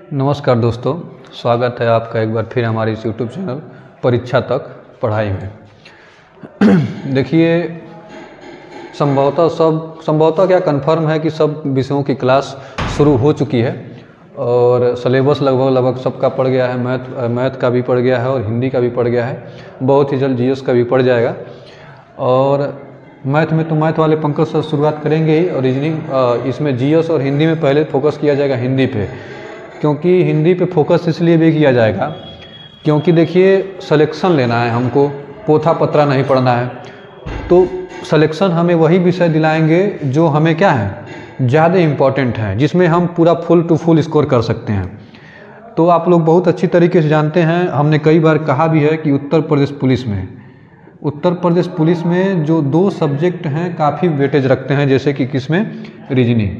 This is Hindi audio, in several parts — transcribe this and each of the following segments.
नमस्कार दोस्तों, स्वागत है आपका एक बार फिर हमारे इस यूट्यूब चैनल परीक्षा तक पढ़ाई में। देखिए, संभवतः क्या कंफर्म है कि सब विषयों की क्लास शुरू हो चुकी है और सिलेबस लगभग सबका पड़ गया है। मैथ का भी पड़ गया है और हिंदी का भी पड़ गया है। बहुत ही जल्द जीएस का भी पड़ जाएगा। और मैथ में तो मैथ वाले पंकज सर शुरुआत करेंगे ही, और रीजनिंग इसमें जीएस और हिंदी में पहले फोकस किया जाएगा हिंदी पे, क्योंकि हिंदी पे फोकस इसलिए भी किया जाएगा क्योंकि देखिए सिलेक्शन लेना है हमको, पोथा पत्रा नहीं पढ़ना है। तो सिलेक्शन हमें वही विषय दिलाएंगे जो हमें क्या है ज़्यादा इम्पॉर्टेंट है, जिसमें हम पूरा फुल टू फुल स्कोर कर सकते हैं। तो आप लोग बहुत अच्छी तरीके से जानते हैं, हमने कई बार कहा भी है कि उत्तर प्रदेश पुलिस में जो दो सब्जेक्ट हैं काफ़ी वेटेज रखते हैं, जैसे कि किसमें, रीजनिंग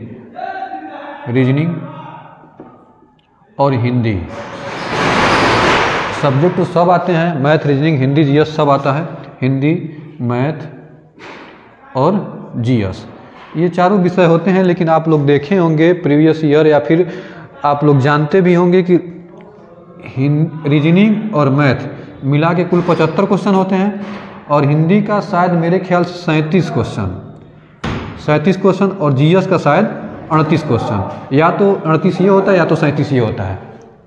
और हिंदी। सब्जेक्ट तो सब आते हैं, मैथ, रीजनिंग, हिंदी, जीएस सब आता है। हिंदी, मैथ और जीएस, ये चारों विषय होते हैं। लेकिन आप लोग देखे होंगे प्रीवियस ईयर, या फिर आप लोग जानते भी होंगे कि रीजनिंग और मैथ मिला के कुल 75 क्वेश्चन होते हैं, और हिंदी का शायद मेरे ख्याल से 37 क्वेश्चन, और जीएस का शायद 38 क्वेश्चन। या तो 38 ये होता है या तो 37 ये होता है,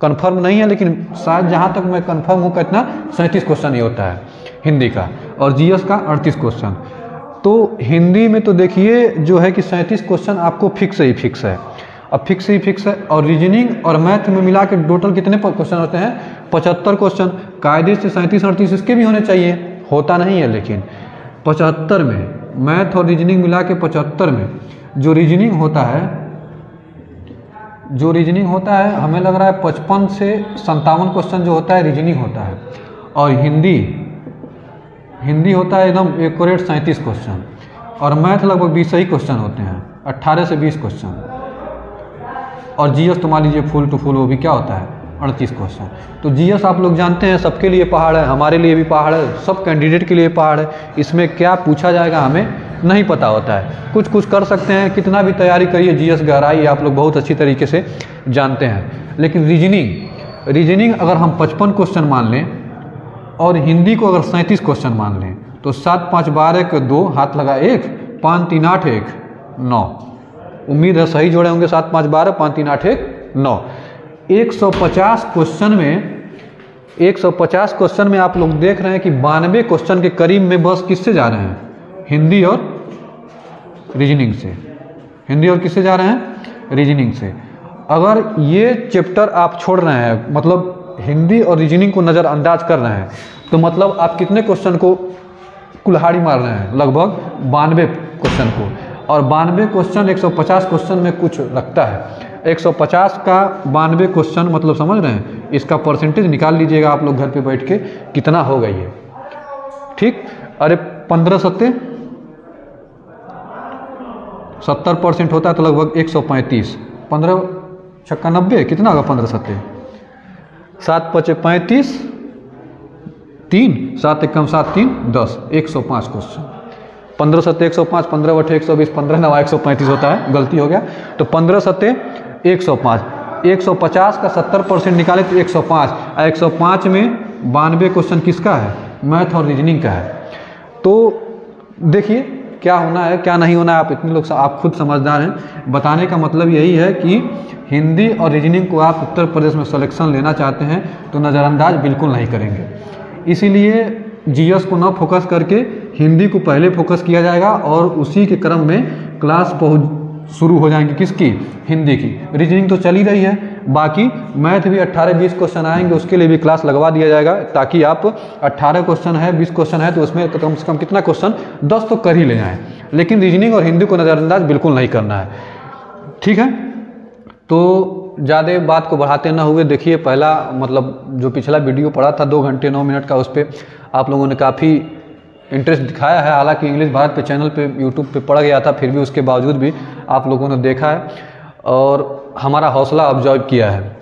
कंफर्म नहीं है, लेकिन शायद जहाँ तक मैं कंफर्म हूँ कितना 37 क्वेश्चन ही होता है हिंदी का, और जीएस का 38 क्वेश्चन। तो हिंदी में तो देखिए जो है कि 37 क्वेश्चन आपको फिक्स है। अब फिक्स है। और रीजनिंग और मैथ में मिला के टोटल कितने क्वेश्चन होते हैं, 75 क्वेश्चन। कायदे से 37-38 इसके भी होने चाहिए, होता नहीं है, लेकिन 75 में मैथ और रीजनिंग मिला के 75 में जो रीजनिंग होता है हमें लग रहा है 55 से 57 क्वेश्चन जो होता है रीजनिंग होता है, और हिंदी होता है एकदम एक्यूरेट 37 क्वेश्चन, और मैथ लगभग 20 ही क्वेश्चन होते हैं, 18 से 20 क्वेश्चन। और जीएस तो मान लीजिए फुल टू फुल वो भी क्या होता है 38 क्वेश्चन। तो जीएस आप लोग जानते हैं सबके लिए पहाड़ है, हमारे लिए भी पहाड़ है, सब कैंडिडेट के लिए पहाड़ है। इसमें क्या पूछा जाएगा हमें नहीं पता होता है, कुछ कर सकते हैं, कितना भी तैयारी करिए, जीएस गहराई आप लोग बहुत अच्छी तरीके से जानते हैं। लेकिन रीजनिंग अगर हम 55 क्वेश्चन मान लें और हिंदी को अगर 37 क्वेश्चन मान लें, तो 7 5 12 के 2 हाथ लगा 1, 5 3 8 1 9। उम्मीद है सही जोड़े होंगे, 7 5 12 5 3 8 1 9। 150 क्वेश्चन में आप लोग देख रहे हैं कि 92 क्वेश्चन के करीब में बस किससे जा रहे हैं, हिंदी और रीजनिंग से। हिंदी और किससे जा रहे हैं, रीजनिंग से। अगर ये चैप्टर आप छोड़ रहे हैं, मतलब हिंदी और रीजनिंग को नज़रअंदाज कर रहे हैं, तो मतलब आप कितने क्वेश्चन को कुल्हाड़ी मार रहे हैं, लगभग 92 क्वेश्चन को। और 92 क्वेश्चन 150 क्वेश्चन में कुछ लगता है। 150 का 92 क्वेश्चन मतलब समझ रहे हैं, इसका परसेंटेज निकाल लीजिएगा आप लोग घर पे बैठ के, कितना हो गई है। ठीक, अरे 15 सत्ते 70% होता है, तो लगभग 135, 15 छक्का 90, कितना होगा 15 सत्ते 7 5 35, 3 7 1 7 3 10, 105 क्वेश्चन। 15 सत्ते 105, 15 बटे 120, 15 9 135 होता है, गलती हो गया। तो 15 सत्ते 105, 150 का 70% निकाले तो 105, 105 में 92 क्वेश्चन किसका है, मैथ और रीजनिंग का है। तो देखिए क्या होना है क्या नहीं होना है, आप इतने लोग आप खुद समझदार हैं। बताने का मतलब यही है कि हिंदी और रीजनिंग को आप उत्तर प्रदेश में सिलेक्शन लेना चाहते हैं तो नज़रअंदाज बिल्कुल नहीं करेंगे। इसीलिए जीएस को ना फोकस करके हिंदी को पहले फोकस किया जाएगा, और उसी के क्रम में क्लास शुरू हो जाएंगी किसकी, हिंदी की। रीजनिंग तो चल ही रही है, बाकी मैथ भी 18-20 क्वेश्चन आएंगे, उसके लिए भी क्लास लगवा दिया जाएगा, ताकि आप 18 क्वेश्चन है 20 क्वेश्न है तो उसमें कम से कम कितना क्वेश्चन 10 तो कर ही ले जाएँ। लेकिन रीजनिंग और हिंदी को नज़रअंदाज बिल्कुल नहीं करना है, ठीक है। तो ज़्यादा बात को बढ़ाते ना हुए, देखिए पहला मतलब जो पिछला वीडियो पड़ा था 2 घंटे 9 मिनट का, उस पर आप लोगों ने काफ़ी इंटरेस्ट दिखाया है। हालांकि इंग्लिश भारत पे चैनल पे यूट्यूब पे पड़ गया था, फिर भी उसके बावजूद भी आप लोगों ने देखा है और हमारा हौसला ऑब्जर्व किया है।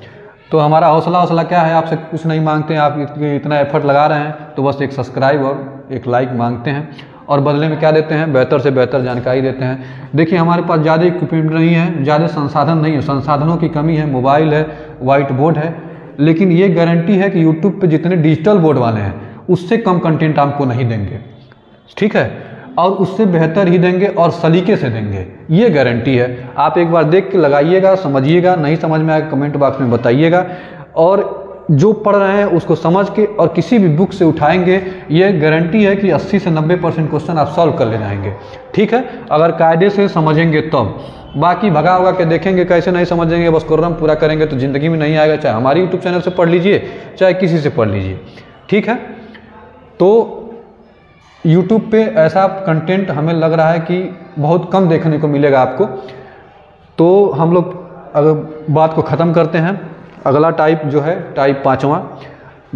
तो हमारा हौसला क्या है, आपसे कुछ नहीं मांगते हैं, आप इतना एफर्ट लगा रहे हैं तो बस एक सब्सक्राइब और एक लाइक मांगते हैं, और बदले में क्या देते हैं, बेहतर से बेहतर जानकारी देते हैं। देखिए हमारे पास ज़्यादा इक्विपमेंट नहीं है, ज़्यादा संसाधन नहीं है, संसाधनों की कमी है। मोबाइल है, वाइट बोर्ड है, लेकिन ये गारंटी है कि यूट्यूब पे जितने डिजिटल बोर्ड वाले हैं उससे कम कंटेंट आपको नहीं देंगे, ठीक है, और उससे बेहतर ही देंगे और सलीके से देंगे, ये गारंटी है। आप एक बार देख के लगाइएगा, समझिएगा, नहीं समझ में आएगा कमेंट बॉक्स में बताइएगा, और जो पढ़ रहे हैं उसको समझ के और किसी भी बुक से उठाएंगे, ये गारंटी है कि 80 से 90% क्वेश्चन आप सॉल्व कर ले जाएंगे, ठीक है, अगर कायदे से समझेंगे तब। बाकी भगा भगा के देखेंगे कैसे नहीं समझेंगे, बस कोर्रम पूरा करेंगे तो ज़िंदगी में नहीं आएगा, चाहे हमारे यूट्यूब चैनल से पढ़ लीजिए चाहे किसी से पढ़ लीजिए, ठीक है। तो यूट्यूब पे ऐसा कंटेंट हमें लग रहा है कि बहुत कम देखने को मिलेगा आपको। तो हम लोग अगर बात को ख़त्म करते हैं, अगला टाइप जो है टाइप 5वां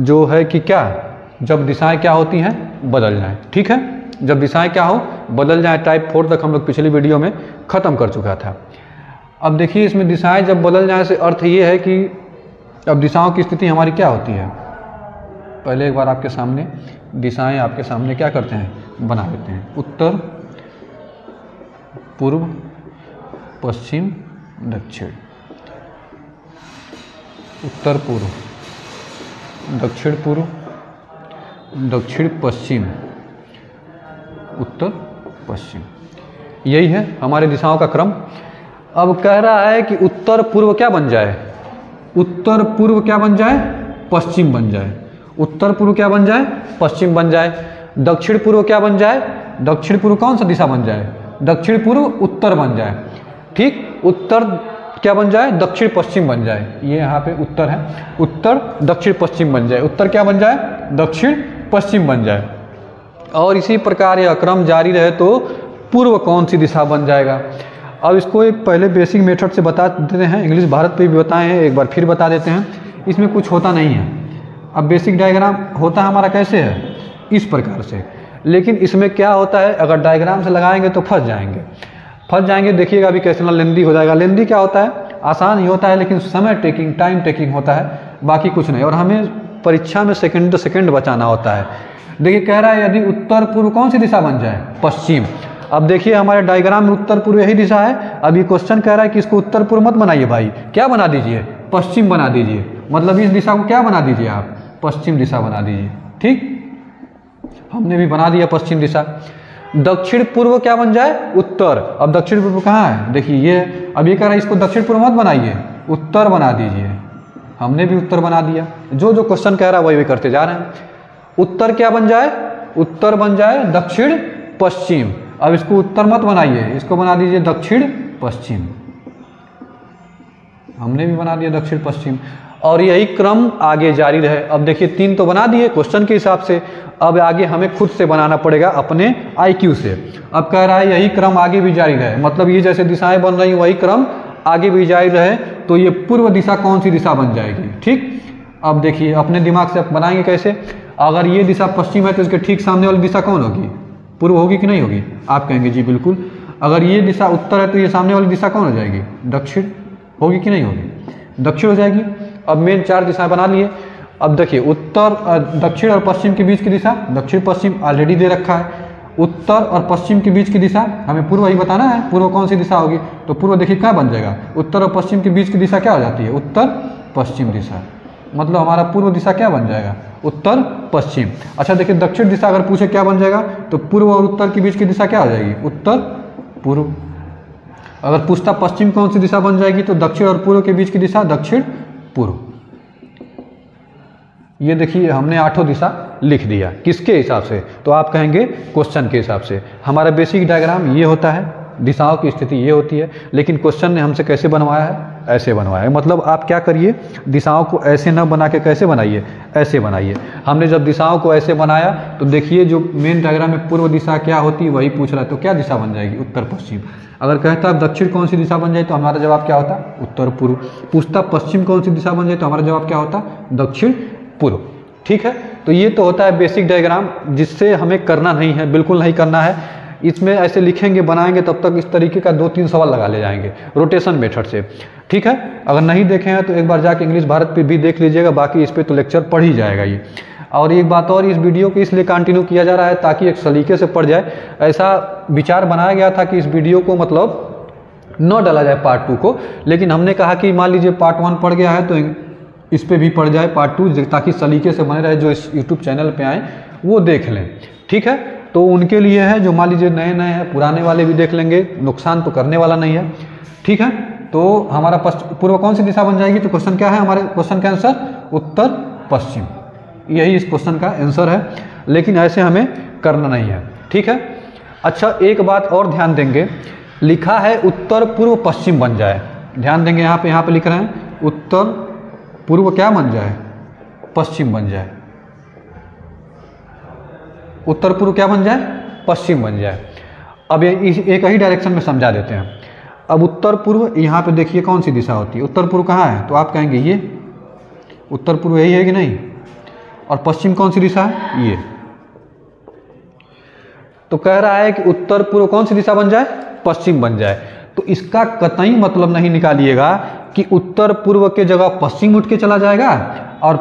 जो है कि क्या, जब दिशाएं क्या होती हैं बदल जाएं, ठीक है, जब दिशाएं क्या हो बदल जाएं। टाइप 4 तक हम लोग पिछली वीडियो में ख़त्म कर चुका था। अब देखिए इसमें दिशाएं जब बदल जाएं से अर्थ ये है कि अब दिशाओं की स्थिति हमारी क्या होती है। पहले एक बार आपके सामने दिशाएं आपके सामने क्या करते हैं बना लेते हैं, उत्तर पूर्व पश्चिम दक्षिण, उत्तर पूर्व दक्षिण पूर्व दक्षिण पश्चिम उत्तर पश्चिम, यही है हमारे दिशाओं का क्रम। अब कह रहा है कि उत्तर पूर्व क्या बन जाए, उत्तर पूर्व क्या बन जाए पश्चिम बन जाए, उत्तर पूर्व क्या बन जाए पश्चिम बन जाए। दक्षिण पूर्व क्या बन जाए, दक्षिण पूर्व कौन सा दिशा बन जाए, दक्षिण पूर्व उत्तर बन जाए, ठीक, उत्तर क्या बन जाए दक्षिण पश्चिम बन जाए, ये यहाँ पे उत्तर है, उत्तर दक्षिण पश्चिम बन जाए, उत्तर क्या बन जाए दक्षिण पश्चिम बन जाए। और इसी प्रकार यह क्रम जारी रहे तो पूर्व कौन सी दिशा बन जाएगा। अब इसको एक पहले बेसिक मेथड से बता देते हैं, इंग्लिश भारत पे भी बताए हैं, एक बार फिर बता देते हैं। इसमें कुछ होता नहीं है। अब बेसिक डायग्राम होता है हमारा कैसे है, इस प्रकार से, लेकिन इसमें क्या होता है अगर डायग्राम से लगाएंगे तो फंस जाएंगे। देखिएगा अभी कैसे ना लेंदी हो जाएगा। लेंदी क्या होता है, आसान ही होता है लेकिन समय टेकिंग, टाइम टेकिंग होता है, बाकी कुछ नहीं, और हमें परीक्षा में सेकंड बचाना होता है। देखिए कह रहा है यदि उत्तर पूर्व कौन सी दिशा बन जाए पश्चिम। अब देखिए हमारे डायग्राम में उत्तर पूर्व यही दिशा है। अब ये क्वेश्चन कह रहा है कि इसको उत्तर पूर्व मत बनाइए भाई, क्या बना दीजिए पश्चिम बना दीजिए, मतलब इस दिशा को क्या बना दीजिए आप पश्चिम दिशा बना दीजिए, ठीक, हमने भी बना दिया पश्चिम दिशा। दक्षिण पूर्व क्या बन जाए उत्तर। अब दक्षिण पूर्व कहाँ है, देखिए ये, अब ये कह रहा है इसको दक्षिण पूर्व मत बनाइए उत्तर बना दीजिए, हमने भी उत्तर बना दिया। जो जो क्वेश्चन कह रहा है वही करते जा रहे हैं। उत्तर क्या बन जाए, उत्तर बन जाए दक्षिण पश्चिम। अब इसको उत्तर मत बनाइए, इसको बना दीजिए दक्षिण पश्चिम, हमने भी बना दिया दक्षिण पश्चिम, और यही क्रम आगे जारी रहे। अब देखिए 3 तो बना दिए क्वेश्चन के हिसाब से, अब आगे हमें खुद से बनाना पड़ेगा अपने IQ से। अब कह रहा है यही क्रम आगे भी जारी रहे, मतलब ये जैसे दिशाएं बन रही वही क्रम आगे भी जारी रहे, तो ये पूर्व दिशा कौन सी दिशा बन जाएगी, ठीक। अब देखिए अपने दिमाग से आप बनाएंगे कैसे, अगर ये दिशा पश्चिम है तो इसके ठीक सामने वाली दिशा कौन होगी, पूर्व होगी कि नहीं होगी, आप कहेंगे जी बिल्कुल। अगर ये दिशा उत्तर है तो ये सामने वाली दिशा कौन हो जाएगी, दक्षिण होगी कि नहीं होगी, दक्षिण हो जाएगी। अब मेन 4 दिशाएं बना लिए। अब देखिए उत्तर दक्षिण और पश्चिम के बीच की दिशा दक्षिण पश्चिम ऑलरेडी दे रखा है। उत्तर और पश्चिम के बीच की दिशा हमें पूर्व ही बताना है, पूर्व कौन सी दिशा होगी, तो पूर्व देखिए क्या बन जाएगा, उत्तर और पश्चिम के बीच की दिशा क्या हो जाती है उत्तर पश्चिम दिशा, मतलब हमारा पूर्व दिशा क्या बन जाएगा उत्तर पश्चिम। अच्छा देखिए दक्षिण दिशा अगर पूछे क्या बन जाएगा, तो पूर्व और उत्तर के बीच की दिशा क्या हो जाएगी उत्तर पूर्व। अगर पूछता पश्चिम कौन सी दिशा बन जाएगी, तो दक्षिण और पूर्व के बीच की दिशा दक्षिण पूर्व। ये देखिए हमने 8 दिशा लिख दिया, किसके हिसाब से, तो आप कहेंगे क्वेश्चन के हिसाब से। हमारा बेसिक डायग्राम ये होता है, दिशाओं की स्थिति ये होती है, लेकिन क्वेश्चन ने हमसे कैसे बनवाया है, ऐसे बनवाया है। मतलब आप क्या करिए, दिशाओं को ऐसे न बना के कैसे बनाइए, ऐसे बनाइए। हमने जब दिशाओं को ऐसे बनाया तो देखिए जो मेन डायग्राम में पूर्व दिशा क्या होती है वही पूछ रहा है, तो क्या दिशा बन जाएगी उत्तर पश्चिम। अगर कहता है दक्षिण कौन सी दिशा बन जाए तो हमारा जवाब क्या होता उत्तर पूर्व। पूछता पश्चिम कौन सी दिशा बन जाए तो हमारा जवाब क्या होता दक्षिण पूर्व, ठीक है। तो ये तो होता है बेसिक डायग्राम, जिससे हमें करना नहीं है, बिल्कुल नहीं करना है। इसमें ऐसे लिखेंगे बनाएंगे तब तक इस तरीके का 2-3 सवाल लगा ले जाएंगे रोटेशन मेथड से, ठीक है। अगर नहीं देखे हैं तो एक बार जाके इंग्लिश भारत पे भी देख लीजिएगा, बाकी इस पे तो लेक्चर पढ़ ही जाएगा ये। और एक बात और, इस वीडियो को इसलिए कंटिन्यू किया जा रहा है ताकि एक सलीके से पढ़ जाए। ऐसा विचार बनाया गया था कि इस वीडियो को मतलब न डाला जाए पार्ट 2 को, लेकिन हमने कहा कि मान लीजिए पार्ट 1 पड़ गया है तो इस पे भी पड़ जाए पार्ट 2, ताकि सलीके से बने रहे, जो इस यूट्यूब चैनल पे आए वो देख लें। ठीक है, तो उनके लिए है जो मान लीजिए नए नए हैं, पुराने वाले भी देख लेंगे, नुकसान तो करने वाला नहीं है। ठीक है, तो हमारा पूर्व कौन सी दिशा बन जाएगी? तो क्वेश्चन क्या है हमारे क्वेश्चन का आंसर? उत्तर पश्चिम। यही इस क्वेश्चन का आंसर है, लेकिन ऐसे हमें करना नहीं है। ठीक है, अच्छा एक बात और ध्यान देंगे, लिखा है उत्तर पूर्व पश्चिम बन जाए। ध्यान देंगे यहाँ पे लिख रहे हैं उत्तर पूर्व क्या बन जाए? पश्चिम बन जाए। उत्तर पूर्व क्या बन जाए? पश्चिम बन जाए। अब एक ही डायरेक्शन में समझा देते हैं। अब उत्तर पूर्व यहाँ पे देखिए कौन सी दिशा होती है? उत्तर पूर्व कहाँ है? तो आप कहेंगे ये उत्तर पूर्व यही है कि नहीं? और पश्चिम कौन सी दिशा है? ये। तो कह रहा है कि उत्तर पूर्व कौन सी दिशा बन जाए? पश्चिम बन जाए। तो इसका कतई मतलब नहीं निकालिएगा कि उत्तर पूर्व के जगह पश्चिम उठ के चला जाएगा और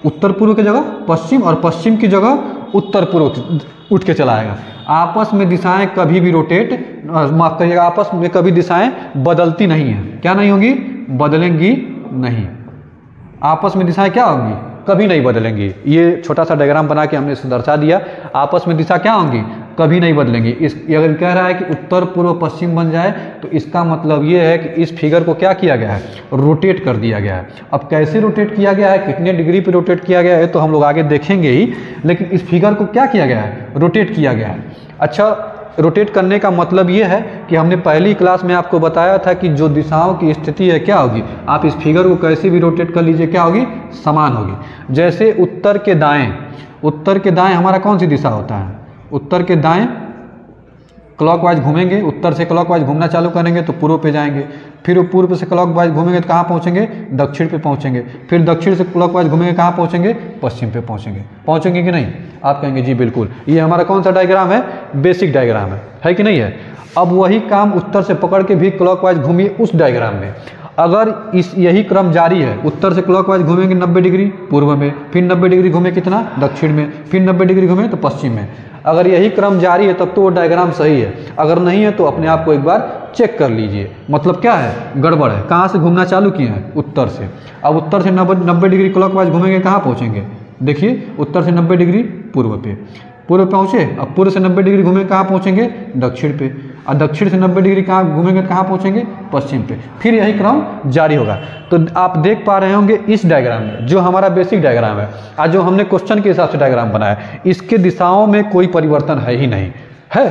उत्तर पूर्व की जगह पश्चिम और पश्चिम की जगह उत्तर पूर्व उठ के चला आएगा। आपस में दिशाएं कभी भी रोटेट, माफ करिएगा, आपस में कभी दिशाएं बदलती नहीं हैं। क्या नहीं होंगी? बदलेंगी नहीं। आपस में दिशाएं क्या होंगी? कभी नहीं बदलेंगी। ये छोटा सा डायग्राम बना के हमने इसे दर्शा दिया। आपस में दिशा क्या होंगी? कभी नहीं बदलेंगी। इस अगर कह रहा है कि उत्तर पूर्व पश्चिम बन जाए, तो इसका मतलब ये है कि इस फिगर को क्या किया गया है? रोटेट कर दिया गया है। अब कैसे रोटेट किया गया है, कितने डिग्री पे रोटेट किया गया है, तो हम लोग आगे देखेंगे ही, लेकिन इस फिगर को क्या किया गया है? रोटेट किया गया है। अच्छा, रोटेट करने का मतलब ये है कि हमने पहली क्लास में आपको बताया था कि जो दिशाओं की स्थिति है क्या होगी, आप इस फिगर को कैसे भी रोटेट कर लीजिए, क्या होगी? समान होगी। जैसे उत्तर के दाएं हमारा कौन सी दिशा होता है? उत्तर के दाएं क्लॉकवाइज घूमेंगे, उत्तर से क्लॉकवाइज घूमना चालू करेंगे तो पूर्व पे जाएंगे, फिर पूर्व से क्लॉकवाइज घूमेंगे तो कहाँ पहुँचेंगे? दक्षिण पे पहुँचेंगे, फिर दक्षिण से क्लॉकवाइज घूमेंगे कहाँ पहुँचेंगे? पश्चिम पे पहुँचेंगे कि नहीं? आप कहेंगे जी बिल्कुल। ये हमारा कौन सा डायग्राम है? बेसिक डायग्राम है कि नहीं है? अब वही काम उत्तर से पकड़ के भी क्लॉकवाइज घूमिए उस डायग्राम में। अगर यही क्रम जारी है, उत्तर से क्लॉकवाइज घूमेंगे 90 डिग्री पूर्व में, फिर 90 डिग्री घूमे कितना? दक्षिण में, फिर 90 डिग्री घूमे तो पश्चिम में। अगर यही क्रम जारी है तब तो वो डायग्राम सही है, अगर नहीं है तो अपने आप को एक बार चेक कर लीजिए। मतलब क्या है? गड़बड़ है। कहाँ से घूमना चालू किए हैं? उत्तर से। अब उत्तर से 90 डिग्री क्लॉकवाइज घूमेंगे, कहाँ पहुँचेंगे? देखिए, उत्तर से 90 डिग्री पूर्व पे पहुँचे। अब पूर्व से 90 डिग्री घूमेंगे कहाँ पहुँचेंगे? दक्षिण पे। और दक्षिण से 90 डिग्री कहाँ घूमेंगे, कहाँ पहुँचेंगे? पश्चिम पे। फिर यही क्रम जारी होगा। तो आप देख पा रहे होंगे इस डायग्राम में, जो हमारा बेसिक डायग्राम है, आज जो हमने क्वेश्चन के हिसाब से डायग्राम बनाया, इसके दिशाओं में कोई परिवर्तन है ही नहीं है।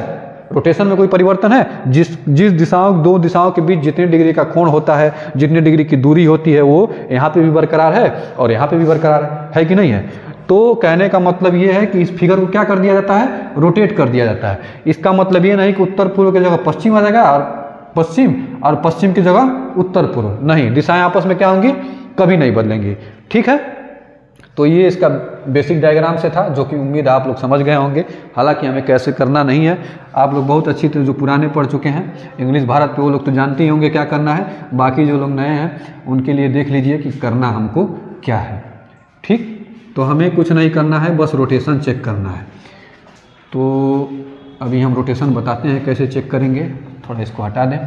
रोटेशन में कोई परिवर्तन है? जिस दो दिशाओं के बीच जितने डिग्री का कोण होता है, जितने डिग्री की दूरी होती है, वो यहाँ पे भी बरकरार है और यहाँ पे भी बरकरार है कि नहीं है? तो कहने का मतलब ये है कि इस फिगर को क्या कर दिया जाता है? रोटेट कर दिया जाता है। इसका मतलब ये नहीं कि उत्तर पूर्व की जगह पश्चिम आ जाएगा और पश्चिम की जगह उत्तर पूर्व, नहीं। दिशाएं आपस में क्या होंगी? कभी नहीं बदलेंगी। ठीक है, तो ये इसका बेसिक डायग्राम से था, जो कि उम्मीद आप लोग समझ गए होंगे। हालांकि हमें कैसे करना नहीं है, आप लोग बहुत अच्छी तरह जो पुराने पढ़ चुके हैं इंग्लिश भारत पे, वो लोग तो जानते ही होंगे क्या करना है। बाकी जो लोग नए हैं उनके लिए देख लीजिए कि करना हमको क्या है। ठीक, तो हमें कुछ नहीं करना है, बस रोटेशन चेक करना है। तो अभी हम रोटेशन बताते हैं कैसे चेक करेंगे। थोड़ा इसको हटा दें।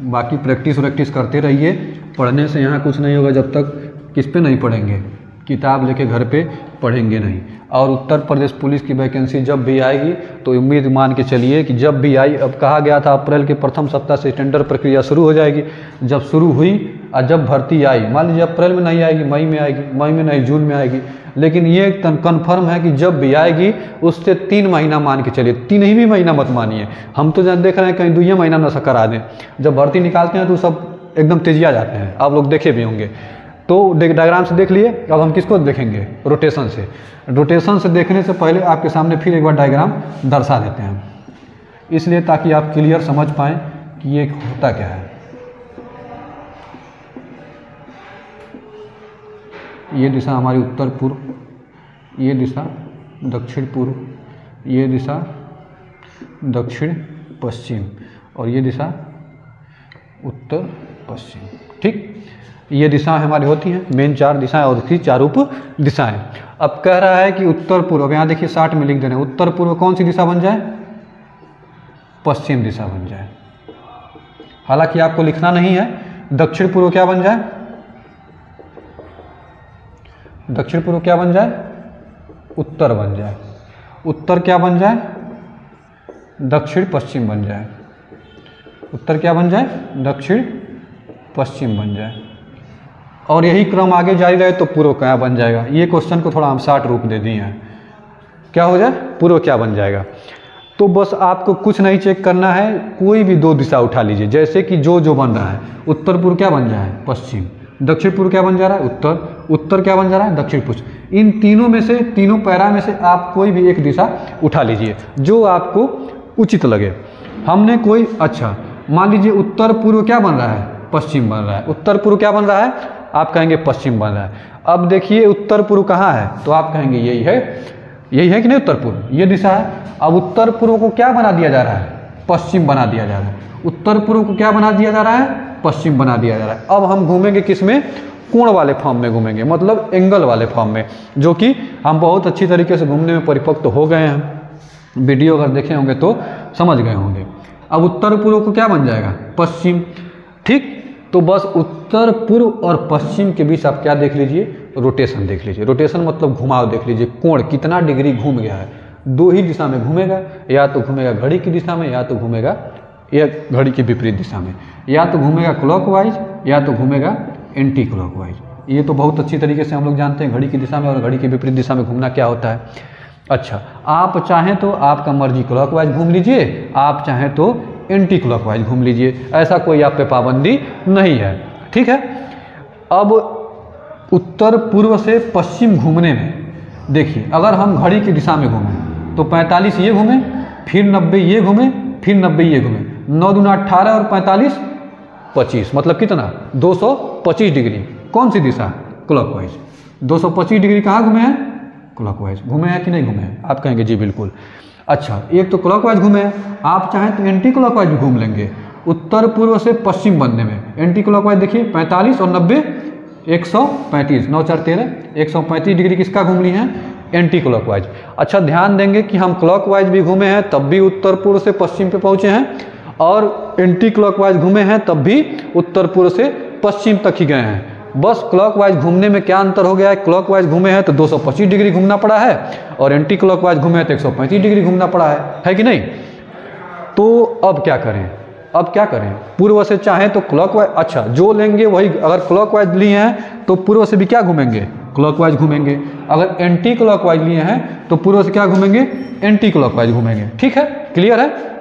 बाकी प्रैक्टिस करते रहिए। पढ़ने से यहाँ कुछ नहीं होगा जब तक किस पे नहीं पढ़ेंगे, किताब लेके घर पे पढ़ेंगे नहीं। और उत्तर प्रदेश पुलिस की वैकेंसी जब भी आएगी तो उम्मीद मान के चलिए कि जब भी आई, अब कहा गया था अप्रैल के प्रथम सप्ताह से टेंडर प्रक्रिया शुरू हो जाएगी। जब शुरू हुई और जब भर्ती आई, मान लीजिए अप्रैल में नहीं आएगी, मई में आएगी, मई में नहीं जून में आएगी, लेकिन ये कन्फर्म है कि जब भी आएगी उससे 3 महीना मान के चलिए। 3 ही भी महीना मत मानिए, हम तो देख रहे हैं कहीं 2 महीना न करा दें। जब भर्ती निकालते हैं तो सब एकदम तेजिया जाते हैं, आप लोग देखे भी होंगे। तो डायग्राम से देख लिए। अब हम किसको देखेंगे? रोटेशन से। रोटेशन से देखने से पहले आपके सामने फिर एक बार डायग्राम दर्शा देते हैं, इसलिए ताकि आप क्लियर समझ पाएँ कि ये होता क्या है। ये दिशा हमारी उत्तर पूर्व, ये दिशा दक्षिण पूर्व, ये दिशा दक्षिण पश्चिम और ये दिशा उत्तर पश्चिम। ठीक, ये दिशाएं हमारी होती हैं, मेन 4 दिशाएं और इसकी 4 उप दिशाएं। अब कह रहा है कि उत्तर पूर्व, अब यहाँ देखिए 60 में लिख दे रहे हैं, उत्तर पूर्व कौन सी दिशा बन जाए? पश्चिम दिशा बन जाए। हालांकि आपको लिखना नहीं है, दक्षिण पूर्व क्या बन जाए, दक्षिण पूर्व क्या बन जाए, उत्तर बन जाए। उत्तर क्या बन जाए, दक्षिण पश्चिम बन जाए। उत्तर क्या बन जाए, दक्षिण पश्चिम बन जाए। और यही क्रम आगे जारी रहे तो पूर्व क्या बन जाएगा। ये क्वेश्चन को थोड़ा हम शार्ट रूप दे दिए हैं, क्या हो जाए, पूर्व क्या बन जाएगा। तो बस आपको कुछ नहीं चेक करना है, कोई भी दो दिशा उठा लीजिए, जैसे कि जो बन रहा है, उत्तर पूर्व क्या बन जाए, पश्चिम, दक्षिण पूर्व क्या बन जा रहा है, उत्तर, उत्तर क्या बन जा रहा है, दक्षिण पश्चिम। इन तीनों में से, तीनों पैरा में से आप कोई भी एक दिशा उठा लीजिए जो आपको उचित लगे। हमने कोई, अच्छा मान लीजिए उत्तर पूर्व क्या बन रहा है, पश्चिम बन रहा है। उत्तर पूर्व क्या बन रहा है, आप कहेंगे पश्चिम बन रहा है। अब देखिए उत्तर पूर्व कहाँ है, तो आप कहेंगे यही है, यही है कि नहीं, उत्तर पूर्व ये दिशा है। अब उत्तर पूर्व को क्या बना दिया जा रहा है, पश्चिम बना दिया जा रहा है। उत्तर पूर्व को क्या बना दिया जा रहा है, पश्चिम बना दिया जा रहा है। अब हम घूमेंगे किस में, कोण वाले फॉर्म में घूमेंगे, मतलब एंगल वाले फॉर्म में, जो कि हम बहुत अच्छी तरीके से घूमने में परिपक्व हो गए हैं। वीडियो अगर देखे होंगे तो समझ गए होंगे। अब उत्तर पूर्व को क्या बन जाएगा, पश्चिम, ठीक। तो बस उत्तर पूर्व और पश्चिम के बीच आप क्या देख लीजिए, रोटेशन देख लीजिए। रोटेशन मतलब घुमाव देख लीजिए, कोण कितना डिग्री घूम गया है। दो ही दिशा में घूमेगा, या तो घूमेगा घड़ी की दिशा में, या तो घूमेगा एक घड़ी की विपरीत दिशा में, या तो घूमेगा क्लॉकवाइज, या तो घूमेगा एंटी क्लॉकवाइज। ये तो बहुत अच्छी तरीके से हम लोग जानते हैं घड़ी की दिशा में और घड़ी की विपरीत दिशा में घूमना क्या होता है। अच्छा, आप चाहें तो आपका मर्जी क्लॉकवाइज घूम लीजिए, आप चाहें तो एंटी क्लॉकवाइज घूम लीजिए, ऐसा कोई आप पे पाबंदी नहीं है, ठीक है। अब उत्तर पूर्व से पश्चिम घूमने में देखिए, अगर हम घड़ी की दिशा में घूमें तो 45 ये घूमें, फिर 90 ये घूमें, फिर 90 ये घूमें, 9 दूना 18 और 45 25, मतलब कितना, 225 डिग्री। कौन सी दिशा, क्लॉकवाइज। 225 डिग्री कहाँ घूमे हैं, क्लॉकवाइज घूमे हैं कि नहीं घूमे हैं, आप कहेंगे जी बिल्कुल। अच्छा, एक तो क्लॉकवाइज घूमे हैं, आप चाहें तो एंटी क्लॉकवाइज भी घूम लेंगे। उत्तर पूर्व से पश्चिम बनने में एंटी क्लॉकवाइज देखिए, 45 और 90 135, 9 4 13, 135 डिग्री किसका घूम ली हैं, एंटी क्लॉकवाइज। अच्छा, ध्यान देंगे कि हम क्लॉकवाइज भी घूमे हैं तब भी उत्तर पूर्व से पश्चिम पे पहुँचे हैं, और एंटी क्लॉकवाइज घूमे हैं तब भी उत्तर पूर्व से पश्चिम तक ही गए हैं। बस क्लॉकवाइज घूमने में क्या अंतर हो गया है, क्लॉकवाइज घूमे हैं तो 225 डिग्री घूमना पड़ा है, और एंटी क्लॉकवाइज घूमे हैं तो 135 डिग्री घूमना पड़ा है कि नहीं। तो अब क्या करें, अब क्या करें, पूर्व से चाहें तो क्लॉकवाइज, अच्छा जो लेंगे वही, अगर क्लॉकवाइज लिए हैं तो पूर्व से भी क्या घूमेंगे, क्लॉकवाइज घूमेंगे। अगर एंटी क्लॉकवाइज लिए हैं तो पूर्व से क्या घूमेंगे, एंटी क्लॉकवाइज घूमेंगे, ठीक है, क्लियर है।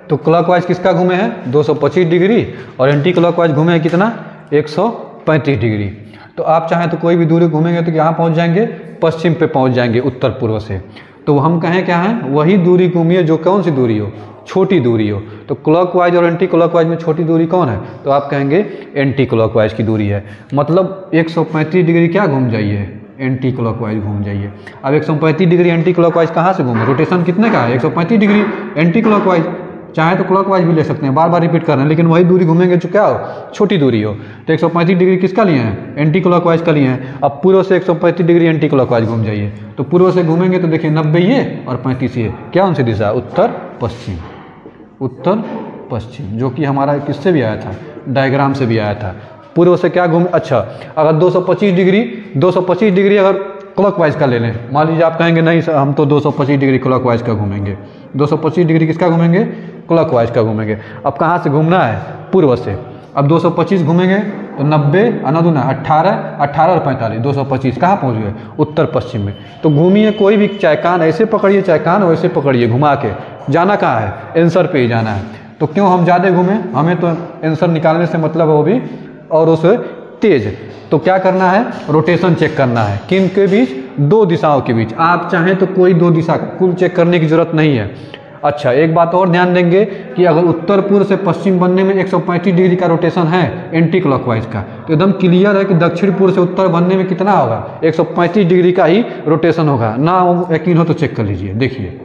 तो क्लॉकवाइज किसका घूमे हैं 225 डिग्री, और एंटी क्लॉकवाइज घूमे हैं कितना, 135 डिग्री। तो आप चाहें तो कोई भी दूरी घूमेंगे तो यहाँ पहुँच जाएंगे, पश्चिम पे पहुँच जाएंगे उत्तर पूर्व से। तो हम कहें क्या है, वही दूरी घूमिए जो कौन सी दूरी हो, छोटी दूरी हो। तो क्लॉकवाइज और एंटी क्लॉकवाइज में छोटी दूरी कौन है, तो आप कहेंगे एंटी क्लॉकवाइज की दूरी है। मतलब 135 डिग्री क्या घूम जाइए, एंटी क्लॉकवाइज घूम जाइए। अब 135 डिग्री एंटी क्लॉकवाइज कहाँ से घूमे, रोटेशन कितने का है, 135 डिग्री एंटी क्लॉकवाइज। चाहे तो क्लॉकवाइज भी ले सकते हैं, बार बार रिपीट कर रहे हैं, लेकिन वही दूरी घूमेंगे जो क्या हो, छोटी दूरी हो। तो 135 डिग्री किसका लिए हैं, एंटी क्लॉकवाइज का लिए हैं। अब पूर्व से 135 डिग्री एंटी क्लॉकवाइज घूम जाइए। तो पूर्व से घूमेंगे तो देखिए 90 ये और 35 ये, क्या उनसे दिशा, उत्तर पश्चिम, उत्तर पश्चिम, जो कि हमारा किससे भी आया था, डायग्राम से भी आया था। पूर्व से क्या घूम, अच्छा अगर 225 डिग्री अगर क्लॉकवाइज का ले लें, मान लीजिए आप कहेंगे नहीं हम तो 225 डिग्री क्लॉकवाइज का घूमेंगे, 225 डिग्री किसका घूमेंगे, क्लॉकवाइज का घूमेंगे। अब कहाँ से घूमना है, पूर्व से। अब 225 घूमेंगे तो 90 अनदुना 18 और 45, 225 कहाँ पहुँच गए, उत्तर पश्चिम में। तो घूमिए, कोई भी चाहे कान ऐसे पकड़िए चाहे कान वैसे पकड़िए, घुमा के जाना कहाँ है, आंसर पे ही जाना है। तो क्यों हम ज़्यादा घूमें, हमें तो आंसर निकालने से मतलब है वो भी, और उस तेज। तो क्या करना है, रोटेशन चेक करना है, किन के बीच, दो दिशाओं के बीच। आप चाहें तो कोई दो दिशा कुल चेक करने की जरूरत नहीं है। अच्छा, एक बात और ध्यान देंगे कि अगर उत्तर पूर्व से पश्चिम बनने में 135 डिग्री का रोटेशन है एंटी क्लॉकवाइज का, तो एकदम क्लियर है कि दक्षिण पूर्व से उत्तर बनने में कितना होगा, 135 डिग्री का ही रोटेशन होगा। ना यकीन हो तो चेक कर लीजिए, देखिए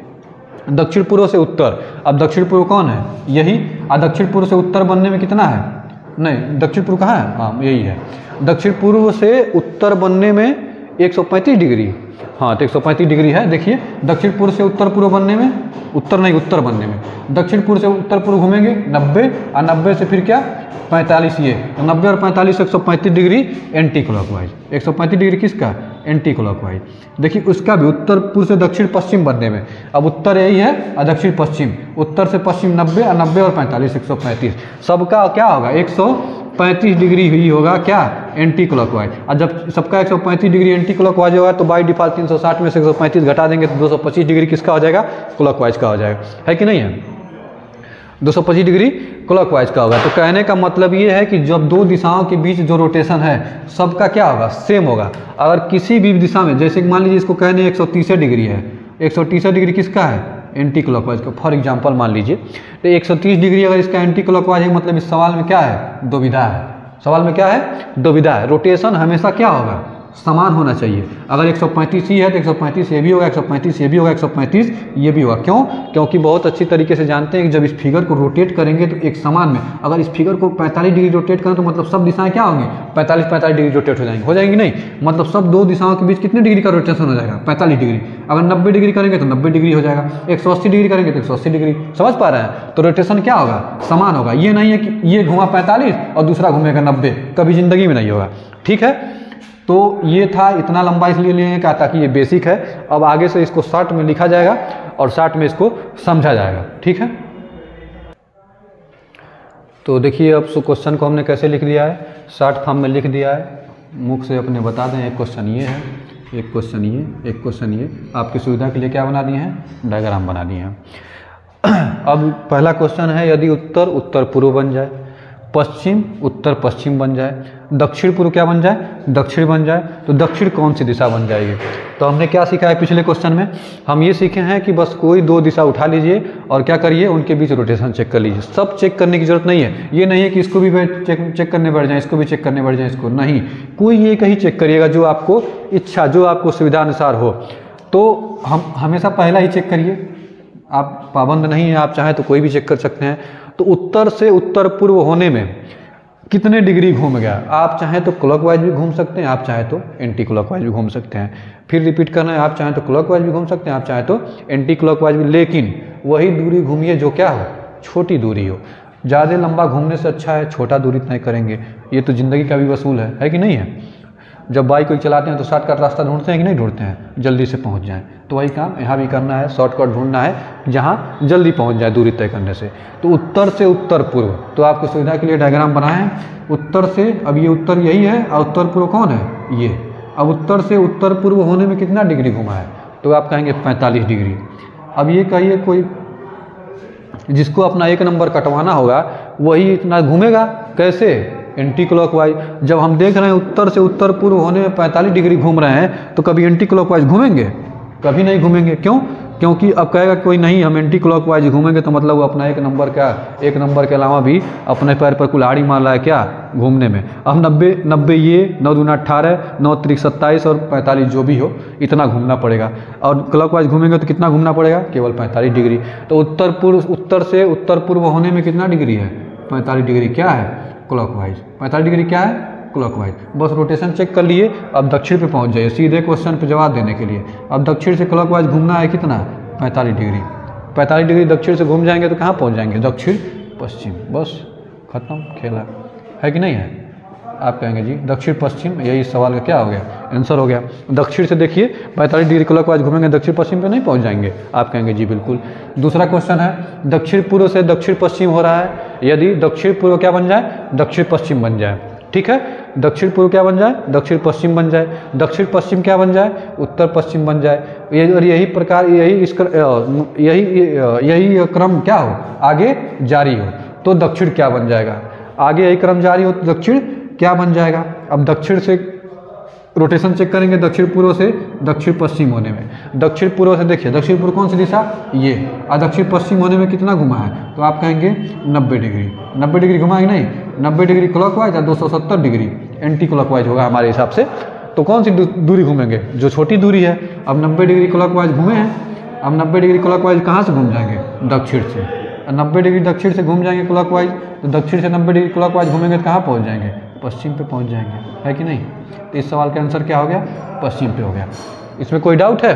दक्षिण पूर्व से उत्तर। अब दक्षिण पूर्व कौन है, यही। दक्षिण पूर्व से उत्तर बनने में कितना है, नहीं दक्षिण पूर्व कहाँ है, हाँ यही है। दक्षिण पूर्व से उत्तर बनने में 135 डिग्री, हाँ तो 135 डिग्री है। देखिए दक्षिण पूर्व से उत्तर पूर्व बनने में, उत्तर बनने में दक्षिण पूर्व से उत्तर पूर्व घूमेंगे 90, और 90 से फिर क्या 45, ये तो 90 और 45 135 डिग्री एंटी क्लॉकवाइज। 135 डिग्री किसका? Anti clockwise. देखिए उसका भी उत्तर पूर्व से दक्षिण पश्चिम बनने में, अब उत्तर यही है और दक्षिण पश्चिम, उत्तर से पश्चिम 90 और 90 और 45 135, सबका क्या होगा 135 डिग्री ही होगा क्या एंटी क्लॉकवाइज। और जब सबका 135 डिग्री एंटी क्लॉकवाइज होगा तो बाई डिफॉल्ट 360 में से 135 घटा देंगे तो 225 डिग्री किसका हो जाएगा? क्लॉकवाइज का हो जाएगा, है कि नहीं है? 225 डिग्री क्लॉकवाइज का होगा। तो कहने का मतलब ये है कि जब दो दिशाओं के बीच जो रोटेशन है सबका क्या होगा? सेम होगा। अगर किसी भी दिशा में, जैसे मान लीजिए इसको कहने 130 डिग्री है, 130 डिग्री किसका है? एंटी क्लॉकवाइज का। फॉर एग्जांपल मान लीजिए तो 130 डिग्री अगर इसका एंटी क्लॉकवाइज है, मतलब इस सवाल में क्या है? दुविधा है। सवाल में क्या है? दुविधा है। रोटेशन हमेशा क्या होगा? समान होना चाहिए। अगर 135 ही है तो 135 ये भी होगा, 135 ये भी होगा, 135 ये भी होगा। क्यों? क्योंकि बहुत अच्छी तरीके से जानते हैं कि जब इस फिगर को रोटेट करेंगे तो एक समान में, अगर इस फिगर को 45 डिग्री रोटेट करें तो मतलब सब दिशाएं क्या होंगी? 45 डिग्री रोटेट हो जाएंगी नहीं, मतलब सब दो दिशाओं के बीच कितने डिग्री का रोटेशन हो जाएगा? 45 डिग्री। अगर 90 डिग्री करेंगे तो 90 डिग्री हो जाएगा, 180 डिग्री करेंगे तो 180 डिग्री। समझ पा रहे हैं? तो रोटेशन क्या होगा? समान होगा। ये नहीं है कि ये घुमा 45 और दूसरा घूमेगा 90, कभी जिंदगी में नहीं होगा। ठीक है, तो ये था, इतना लंबा इसलिए लिए कहा ताकि ये बेसिक है। अब आगे से इसको शॉर्ट में लिखा जाएगा और शॉर्ट में इसको समझा जाएगा। ठीक है, तो देखिए अब क्वेश्चन को हमने कैसे लिख दिया है? शॉर्ट फॉर्म में लिख दिया है। मुख से अपने बता दें, एक क्वेश्चन ये है, एक क्वेश्चन ये, एक क्वेश्चन ये। आपकी सुविधा के लिए क्या बना दिए हैं? डायग्राम बना दिए हैं। अब पहला क्वेश्चन है, यदि उत्तर उत्तर पूर्व बन जाए, पश्चिम उत्तर पश्चिम बन जाए, दक्षिण पूर्व क्या बन जाए? दक्षिण बन जाए, तो दक्षिण कौन सी दिशा बन जाएगी? तो हमने क्या सीखा है पिछले क्वेश्चन में? हम ये सीखे हैं कि बस कोई दो दिशा उठा लीजिए और क्या करिए, उनके बीच रोटेशन चेक कर लीजिए। सब चेक करने की जरूरत नहीं है। ये नहीं है कि इसको भी चेक करने बैठ जाए, इसको भी चेक करने बैठ जाए, इसको नहीं, कोई एक ही चेक करिएगा जो आपको इच्छा, जो आपको सुविधा अनुसार हो। तो हम हमेशा पहला ही चेक करिए, आप पाबंद नहीं है, आप चाहें तो कोई भी चेक कर सकते हैं। तो उत्तर से उत्तर पूर्व होने में कितने डिग्री घूम गया? आप चाहें तो क्लॉकवाइज भी घूम सकते हैं, आप चाहें तो एंटी क्लॉकवाइज भी घूम सकते हैं। फिर रिपीट करना है, आप चाहें तो क्लॉकवाइज भी घूम सकते हैं, आप चाहें तो एंटी क्लॉकवाइज भी, लेकिन वही दूरी घूमिए जो क्या हो? छोटी दूरी हो। ज़्यादा लंबा घूमने से अच्छा है छोटा दूरी तय करेंगे। ये तो ज़िंदगी का भी वसूल है कि नहीं है? जब बाइक कोई चलाते हैं तो शॉर्टकट रास्ता ढूंढते हैं कि नहीं ढूंढते हैं, जल्दी से पहुंच जाएं। तो वही काम यहाँ भी करना है, शॉर्टकट ढूंढना है जहाँ जल्दी पहुंच जाए दूरी तय करने से। तो उत्तर से उत्तर पूर्व, तो आपकी सुविधा के लिए डायग्राम बनाए हैं। उत्तर से, अब ये उत्तर यही है और उत्तर पूर्व कौन है? ये। अब उत्तर से उत्तर पूर्व होने में कितना डिग्री घुमा है? तो आप कहेंगे 45 डिग्री। अब ये कहिए कोई जिसको अपना एक नंबर कटवाना होगा वही इतना घूमेगा, कैसे? Anti clockwise. जब हम देख रहे हैं उत्तर से उत्तर पूर्व होने में 45 डिग्री घूम रहे हैं तो कभी एंटी क्लॉकवाइज घूमेंगे? कभी नहीं घूमेंगे। क्यों? क्योंकि अब कहेगा कोई नहीं हम एंटी क्लॉकवाइज घूमेंगे तो मतलब वो अपना एक नंबर के अलावा भी अपने पैर पर कुल्हाड़ी मार रहा है क्या घूमने में। अब 90 ये 9 दूना 18, 9 त्रिक 27 और 45 जो भी हो इतना घूमना पड़ेगा। और क्लॉकवाइज घूमेंगे तो कितना घूमना पड़ेगा? केवल 45 डिग्री। तो उत्तर से उत्तर पूर्व होने में कितना डिग्री है? 45 डिग्री। क्या है? क्लॉकवाइज। 45 डिग्री क्या है? क्लॉकवाइज। बस रोटेशन चेक कर लिए। अब दक्षिण पे पहुंच जाइए सीधे क्वेश्चन पे जवाब देने के लिए। अब दक्षिण से क्लॉकवाइज घूमना है कितना? 45 डिग्री। 45 डिग्री दक्षिण से घूम जाएंगे तो कहाँ पहुंच जाएंगे? दक्षिण पश्चिम। बस खत्म खेला, है कि नहीं है? आप कहेंगे जी दक्षिण पश्चिम, यही सवाल का क्या हो गया? आंसर हो गया। दक्षिण से देखिए 45 डिग्री क्लॉकवाइज घूमेंगे, दक्षिण पश्चिम पे नहीं पहुंच जाएंगे? आप कहेंगे जी बिल्कुल। दूसरा क्वेश्चन है, दक्षिण पूर्व से दक्षिण पश्चिम हो रहा है, यदि दक्षिण पूर्व क्या बन जाए? दक्षिण पश्चिम बन जाए। ठीक है, दक्षिण पूर्व क्या बन जाए? दक्षिण पश्चिम बन जाए। दक्षिण पश्चिम क्या बन जाए? उत्तर पश्चिम बन जाए। और यही प्रकार यही क्रम क्या हो? आगे जारी हो तो दक्षिण क्या बन जाएगा? आगे यही क्रम जारी हो तो दक्षिण क्या बन जाएगा? अब दक्षिण से रोटेशन चेक करेंगे, दक्षिण पूर्व से दक्षिण पश्चिम होने में। दक्षिण पूर्व से देखिए दक्षिण पूर्व कौन सी दिशा? ये। और दक्षिण पश्चिम होने में कितना घुमा है? तो आप कहेंगे 90 डिग्री। 90 डिग्री घुमा है नहीं? 90 डिग्री क्लॉकवाइज और 270 डिग्री एंटी क्लॉकवाइज होगा हमारे हिसाब से। तो कौन सी दूरी घूमेंगे? जो छोटी दूरी है। अब 90 डिग्री क्लॉकवाइज घूमे हैं, अब 90 डिग्री क्लॉकवाइज कहाँ से घूम जाएंगे? दक्षिण से। 90 डिग्री दक्षिण से घूम जाएंगे क्लॉकवाइज, तो दक्षिण से 90 डिग्री क्लॉकवाइज घूमेंगे तो कहाँ पहुँच जाएंगे? पश्चिम पे पहुँच जाएंगे, है कि नहीं? तो इस सवाल का आंसर क्या हो गया? पश्चिम पे हो गया। इसमें कोई डाउट है?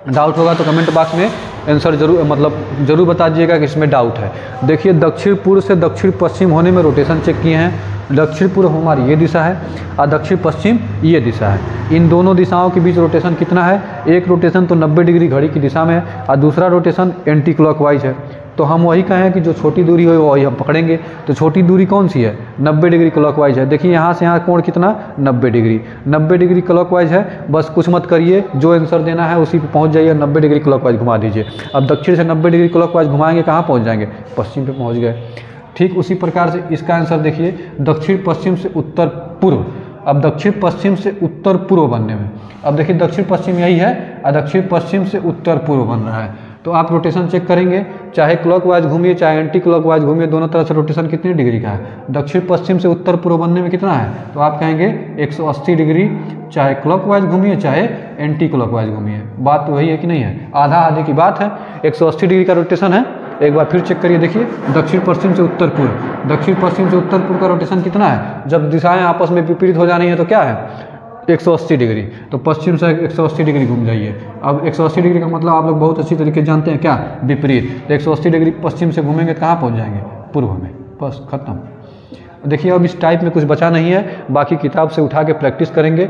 डाउट होगा तो कमेंट बॉक्स में आंसर जरूर बता दीजिएगा कि इसमें डाउट है। देखिए दक्षिण पूर्व से दक्षिण पश्चिम होने में रोटेशन चेक किए हैं। दक्षिण पूर्व हमारी ये दिशा है और दक्षिण पश्चिम ये दिशा है। इन दोनों दिशाओं के बीच रोटेशन कितना है? एक रोटेशन तो 90 डिग्री घड़ी की दिशा में है और दूसरा रोटेशन एंटी क्लॉकवाइज है। तो हम वही कहें कि जो छोटी दूरी हो वही हम पकड़ेंगे। तो छोटी दूरी कौन सी है? 90 डिग्री क्लॉकवाइज है। देखिए यहाँ से यहाँ कोण कितना? 90 डिग्री। 90 डिग्री क्लॉकवाइज है। बस कुछ मत करिए, जो आंसर देना है उसी पे पहुँच जाइए। 90 डिग्री क्लॉकवाइज घुमा दीजिए। अब दक्षिण से 90 डिग्री क्लॉकवाइज घुमाएंगे, कहाँ पहुँच जाएंगे? पश्चिम पे पहुँच गए। ठीक उसी प्रकार से इसका आंसर देखिए, दक्षिण पश्चिम से उत्तर पूर्व। अब दक्षिण पश्चिम से उत्तर पूर्व बनने में, अब देखिए दक्षिण पश्चिम यही है और दक्षिण पश्चिम से उत्तर पूर्व बन रहा है। तो आप रोटेशन चेक करेंगे, चाहे क्लॉकवाइज घूमिए चाहे एंटी क्लॉकवाइज घूमिए, दोनों तरह से रोटेशन कितनी डिग्री का है? दक्षिण पश्चिम से उत्तर पूर्व बनने में कितना है? तो आप कहेंगे 180 डिग्री, चाहे क्लॉकवाइज घूमिए चाहे एंटी क्लॉकवाइज घूमिए। बात तो वही है कि नहीं है? आधा आधे की बात है। 180 डिग्री का रोटेशन है। एक बार फिर चेक करिए, देखिए दक्षिण पश्चिम से उत्तर पूर्व। दक्षिण पश्चिम से उत्तर पूर्व का रोटेशन कितना है? जब दिशाएं आपस में विपरीत हो जानी है तो क्या है? 180 डिग्री। तो पश्चिम से 180 डिग्री घूम जाइए। अब 180 डिग्री का मतलब आप लोग बहुत अच्छी तरीके से जानते हैं, क्या? विपरीत। तो 180 डिग्री पश्चिम से घूमेंगे तो कहाँ पहुँच जाएंगे? पूर्व में। बस खत्म। देखिए अब इस टाइप में कुछ बचा नहीं है, बाकी किताब से उठा के प्रैक्टिस करेंगे,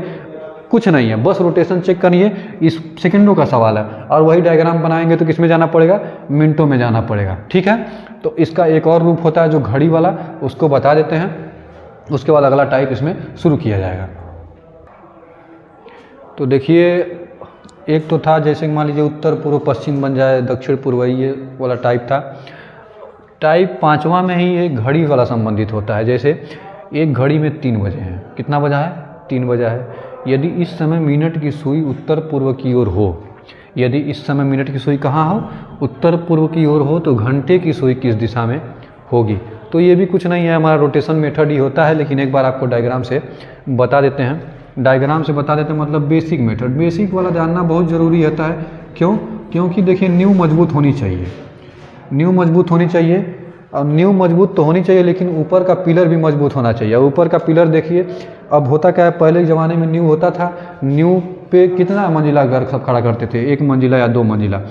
कुछ नहीं है, बस रोटेशन चेक करिए। इस सेकंडों का सवाल है और वही डायग्राम बनाएंगे तो किसमें जाना पड़ेगा? मिनटों में जाना पड़ेगा। ठीक है, तो इसका एक और रूप होता है जो घड़ी वाला, उसको बता देते हैं, उसके बाद अगला टाइप इसमें शुरू किया जाएगा। तो देखिए एक तो था जैसे मान लीजिए उत्तर पूर्व पश्चिम बन जाए, दक्षिण पूर्व, ये वाला टाइप था। टाइप 5वां में ही एक घड़ी वाला संबंधित होता है। जैसे एक घड़ी में 3 बजे हैं। कितना बजा है? 3 बजा है। यदि इस समय मिनट की सुई उत्तर पूर्व की ओर हो, यदि इस समय मिनट की सुई कहाँ हो? उत्तर पूर्व की ओर हो, तो घंटे की सुई किस दिशा में होगी? तो ये भी कुछ नहीं है, हमारा रोटेशन मेथड ही होता है, लेकिन एक बार आपको डायग्राम से बता देते हैं। डायग्राम से बता देते हैं मतलब बेसिक मेथड। बेसिक वाला जानना बहुत ज़रूरी होता है। क्यों? क्योंकि देखिए नींव मजबूत होनी चाहिए, नींव मजबूत होनी चाहिए। और नींव मजबूत तो होनी चाहिए, लेकिन ऊपर का पिलर भी मजबूत होना चाहिए। ऊपर का पिलर देखिए, अब होता क्या है, पहले के ज़माने में नींव होता था, नींव पे कितना मंजिला घर सब खड़ा करते थे? 1 मंजिला या 2 मंजिला।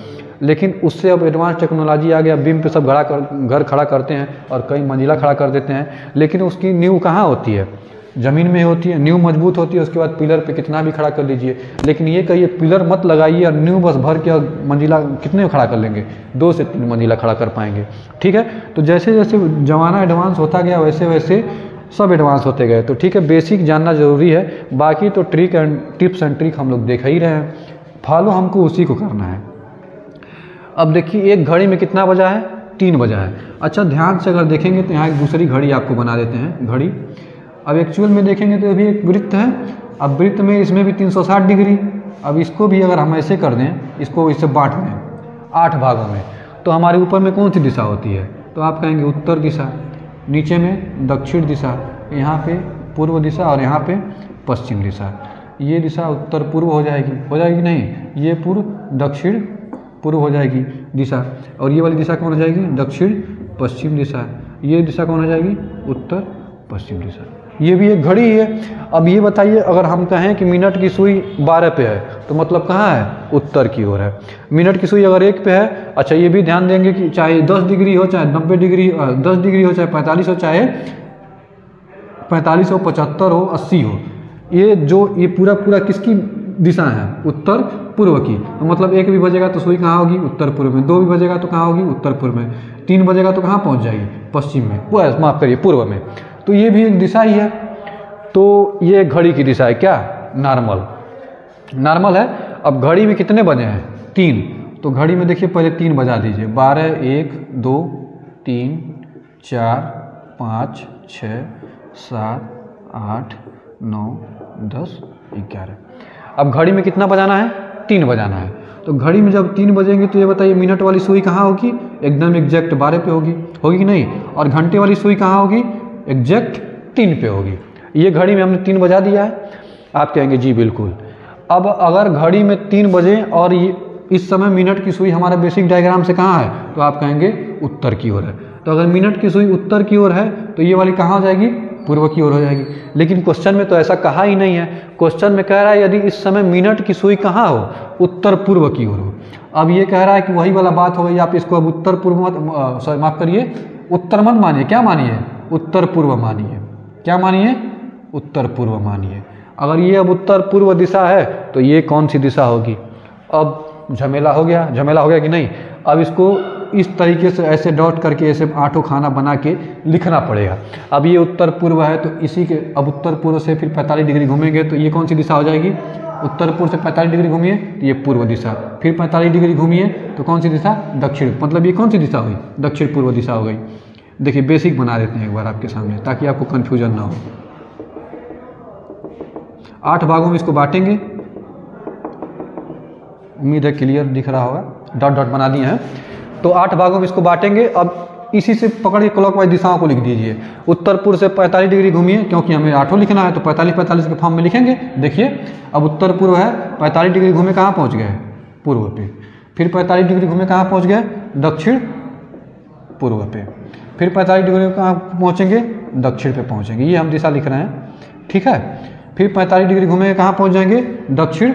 लेकिन उससे अब एडवांस टेक्नोलॉजी आ गया, बीम पे सब घर खड़ा करते हैं और कई मंजिला खड़ा कर देते हैं। लेकिन उसकी नींव कहाँ होती है? ज़मीन में होती है। नींव मजबूत होती है, उसके बाद पिलर पे कितना भी खड़ा कर लीजिए। लेकिन ये कहिए पिलर मत लगाइए और नींव बस भर के मंजिला कितने खड़ा कर लेंगे? 2 से 3 मंजिला खड़ा कर पाएंगे। ठीक है, तो जैसे जैसे ज़माना एडवांस होता गया वैसे वैसे सब एडवांस होते गए। तो ठीक है, बेसिक जानना ज़रूरी है, बाकी तो टिप्स एंड ट्रिक हम लोग देख ही रहे हैं, फॉलो हमको उसी को करना है। अब देखिए एक घड़ी में कितना बजा है? 3 बजा है। अच्छा ध्यान से अगर देखेंगे तो यहाँ एक दूसरी घड़ी आपको बना देते हैं घड़ी। अब एक्चुअल में देखेंगे तो अभी एक वृत्त है। अब वृत्त में इसमें भी 360 डिग्री। अब इसको भी अगर हम ऐसे कर दें, इसको इससे बांट दें 8 भागों में, तो हमारे ऊपर में कौन सी दिशा होती है? तो आप कहेंगे उत्तर दिशा, नीचे में दक्षिण दिशा, यहाँ पे पूर्व दिशा और यहाँ पे पश्चिम दिशा। ये दिशा उत्तर पूर्व हो जाएगी नहीं? ये पूर्व दक्षिण पूर्व हो जाएगी दिशा, और ये वाली दिशा कौन हो जाएगी? दक्षिण पश्चिम दिशा। ये दिशा कौन हो जाएगी? उत्तर पश्चिम दिशा। ये भी एक घड़ी है। अब ये बताइए, अगर हम कहें कि मिनट की सुई 12 पे है तो मतलब कहाँ है? उत्तर की ओर है। मिनट की सुई अगर 1 पे है, अच्छा ये भी ध्यान देंगे कि चाहे 10 डिग्री हो, चाहे 90 डिग्री 10 डिग्री हो, चाहे 45 हो, चाहे 45 हो, 75 हो, 80 हो, ये पूरा किसकी दिशा है? उत्तर पूर्व की। तो मतलब 1 भी बजेगा तो सुई कहाँ होगी? उत्तर पूर्व में। 2 भी बजेगा तो कहाँ होगी? उत्तर पूर्व में। 3 बजेगा तो कहाँ पहुँच जाएगी? पश्चिम में, माफ़ करिए पूर्व में। तो ये भी एक दिशा ही है। तो ये घड़ी की दिशा है, क्या? नॉर्मल है। अब घड़ी में कितने बजे हैं? 3। तो घड़ी में देखिए पहले 3 बजा दीजिए। 12, 1, 2, 3, 4, 5, 6, 7, 8, 9, 10, 11। अब घड़ी में कितना बजाना है? 3 बजाना है। तो घड़ी में जब 3 बजेंगे तो ये बताइए मिनट वाली सुई कहाँ होगी? एकदम एग्जैक्ट 12 पे होगी कि नहीं? और घंटे वाली सुई कहाँ होगी? एग्जैक्ट 3 पे होगी। ये घड़ी में हमने 3 बजा दिया है। आप कहेंगे जी बिल्कुल। अब अगर घड़ी में 3 बजे और ये इस समय मिनट की सुई हमारा बेसिक डायग्राम से कहाँ है? तो आप कहेंगे उत्तर की ओर है। तो अगर मिनट की सुई उत्तर की ओर है तो ये वाली कहाँ हो जाएगी? पूर्व की ओर हो जाएगी। लेकिन क्वेश्चन में तो ऐसा कहा ही नहीं है। क्वेश्चन में कह रहा है यदि इस समय मिनट की सुई कहाँ हो, उत्तर पूर्व की ओर हो। अब ये कह रहा है कि वही वाला बात हो गई, आप इसको अब उत्तर पूर्व मत, सॉरी माफ़ करिए, उत्तर मत मानिए, क्या मानिए, उत्तर पूर्व मानिए। क्या मानिए, उत्तर पूर्व मानिए। अगर ये अब उत्तर पूर्व दिशा है तो ये कौन सी दिशा होगी। अब झमेला हो गया, झमेला हो गया कि नहीं। अब इसको इस तरीके से ऐसे डॉट करके ऐसे आठों खाना बना के लिखना पड़ेगा। अब ये उत्तर पूर्व है तो इसी के, अब उत्तर पूर्व से फिर 45 डिग्री घूमेंगे तो ये कौन सी दिशा हो जाएगी, उत्तर पूर्व से 45 डिग्री घूमिए तो ये पूर्व दिशा, फिर 45 डिग्री घूमिए तो कौन सी दिशा, दक्षिण, मतलब ये कौन सी दिशा हुई, दक्षिण पूर्व दिशा हो गई। देखिए बेसिक बना देते हैं एक बार आपके सामने ताकि आपको कन्फ्यूजन ना हो। 8 भागों में इसको बांटेंगे, उम्मीद है क्लियर दिख रहा होगा, डॉट डॉट बना दिए हैं। तो 8 भागों में इसको बांटेंगे। अब इसी से पकड़ के क्लॉकवाइज दिशाओं को लिख दीजिए। उत्तर पूर्व से 45 डिग्री घूमिए, क्योंकि हमें 8 लिखना है तो 45-45 के फॉर्म में लिखेंगे। देखिए अब उत्तर पूर्व है, 45 डिग्री घूमे कहाँ पहुँच गए, पूर्व पे, फिर 45 डिग्री घूमे कहाँ पहुँच गए, दक्षिण पूर्व पे, फिर 45 डिग्री कहाँ पहुँचेंगे, दक्षिण पे पहुँचेंगे। ये हम दिशा लिख रहे हैं, ठीक है। फिर 45 डिग्री घूमेंगे कहाँ पहुँच जाएंगे, दक्षिण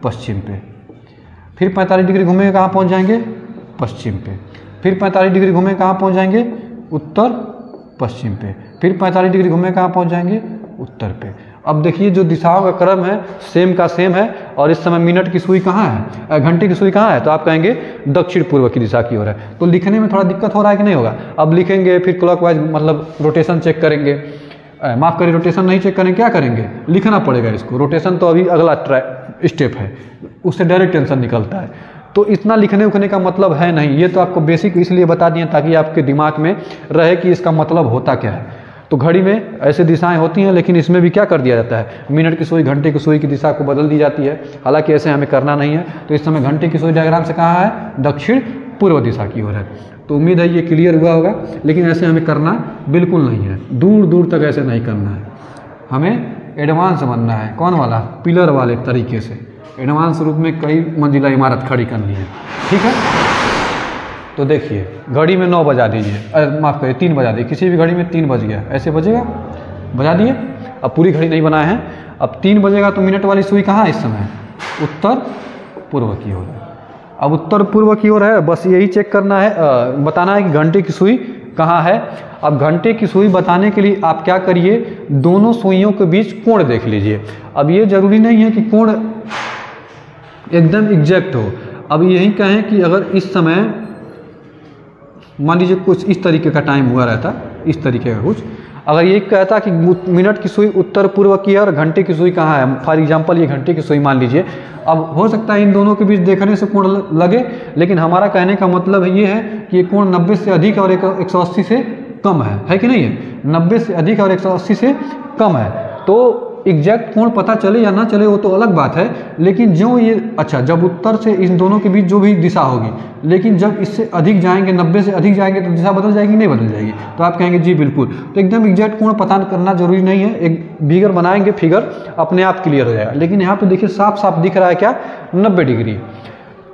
पश्चिम पे, फिर 45 डिग्री घूमेंगे कहाँ पहुँच जाएंगे, पश्चिम पे, फिर 45 डिग्री घूमेंगे कहाँ पहुँच जाएंगे, उत्तर पश्चिम पे, फिर 45 डिग्री घूमेंगे कहाँ पहुँच जाएंगे, उत्तर पे। अब देखिए जो दिशाओं का क्रम है सेम का सेम है। और इस समय मिनट की सुई कहाँ है, घंटे की सुई कहाँ है, तो आप कहेंगे दक्षिण पूर्व की दिशा की ओर है। तो लिखने में थोड़ा दिक्कत हो रहा है कि नहीं होगा। अब लिखेंगे फिर क्लॉकवाइज मतलब रोटेशन चेक करेंगे, माफ़ करिए रोटेशन नहीं चेक करेंगे, क्या करेंगे, लिखना पड़ेगा इसको। रोटेशन तो अभी अगला स्टेप है, उससे डायरेक्ट टेंशन निकलता है। तो इतना लिखने उखने का मतलब है नहीं। ये तो आपको बेसिक इसलिए बता दिए ताकि आपके दिमाग में रहे कि इसका मतलब होता क्या है। तो घड़ी में ऐसे दिशाएं होती हैं, लेकिन इसमें भी क्या कर दिया जाता है, मिनट की सुई घंटे की सुई की दिशा को बदल दी जाती है। हालांकि ऐसे हमें करना नहीं है। तो इस समय घंटे की सुई डायग्राम से कहाँ है, दक्षिण पूर्व दिशा की ओर है। तो उम्मीद है ये क्लियर हुआ होगा। लेकिन ऐसे हमें करना बिल्कुल नहीं है, दूर दूर तक ऐसे नहीं करना है। हमें एडवांस बनना है, कौन वाला, पिलर वाले तरीके से एडवांस रूप में कई मंजिला इमारत खड़ी करनी है, ठीक है। तो देखिए घड़ी में 9 बजा दीजिए, माफ़ करिए 3 बजा दीजिए, किसी भी घड़ी में 3 बज गया, ऐसे बजेगा, बजा दिए। अब पूरी घड़ी नहीं बनाए हैं, अब 3 बजेगा तो मिनट वाली सुई कहाँ है इस समय, उत्तर पूर्व की ओर है। अब उत्तर पूर्व की ओर है, बस यही चेक करना है, बताना है कि घंटे की सुई कहाँ है। अब घंटे की सुई बताने के लिए आप क्या करिए, दोनों सुइयों के बीच कोण देख लीजिए। अब ये जरूरी नहीं है कि कोण एकदम एग्जैक्ट हो। अब यही कहें कि अगर इस समय मान लीजिए कुछ इस तरीके का टाइम हुआ रहता, इस तरीके का कुछ, अगर ये कहता कि मिनट की सुई उत्तर पूर्व की है और घंटे की सुई कहाँ है, फॉर एग्जांपल ये घंटे की सुई मान लीजिए। अब हो सकता है इन दोनों के बीच देखने से कोण लगे, लेकिन हमारा कहने का मतलब ये है कि ये कोण 90 से अधिक और 180 से कम है कि नहीं है, 90 से अधिक और 180 से कम है। तो एग्जैक्ट कोण पता चले या ना चले वो तो अलग बात है, लेकिन जो ये अच्छा जब उत्तर से इन दोनों के बीच जो भी दिशा होगी, लेकिन जब इससे अधिक जाएंगे, 90 से अधिक जाएंगे तो दिशा बदल जाएगी, नहीं बदल जाएगी। तो आप कहेंगे जी बिल्कुल। तो एकदम एग्जैक्ट कोण पता करना जरूरी नहीं है, एक फिगर बनाएंगे, फिगर अपने आप क्लियर हो जाएगा। लेकिन यहाँ पे देखिए साफ साफ दिख रहा है क्या, 90 डिग्री।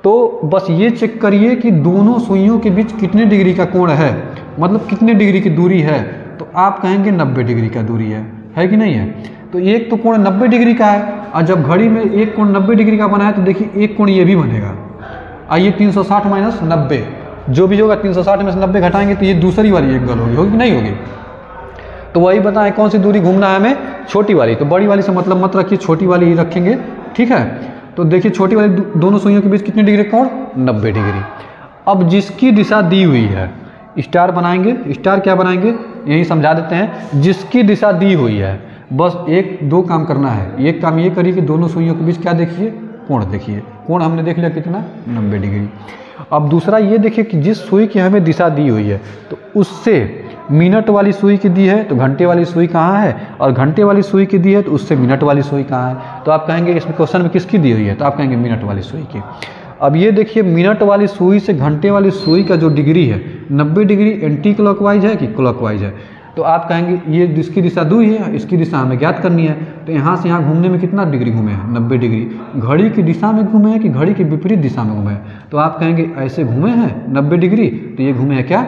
तो बस ये चेक करिए कि दोनों सुइयों के बीच कितने डिग्री का कोण है, मतलब कितने डिग्री की दूरी है। तो आप कहेंगे 90 डिग्री का दूरी है कि नहीं है। तो एक तो कोण 90 डिग्री का है, और जब घड़ी में एक कोण 90 डिग्री का बना है तो देखिए एक कोण ये भी बनेगा। आइए 360 माइनस 90 जो भी होगा, 360 में से 90 घटाएंगे तो ये दूसरी वाली एंगल होगी कि नहीं होगी। तो वही बताएं कौन सी दूरी घूमना है हमें, छोटी वाली। तो बड़ी वाली से मतलब मत रखिए, छोटी वाली ही रखेंगे, ठीक है। तो देखिए छोटी वाली दोनों सुइयों के बीच कितने डिग्री कोण, 90 डिग्री। अब जिसकी दिशा दी हुई है, स्टार बनाएंगे, स्टार क्या बनाएंगे यही समझा देते हैं। जिसकी दिशा दी हुई है, बस एक दो काम करना है। एक काम ये करिए कि दोनों सुइयों के बीच क्या देखिए, कोण देखिए। कोण हमने देख लिया कितना, 90 डिग्री। अब दूसरा ये देखिए कि जिस सुई की हमें दिशा दी हुई है, तो उससे मिनट वाली सुई की दी है तो घंटे वाली सुई कहाँ है, और घंटे वाली सुई की दी है तो उससे मिनट वाली सुई कहाँ है। तो आप कहेंगे इसमें क्वेश्चन में किसकी दी हुई है, तो आप कहेंगे मिनट वाली सुई की। अब ये देखिए मिनट वाली सुई से घंटे वाली सुई का जो डिग्री है, 90 डिग्री एंटी क्लॉकवाइज है कि क्लॉकवाइज है। तो आप कहेंगे ये जिसकी दिशा दी है इसकी दिशा हमें ज्ञात करनी है। तो यहाँ से यहाँ घूमने में कितना डिग्री घूमे हैं, 90 डिग्री। घड़ी की दिशा में घूमे हैं कि घड़ी की विपरीत दिशा में घूमे हैं, तो आप कहेंगे ऐसे घूमे हैं 90 डिग्री, तो ये घूमे हैं क्या,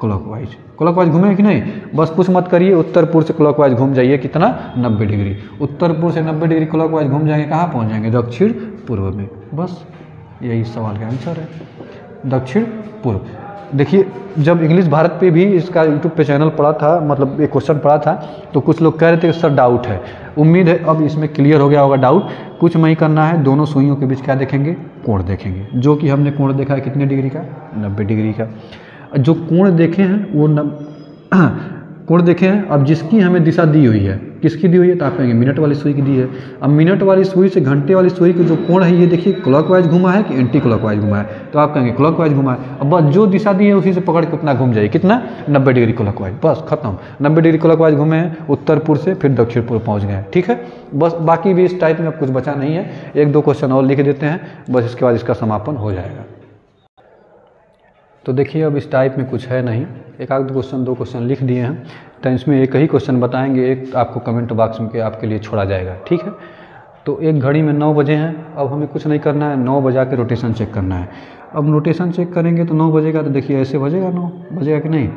क्लॉकवाइज। क्लॉकवाइज घूमे कि नहीं, बस कुछ मत करिए, उत्तर पूर्व से क्लॉकवाइज घूम जाइए, कितना 90 डिग्री। उत्तर पूर्व से 90 डिग्री क्लॉकवाइज घूम जाएंगे, कहाँ पहुँच जाएंगे, दक्षिण पूर्व में। बस यही सवाल का आंसर है, दक्षिण पूर्व। देखिए जब इंग्लिश भारत पे भी इसका यूट्यूब पे चैनल पढ़ा था, मतलब एक क्वेश्चन पढ़ा था, तो कुछ लोग कह रहे थे कि सर डाउट है। उम्मीद है अब इसमें क्लियर हो गया होगा डाउट। कुछ नहीं करना है, दोनों सुइयों के बीच क्या देखेंगे, कोण देखेंगे। जो कि हमने कोण देखा है कितने डिग्री का, 90 डिग्री का। जो कोण देखे हैं वो कोण देखे हैं। अब जिसकी हमें दिशा दी हुई है, किसकी दी हुई है, तो आप कहेंगे मिनट वाली सुई की दी है। अब मिनट वाली सुई से घंटे वाली सुई की जो कोण है, ये देखिए क्लॉकवाइज घुमा है कि एंटी क्लॉकवाइज घुमा है, तो आप कहेंगे क्लॉकवाइज घुमा है। अब बस जो दिशा दी है उसी से पकड़ के उतना घूम जाइए, कितना 90 डिग्री क्लॉकवाइज, बस खत्म। 90 डिग्री क्लॉकवाइज घूमे हैं उत्तर पूर्व से, फिर दक्षिण पूर्व पहुँच गए हैं, ठीक है। बस बाकी भी इस टाइप में अब कुछ बचा नहीं है, 1-2 क्वेश्चन और लिख देते हैं, बस इसके बाद इसका समापन हो जाएगा। तो देखिए अब इस टाइप में कुछ है नहीं, एक आध क्वेश्चन 2 क्वेश्चन लिख दिए हैं, तो इसमें एक ही क्वेश्चन बताएंगे, एक आपको कमेंट बॉक्स में आपके लिए छोड़ा जाएगा, ठीक है। तो एक घड़ी में 9 बजे हैं, अब हमें कुछ नहीं करना है, 9 बजा के रोटेशन चेक करना है। अब रोटेशन चेक करेंगे तो 9 बजेगा, तो देखिए ऐसे बजेगा, 9 बजेगा कि नहीं।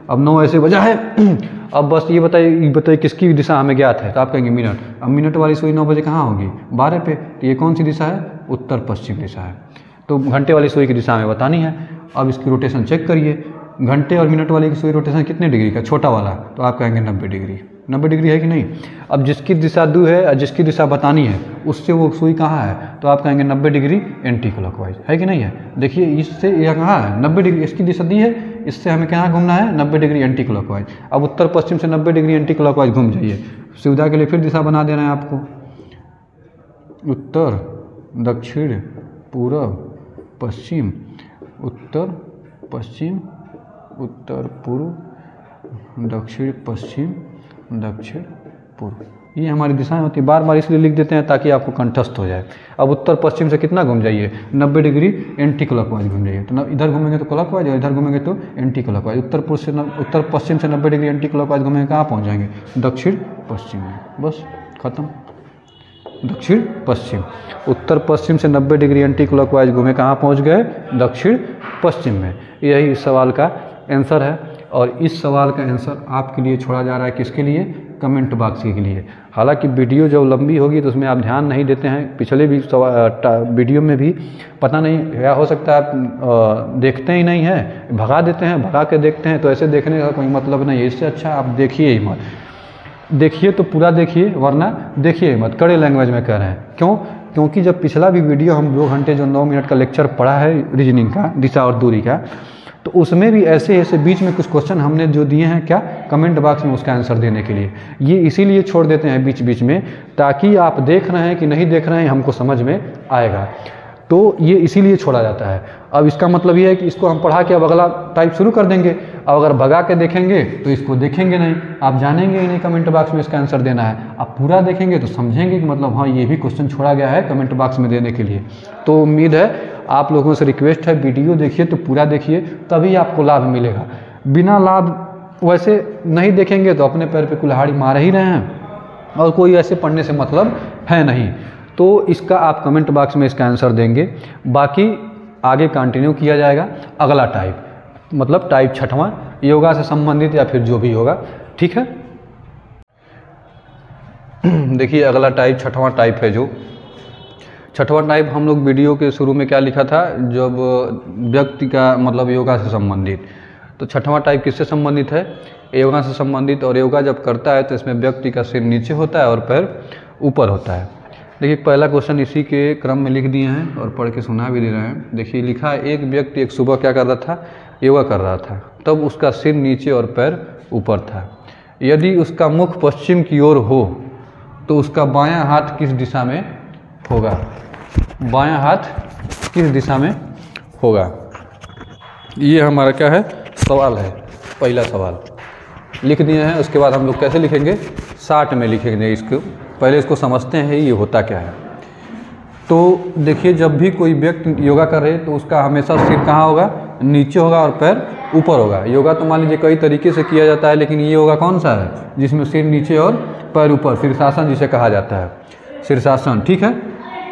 अब 9 ऐसे बजा है। अब बस ये बताइए किसकी दिशा हमें ज्ञात है, तो आप कहेंगे मिनट। अब मिनट वाली सुई 9 बजे कहाँ होगी, 12 पे, तो ये कौन सी दिशा है, उत्तर पश्चिम दिशा है। तो घंटे वाली सुई की दिशा हमें बतानी है। अब इसकी रोटेशन चेक करिए, घंटे और मिनट वाली की सुई रोटेशन कितने डिग्री का, छोटा वाला, तो आप कहेंगे 90 डिग्री। 90 डिग्री है कि नहीं। अब जिसकी दिशा दू है और जिसकी दिशा बतानी है, उससे वो सुई कहाँ है, तो आप कहेंगे 90 डिग्री एंटी क्लॉकवाइज, है कि नहीं है। देखिए इससे यह कहाँ है, 90 डिग्री, इसकी दिशा दी है, इससे हमें कहाँ घूमना है, 90 डिग्री एंटी क्लॉकवाइज। अब उत्तर पश्चिम से 90 डिग्री एंटी क्लॉकवाइज घूम जाइए। सुविधा के लिए फिर दिशा बना देना है आपको, उत्तर, दक्षिण, पूर्व, पश्चिम, उत्तर पश्चिम, उत्तर पूर्व, दक्षिण पश्चिम, दक्षिण पूर्व। ये हमारी दिशाएं होती है, बार बार इसलिए लिख देते हैं ताकि आपको कंठस्थ हो जाए। अब उत्तर पश्चिम से कितना घूम जाइए, 90 डिग्री एंटी क्लॉकवाइज घूम जाइए। तो इधर घूमेंगे तो क्लॉकवाइज और इधर घूमेंगे तो एंटी क्लॉकवाइज। उत्तर पश्चिम से 90 डिग्री एंटी क्लॉकवाइज घूमेंगे, कहाँ पहुँच जाएंगे, दक्षिण पश्चिम में, बस खत्म। दक्षिण पश्चिम, उत्तर पश्चिम से 90 डिग्री एंटी क्लॉकवाइज घूमे, कहाँ पहुँच गए, दक्षिण पश्चिम में। यही इस सवाल का आंसर है। और इस सवाल का आंसर आपके लिए छोड़ा जा रहा है, किसके लिए, कमेंट बॉक्स के लिए। हालांकि वीडियो जब लंबी होगी तो उसमें आप ध्यान नहीं देते हैं, पिछले भी वीडियो में भी पता नहीं क्या हो सकता है आप देखते ही नहीं हैं, भगा देते हैं, भगा के देखते हैं, तो ऐसे देखने का कोई मतलब नहीं है। इससे अच्छा आप देखिए ही मत, देखिए तो पूरा देखिए, वरना देखिए मत, कड़े लैंग्वेज में कह रहे हैं। क्यों, क्योंकि जब पिछला भी वीडियो हम 2 घंटे जो 9 मिनट का लेक्चर पढ़ा है रीजनिंग का, दिशा और दूरी का, तो उसमें भी ऐसे ऐसे बीच में कुछ क्वेश्चन हमने जो दिए हैं, क्या, कमेंट बॉक्स में उसका आंसर देने के लिए। ये इसीलिए छोड़ देते हैं बीच बीच में, ताकि आप देख रहे हैं कि नहीं देख रहे हैं हमको समझ में आएगा, तो ये इसीलिए छोड़ा जाता है। अब इसका मतलब ये है कि इसको हम पढ़ा के अब अगला टाइप शुरू कर देंगे। अब अगर भगा के देखेंगे तो इसको देखेंगे नहीं, आप जानेंगे ही नहीं कमेंट बॉक्स में इसका आंसर देना है। आप पूरा देखेंगे तो समझेंगे कि मतलब हाँ ये भी क्वेश्चन छोड़ा गया है कमेंट बॉक्स में देने के लिए। तो उम्मीद है आप लोगों से रिक्वेस्ट है, वीडियो देखिए तो पूरा देखिए, तभी आपको लाभ मिलेगा। बिना लाभ वैसे नहीं देखेंगे तो अपने पैर पे कुल्हाड़ी मार ही रहे हैं, और कोई ऐसे पढ़ने से मतलब है नहीं। तो इसका आप कमेंट बॉक्स में इसका आंसर देंगे, बाकी आगे कंटिन्यू किया जाएगा अगला टाइप, मतलब टाइप 6वां, योगा से संबंधित या फिर जो भी होगा, ठीक है। देखिए अगला टाइप 6वां टाइप है, जो 6वां टाइप हम लोग वीडियो के शुरू में क्या लिखा था, जब व्यक्ति का मतलब योगा से संबंधित, तो 6वां टाइप किससे संबंधित है, योगा से संबंधित। और योगा जब करता है तो इसमें व्यक्ति का सिर नीचे होता है और पैर ऊपर होता है। देखिए पहला क्वेश्चन इसी के क्रम में लिख दिए हैं और पढ़ के सुना भी दे रहे हैं। देखिए लिखा है, एक व्यक्ति एक सुबह क्या कर रहा था, योगा कर रहा था, तब उसका सिर नीचे और पैर ऊपर था। यदि उसका मुख पश्चिम की ओर हो तो उसका बायां हाथ किस दिशा में होगा, बायां हाथ किस दिशा में होगा। ये हमारा क्या है, सवाल है, पहला सवाल लिख दिए हैं। उसके बाद हम लोग कैसे लिखेंगे, शार्ट में लिखेंगे इसको, पहले इसको समझते हैं ये होता क्या है। तो देखिए जब भी कोई व्यक्ति योगा कर रहे तो उसका हमेशा सिर कहाँ होगा, नीचे होगा और पैर ऊपर होगा। योगा तो मान लीजिए कई तरीके से किया जाता है, लेकिन ये योगा कौन सा है जिसमें सिर नीचे और पैर ऊपर, शीर्षासन जिसे कहा जाता है, शीर्षासन, ठीक है।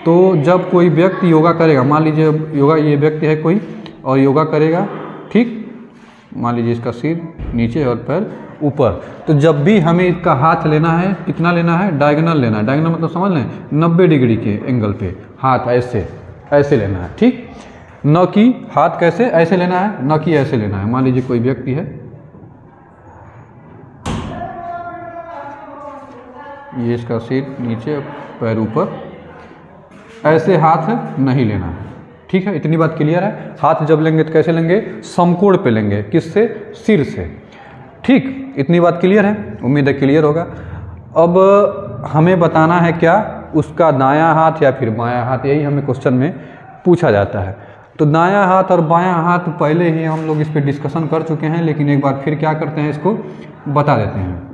तो जब कोई व्यक्ति योगा करेगा, मान लीजिए योगा ये व्यक्ति है कोई और योगा करेगा, ठीक, मान लीजिए इसका सिर नीचे और पैर ऊपर। तो जब भी हमें इसका हाथ लेना है, कितना लेना है, डायगोनल लेना है। डायगोनल मतलब समझ लें 90 डिग्री के एंगल पे हाथ ऐसे लेना है, ठीक। न कि हाथ कैसे ऐसे लेना है, न कि ऐसे लेना है। मान लीजिए कोई व्यक्ति है, ये इसका सिर नीचे पैर ऊपर, ऐसे हाथ नहीं लेना है, ठीक है। इतनी बात क्लियर है। हाथ जब लेंगे तो कैसे लेंगे, समकोण पे लेंगे, किससे, सिर से, ठीक। इतनी बात क्लियर है, उम्मीद है क्लियर होगा। अब हमें बताना है क्या, उसका दायां हाथ या फिर बायां हाथ, यही हमें क्वेश्चन में पूछा जाता है। तो दायां हाथ और बायां हाथ पहले ही हम लोग इस पर डिस्कशन कर चुके हैं, लेकिन एक बार फिर क्या करते हैं, इसको बता देते हैं।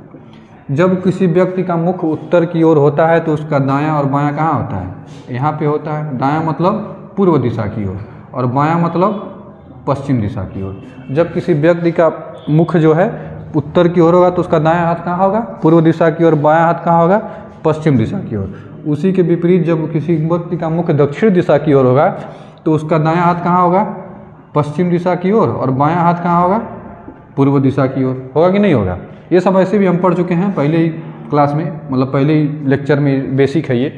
जब किसी व्यक्ति का मुख उत्तर की ओर होता है तो उसका दायां और बायां कहाँ होता है, यहाँ पे होता है। दायां मतलब पूर्व दिशा की ओर और बायां मतलब पश्चिम दिशा की ओर। जब किसी व्यक्ति का मुख जो है उत्तर की ओर होगा तो उसका दायां हाथ कहाँ होगा, पूर्व दिशा की ओर, बायां हाथ कहाँ होगा, पश्चिम दिशा की ओर। उसी के विपरीत जब किसी व्यक्ति का मुख दक्षिण दिशा की ओर होगा तो उसका दायां हाथ कहाँ होगा, पश्चिम दिशा की ओर, और बायां हाथ कहाँ होगा, पूर्व दिशा की ओर। होगा कि नहीं होगा। ये सब ऐसे भी हम पढ़ चुके हैं पहले ही क्लास में, मतलब पहले ही लेक्चर में, बेसिक है ये।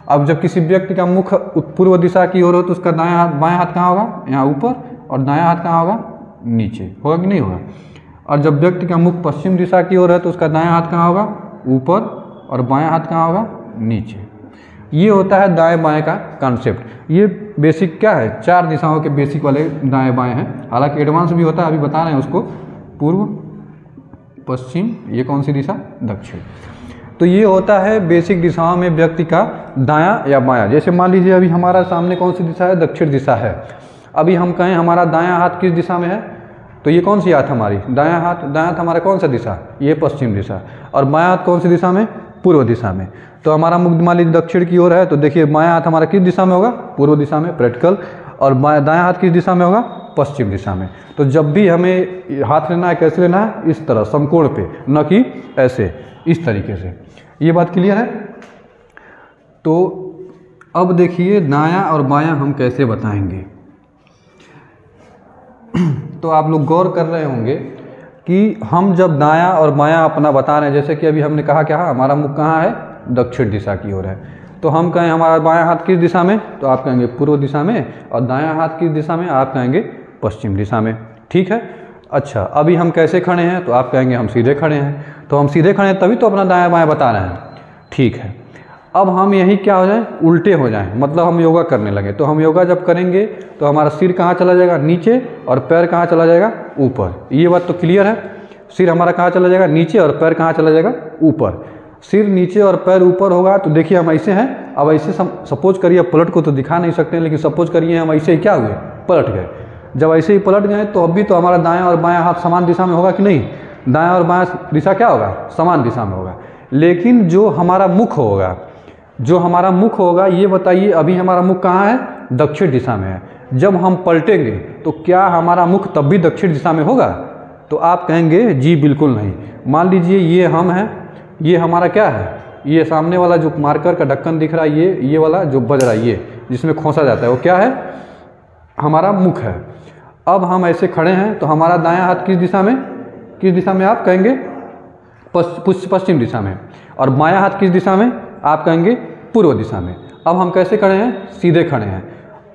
अब जब किसी व्यक्ति का मुख पूर्व दिशा की ओर हो तो उसका दायां हाथ, बायां हाथ कहाँ होगा, यहाँ ऊपर, और दायां हाथ कहाँ होगा, नीचे। होगा कि नहीं होगा। और जब व्यक्ति का मुख पश्चिम दिशा की ओर है तो उसका दायां हाथ कहाँ होगा, ऊपर, और बायां हाथ कहाँ होगा, नीचे। ये होता है दाएं बाएं का कॉन्सेप्ट। ये बेसिक क्या है, 4 दिशाओं के बेसिक वाले दाएं बाएं हैं। हालांकि एडवांस भी होता है, अभी बता रहे हैं उसको। पूर्व, पश्चिम, ये कौन सी दिशा, दक्षिण। तो ये होता है बेसिक दिशाओं में व्यक्ति का दायां या बायां। जैसे मान लीजिए अभी हमारा सामने कौन सी दिशा है, दक्षिण दिशा है। अभी हम कहें हमारा दायां हाथ किस दिशा में है, तो ये कौन सी हाथ हमारी, दायां हाथ हमारा कौन सा दिशा, ये पश्चिम दिशा। और बायां हाथ कौन सी दिशा में, पूर्व दिशा में। तो हमारा मुख मान लीजिए दक्षिण की ओर है तो देखिए बायां हाथ हमारा किस दिशा में होगा, पूर्व दिशा में, प्रैक्टिकल। और दायां हाथ किस दिशा में होगा, पश्चिम दिशा में। तो जब भी हमें हाथ लेना है, कैसे लेना है, इस तरह समकोण पे, न कि ऐसे, इस तरीके से। ये बात क्लियर है। तो अब देखिए दायां और बायां हम कैसे बताएंगे। तो आप लोग गौर कर रहे होंगे कि हम जब दायां और बायां अपना बता रहे हैं, जैसे कि अभी हमने कहा क्या, हमारा मुख कहाँ है, दक्षिण दिशा की ओर है। तो हम कहें हमारा बायां हाथ किस दिशा में, तो आप कहेंगे पूर्व दिशा में, और दायां हाथ किस दिशा में, आप कहेंगे पश्चिम दिशा में, ठीक है। अच्छा, अभी हम कैसे खड़े हैं, तो आप कहेंगे हम सीधे खड़े हैं। तो हम सीधे खड़े हैं तभी तो अपना दायां बायां बता रहे हैं, ठीक है। अब हम यही क्या हो जाए, उल्टे हो जाएं, मतलब हम योगा करने लगे। तो हम योगा जब करेंगे तो हमारा सिर कहाँ चला जाएगा, नीचे, और पैर कहाँ चला जाएगा, ऊपर। ये बात तो क्लियर है। सिर हमारा कहाँ चला जाएगा, नीचे, और पैर कहाँ चला जाएगा, ऊपर। सिर नीचे और पैर ऊपर होगा तो देखिए हम ऐसे हैं। अब ऐसे सपोज करिए, पलट को तो दिखा नहीं सकते, लेकिन सपोज करिए हम ऐसे ही क्या हुए, पलट गए। जब ऐसे ही पलट गए तो अभी तो हमारा दायां और बायां हाथ समान दिशा में होगा कि नहीं, दायां और बायां दिशा क्या होगा, समान दिशा में होगा। लेकिन जो हमारा मुख होगा, ये बताइए अभी हमारा मुख कहाँ है, दक्षिण दिशा में है। जब हम पलटेंगे तो क्या हमारा मुख तब भी दक्षिण दिशा में होगा, तो आप कहेंगे जी बिल्कुल नहीं। मान लीजिए ये हम हैं, ये हमारा क्या है, ये सामने वाला जो मार्कर का ढक्कन दिख रहा है, ये वाला जो बज रहा है, ये जिसमें खोसा जाता है, वो क्या है, हमारा मुख है। अब हम ऐसे खड़े हैं तो हमारा दायां हाथ किस दिशा में आप कहेंगे पश्चिम दिशा में, और बायां हाथ किस दिशा में, आप कहेंगे पूर्व दिशा में। अब हम कैसे खड़े हैं, सीधे खड़े हैं।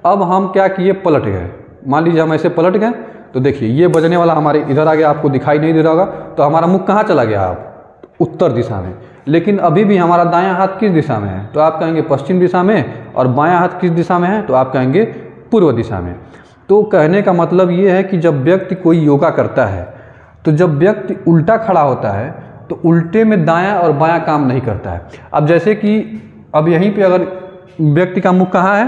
अब हम क्या किए, पलट गए। मान लीजिए हम ऐसे पलट गए तो देखिए ये बजने वाला हमारे इधर आ गया, आपको दिखाई नहीं दे रहा होगा। तो हमारा मुख कहाँ चला गया, आप उत्तर दिशा में। लेकिन अभी भी हमारा दायां हाथ किस दिशा में है, तो आप कहेंगे पश्चिम दिशा में, और बायां हाथ किस दिशा में है, तो आप कहेंगे पूर्व दिशा में। तो कहने का मतलब ये है कि जब व्यक्ति कोई योगा करता है तो जब व्यक्ति उल्टा खड़ा होता है तो उल्टे में दायां और बायां काम नहीं करता है। अब जैसे कि अब यहीं पे अगर व्यक्ति का मुख कहाँ है,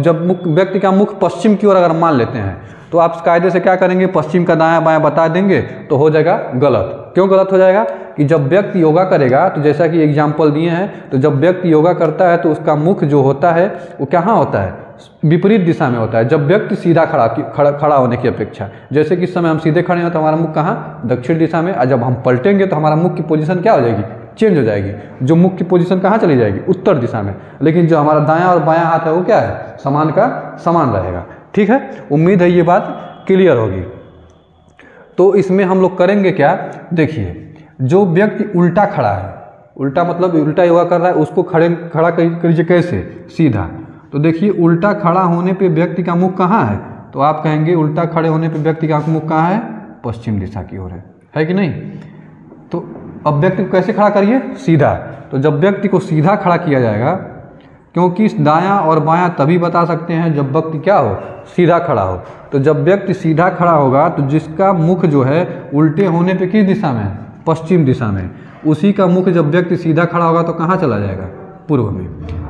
जब व्यक्ति का मुख पश्चिम की ओर अगर मान लेते हैं तो आप कायदे से क्या करेंगे, पश्चिम का दायां बायां बता देंगे तो हो जाएगा गलत। क्यों गलत हो जाएगा, कि जब व्यक्ति योगा करेगा तो जैसा कि एग्जाम्पल दिए हैं, तो जब व्यक्ति योगा करता है तो उसका मुख जो होता है वो कहाँ होता है, विपरीत दिशा में होता है। जब व्यक्ति सीधा खड़ा होने की अपेक्षा, जैसे कि इस समय हम सीधे खड़े हैं तो हमारा मुख कहाँ, दक्षिण दिशा में, और जब हम पलटेंगे तो हमारा मुख की पोजीशन क्या हो जाएगी, चेंज हो जाएगी। जो मुख की पोजीशन कहाँ चली जाएगी, उत्तर दिशा में। लेकिन जो हमारा दायां और बायां हाथ है वो क्या है, समान का समान रहेगा। ठीक है, उम्मीद है ये बात क्लियर होगी। तो इसमें हम लोग करेंगे क्या, देखिए जो व्यक्ति उल्टा खड़ा है, उल्टा मतलब उल्टा योगा कर रहा है, उसको खड़ा करिए कैसे, सीधा। तो देखिए उल्टा खड़ा होने पे व्यक्ति का मुख कहाँ है, तो आप कहेंगे उल्टा खड़े होने पे व्यक्ति का मुख कहाँ है, पश्चिम दिशा की ओर है कि नहीं। तो अब व्यक्ति को कैसे खड़ा करिए, सीधा। तो जब व्यक्ति को सीधा खड़ा किया जाएगा, क्योंकि दायां और बायां तभी बता सकते हैं जब व्यक्ति क्या हो, सीधा खड़ा हो। तो जब व्यक्ति सीधा खड़ा होगा तो जिसका मुख जो है उल्टे होने पे किस दिशा में है, पश्चिम दिशा में, उसी का मुख जब व्यक्ति सीधा खड़ा होगा तो कहाँ चला जाएगा, पूर्व में।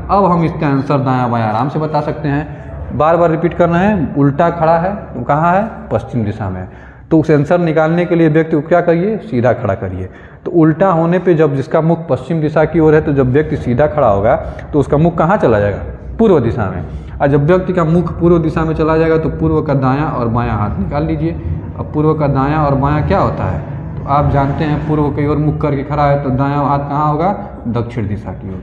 अब हम इसका आंसर दायां बायां आराम से बता सकते हैं, बार बार रिपीट करना है। उल्टा खड़ा है तो कहाँ है, पश्चिम दिशा में। तो उस आंसर निकालने के लिए व्यक्ति को क्या करिए, सीधा खड़ा करिए। तो उल्टा होने पे जब जिसका मुख पश्चिम दिशा की ओर है, तो जब व्यक्ति सीधा खड़ा होगा तो उसका मुख कहाँ चला जाएगा, पूर्व दिशा में। और जब व्यक्ति का मुख पूर्व दिशा में चला जाएगा तो पूर्व का दायां और बायां हाथ निकाल लीजिए। अब पूर्व का दायां और बायां क्या होता है, तो आप जानते हैं पूर्व की ओर मुख करके खड़ा है तो दायां हाथ कहाँ होगा, दक्षिण दिशा की ओर।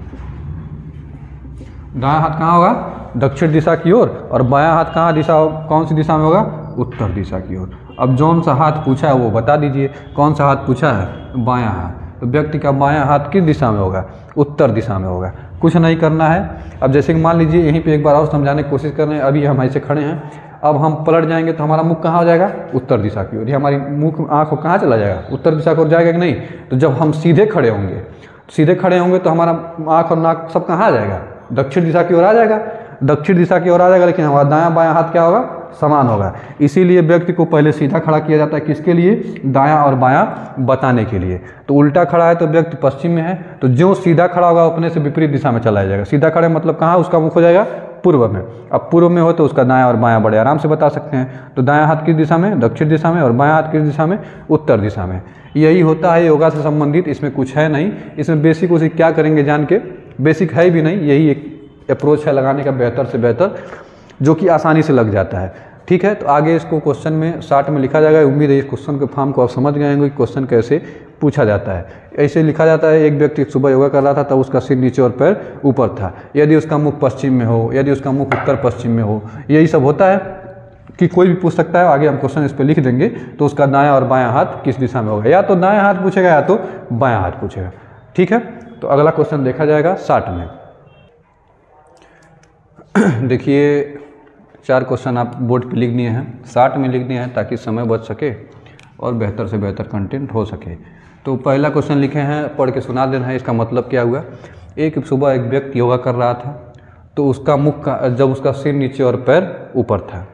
दायां हाथ कहाँ होगा, दक्षिण दिशा की ओर, और बायां हाथ कहाँ दिशा, कौन सी दिशा में होगा, उत्तर दिशा की ओर। अब जौन सा हाथ पूछा है वो बता दीजिए, कौन सा हाथ पूछा है, बायां हाथ। तो व्यक्ति का बायां हाथ किस दिशा में होगा, उत्तर दिशा में होगा। कुछ नहीं करना है। अब जैसे कि मान लीजिए यहीं पे एक बार और समझाने की कोशिश कर रहे हैं, अभी हम ऐसे खड़े हैं, अब हम पलट जाएंगे तो हमारा मुख कहाँ हो जाएगा, उत्तर दिशा की ओर। ये हमारी मुख आँख कहाँ चला जाएगा, उत्तर दिशा की ओर जाएगा कि नहीं। तो जब हम सीधे खड़े होंगे तो हमारा आँख और नाक सब कहाँ आ जाएगा, दक्षिण दिशा की ओर आ जाएगा, दक्षिण दिशा की ओर आ जाएगा। लेकिन हमारा दायां बायां हाथ क्या होगा, समान होगा। इसीलिए व्यक्ति को पहले सीधा खड़ा किया जाता है, किसके लिए, दायां और बायां बताने के लिए। तो उल्टा खड़ा है तो व्यक्ति पश्चिम में है, तो जो सीधा खड़ा होगा अपने से विपरीत दिशा में चला जाएगा। सीधा खड़े मतलब कहाँ, उसका मुख हो जाएगा पूर्व में। अब पूर्व में हो तो उसका दायां और बायां बड़े आराम से बता सकते हैं। तो दायां हाथ किस दिशा में, दक्षिण दिशा में, और बायां हाथ किस दिशा में, उत्तर दिशा में। यही होता है योगा से संबंधित, इसमें कुछ है नहीं। इसमें बेसिक उसी क्या करेंगे जान के, बेसिक है भी नहीं, यही एक अप्रोच है लगाने का बेहतर से बेहतर, जो कि आसानी से लग जाता है। ठीक है, तो आगे इसको क्वेश्चन में शार्ट में लिखा जाएगा। उम्मीद है इस क्वेश्चन के फॉर्म को आप समझ गए होंगे कि क्वेश्चन कैसे पूछा जाता है। ऐसे लिखा जाता है, एक व्यक्ति सुबह योगा कर रहा था तब उसका सिर नीचे और पैर ऊपर था। यदि उसका मुख पश्चिम में हो, यदि उसका मुख उत्तर पश्चिम में हो, यही सब होता है कि कोई भी पूछ सकता है। आगे हम क्वेश्चन इस पर लिख देंगे। तो उसका दायां और बायां हाथ किस दिशा में होगा, या तो दायां हाथ पूछेगा या तो बायां हाथ पूछेगा। ठीक है, तो अगला क्वेश्चन देखा जाएगा शार्ट में। देखिए 4 क्वेश्चन आप बोर्ड पे लिख दिए हैं, शार्ट में लिख दिए हैं ताकि समय बच सके और बेहतर से बेहतर कंटेंट हो सके। तो पहला क्वेश्चन लिखे हैं, पढ़ के सुना देना है। इसका मतलब क्या हुआ, एक सुबह एक व्यक्ति योगा कर रहा था तो उसका मुख का, जब उसका सिर नीचे और पैर ऊपर था,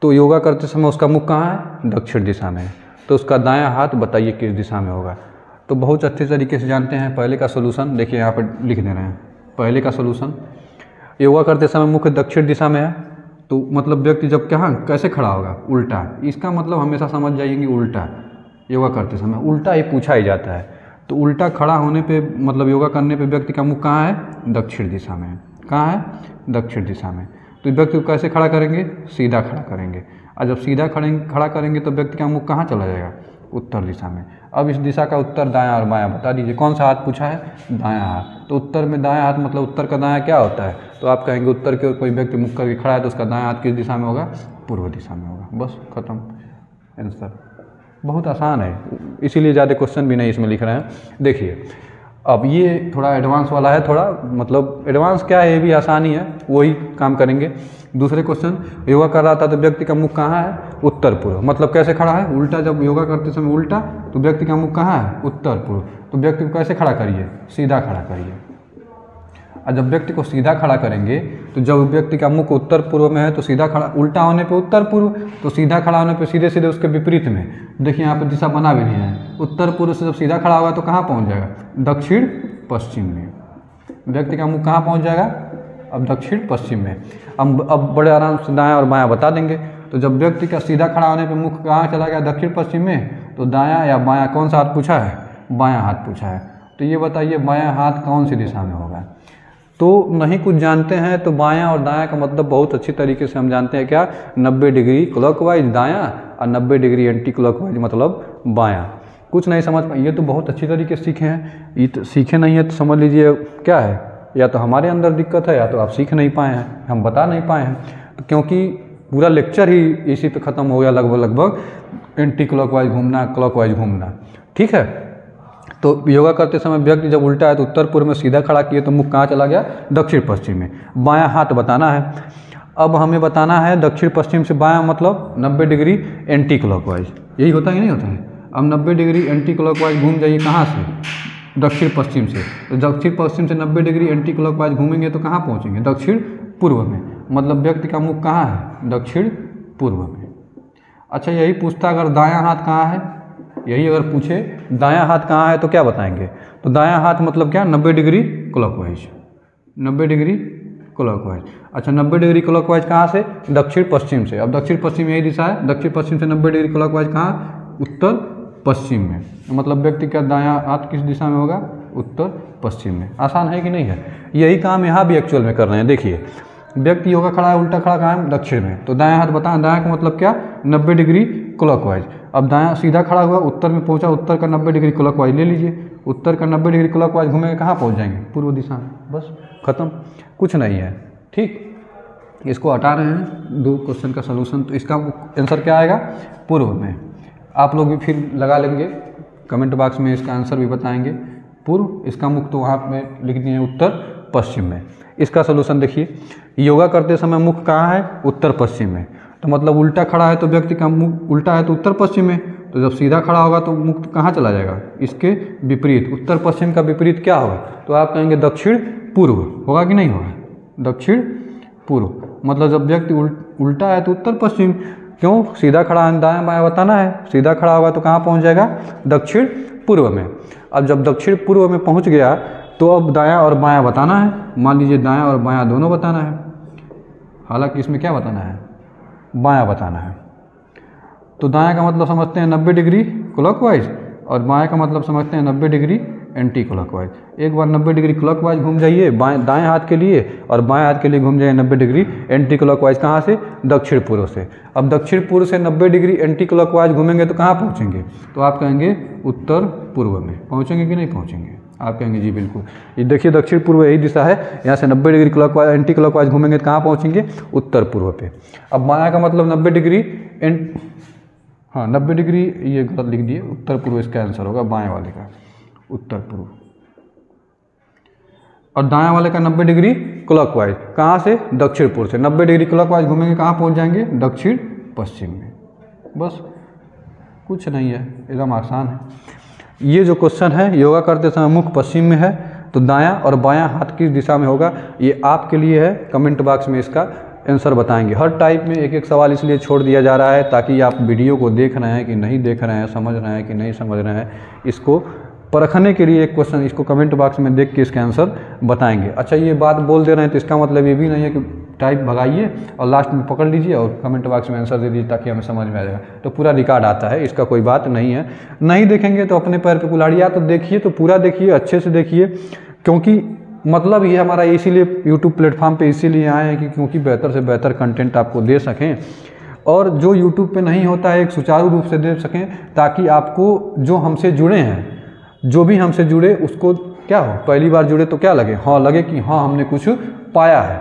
तो योगा करते समय उसका मुख कहाँ है, दक्षिण दिशा में। तो उसका दायां हाथ बताइए किस दिशा में होगा। तो बहुत अच्छे तरीके से जानते हैं। पहले का सोल्यूशन देखिए यहाँ पर लिख दे रहे हैं। पहले का सोल्यूशन, योगा करते समय मुख दक्षिण दिशा में है, तो मतलब व्यक्ति जब कहाँ कैसे खड़ा होगा, उल्टा। इसका मतलब हमेशा समझ जाइए उल्टा, योगा करते समय उल्टा ही पूछा ही जाता है। तो उल्टा खड़ा होने पे मतलब योगा करने पे व्यक्ति का मुख कहाँ है, दक्षिण दिशा में। कहाँ है, दक्षिण दिशा में। तो व्यक्ति को कैसे खड़ा करेंगे, सीधा खड़ा करेंगे। और जब सीधा खड़ा करेंगे तो व्यक्ति का मुख कहाँ चला जाएगा, उत्तर दिशा में। अब इस दिशा का उत्तर दायां और बायां बता दीजिए। कौन सा हाथ पूछा है, दायां हाथ। तो उत्तर में दायां हाथ मतलब उत्तर का दायां क्या होता है, तो आप कहेंगे उत्तर की ओर कोई व्यक्ति मुख करके खड़ा है तो उसका दायां हाथ किस दिशा में होगा, पूर्व दिशा में होगा। बस खत्म आंसर। बहुत आसान है, इसीलिए ज़्यादा क्वेश्चन भी नहीं इसमें लिख रहे हैं। देखिए अब ये थोड़ा एडवांस वाला है, थोड़ा मतलब एडवांस क्या है, ये भी आसानी है, वही काम करेंगे। दूसरे क्वेश्चन, योगा कर रहा था तो व्यक्ति का मुख कहाँ है, उत्तर पूर्व। मतलब कैसे खड़ा है, उल्टा। जब योगा करते समय उल्टा तो व्यक्ति का मुख कहाँ है, उत्तर पूर्व। तो व्यक्ति को कैसे खड़ा करिए, सीधा खड़ा करिए। और जब व्यक्ति को सीधा खड़ा करेंगे तो जब व्यक्ति का मुख उत्तर पूर्व में है तो सीधा खड़ा, उल्टा होने पे उत्तर पूर्व, तो सीधा खड़ा होने पे सीधे सीधे उसके विपरीत में। देखिए यहाँ पे दिशा बना भी नहीं है। उत्तर पूर्व से जब सीधा खड़ा होगा तो कहाँ पहुँच जाएगा, दक्षिण पश्चिम में। व्यक्ति का मुख कहाँ पहुँच जाएगा, अब दक्षिण पश्चिम में। अब बड़े आराम से दायां और बायां बता देंगे। तो जब व्यक्ति का सीधा खड़ा होने पे मुख कहाँ चला गया, दक्षिण पश्चिम में, तो दायां या बायां कौन सा हाथ पूछा है, बायां हाथ पूछा है। तो ये बताइए बायां हाथ कौन सी दिशा में होगा। तो नहीं कुछ जानते हैं तो बायां और दायां का मतलब बहुत अच्छी तरीके से हम जानते हैं क्या, 90 डिग्री क्लॉकवाइज दायां और 90 डिग्री एंटी क्लॉकवाइज मतलब बायां। कुछ नहीं समझ पाए, ये तो बहुत अच्छी तरीके से सीखे हैं। ये तो सीखे नहीं है तो समझ लीजिए क्या है, या तो हमारे अंदर दिक्कत है या तो आप सीख नहीं पाए हैं, हम बता नहीं पाए हैं। तो क्योंकि पूरा लेक्चर ही इसी पे ख़त्म हो गया लगभग एंटी क्लॉकवाइज घूमना, क्लॉकवाइज घूमना। ठीक है, तो योगा करते समय व्यक्ति जब उल्टा है तो उत्तर पूर्व में सीधा खड़ा किए तो मुख कहाँ चला गया? दक्षिण पश्चिम में। बायां हाथ बताना है। अब हमें बताना है दक्षिण पश्चिम से बायां मतलब 90 डिग्री एंटी क्लॉकवाइज। यही होता है कि नहीं होता है? अब 90 डिग्री एंटी क्लॉकवाइज घूम जाइए कहाँ से? दक्षिण पश्चिम से। तो दक्षिण पश्चिम से 90 डिग्री एंटी क्लॉकवाइज घूमेंगे तो कहाँ पहुँचेंगे? दक्षिण पूर्व में। मतलब व्यक्ति का मुख कहाँ है? दक्षिण पूर्व में। अच्छा, यही पूछता अगर दायां हाथ कहाँ है, यही अगर पूछे दायां हाथ कहाँ है तो क्या बताएंगे? तो दायां हाथ मतलब क्या? 90 डिग्री क्लॉकवाइज। 90 degree clockwise. अच्छा, 90 डिग्री क्लॉकवाइज कहाँ से? दक्षिण पश्चिम से। अब दक्षिण पश्चिम यही दिशा है, दक्षिण पश्चिम से 90 डिग्री क्लॉकवाइज कहाँ? उत्तर पश्चिम में। मतलब व्यक्ति का दायां हाथ किस दिशा में होगा? उत्तर पश्चिम में। आसान है कि नहीं है? यही काम यहाँ भी एक्चुअल में कर रहे हैं। देखिए, व्यक्ति योगा खड़ा है, उल्टा खड़ा कहाँ है? दक्षिण में। तो दायां हाथ बताएं, दायां का मतलब क्या? 90 डिग्री क्लॉकवाइज। अब दायां सीधा खड़ा हुआ, उत्तर में पहुंचा, उत्तर का 90 डिग्री क्लॉकवाइज ले लीजिए। उत्तर का 90 डिग्री क्लॉकवाइज घूमेंगे कहाँ पहुंच जाएंगे? पूर्व दिशा में। बस खत्म, कुछ नहीं है। ठीक, इसको हटा रहे हैं 2 क्वेश्चन का सलूशन। तो इसका आंसर क्या आएगा? पूर्व में। आप लोग भी फिर लगा लेंगे कमेंट बॉक्स में, इसका आंसर भी बताएंगे। पूर्व, इसका मुख तो वहाँ में लिख दिए उत्तर पश्चिम में। इसका सलूशन देखिए, योगा करते समय मुख कहाँ है? उत्तर पश्चिम में। तो मतलब उल्टा खड़ा है तो व्यक्ति का मुख उल्टा है तो उत्तर पश्चिम में। तो जब सीधा खड़ा होगा तो मुख कहाँ चला जाएगा? इसके विपरीत। उत्तर पश्चिम का विपरीत क्या होगा? तो आप कहेंगे दक्षिण पूर्व। होगा कि नहीं होगा? दक्षिण पूर्व। मतलब जब व्यक्ति उल्टा है तो उत्तर पश्चिम। क्यों? सीधा खड़ा है, दायां बायां बताना है। सीधा खड़ा होगा तो कहाँ पहुँच जाएगा? दक्षिण पूर्व में। अब जब दक्षिण पूर्व में पहुँच गया तो अब दायां और बायां बताना है। मान लीजिए दायां और बायां दोनों बताना है। हालांकि इसमें क्या बताना है? बायां बताना है। तो दायां का मतलब समझते हैं 90 डिग्री क्लॉकवाइज और बायां का मतलब समझते हैं 90 डिग्री एंटी क्लॉकवाइज। एक बार 90 डिग्री क्लॉकवाइज घूम जाइए दाएं हाथ के लिए, और बाएं हाथ के लिए घूम जाइए 90 डिग्री एंटी क्लॉकवाइज। कहाँ से? दक्षिण पूर्व से। अब दक्षिण पूर्व से 90 डिग्री एंटी क्लॉकवाइज घूमेंगे तो कहाँ पहुँचेंगे? तो आप कहेंगे उत्तर पूर्व में। पहुँचेंगे कि नहीं पहुँचेंगे? आप कहेंगे जी बिल्कुल। ये देखिए दक्षिण पूर्व यही दिशा है, यहाँ से 90 डिग्री क्लॉकवाइज एंटी क्लॉकवाइज घूमेंगे तो कहाँ पहुँचेंगे? उत्तर पूर्व पे। अब बायां का मतलब 90 डिग्री 90 डिग्री, ये गलत लिख दिए, उत्तर पूर्व इसका आंसर होगा, बाएं वाले का उत्तर पूर्व। और दायां वाले का 90 डिग्री क्लॉकवाइज। कहाँ से? दक्षिण पूर्व से। 90 डिग्री क्लॉकवाइज घूमेंगे कहाँ पहुँच जाएंगे? दक्षिण पश्चिम में। बस, कुछ नहीं है, एकदम आसान है। ये जो क्वेश्चन है, योगा करते समय मुख पश्चिम में है तो दायां और बायां हाथ किस दिशा में होगा, ये आपके लिए है। कमेंट बॉक्स में इसका आंसर बताएंगे। हर टाइप में एक एक सवाल इसलिए छोड़ दिया जा रहा है ताकि आप वीडियो को देख रहे हैं कि नहीं देख रहे हैं, समझ रहे हैं कि नहीं समझ रहे हैं, इसको परखने के लिए एक क्वेश्चन इसको कमेंट बॉक्स में देख के इसका आंसर बताएंगे। अच्छा, ये बात बोल दे रहे हैं तो इसका मतलब ये भी नहीं है कि टाइप भगाइए और लास्ट में पकड़ लीजिए और कमेंट बॉक्स में आंसर दे दीजिए ताकि हमें समझ में आ जाएगा। तो पूरा रिकॉर्ड आता है, इसका कोई बात नहीं है। नहीं देखेंगे तो अपने पैर पे कुल्हाड़ी। या तो देखिए तो पूरा देखिए, अच्छे से देखिए, क्योंकि मतलब ये हमारा इसीलिए यूट्यूब प्लेटफॉर्म पे इसीलिए आए हैं कि क्योंकि बेहतर से बेहतर कंटेंट आपको दे सकें, और जो यूट्यूब पे नहीं होता है एक सुचारू रूप से दे सकें, ताकि आपको जो हमसे जुड़े हैं, जो भी हमसे जुड़े उसको क्या हो, पहली बार जुड़े तो क्या लगे? हाँ, लगे कि हाँ हमने कुछ पाया है,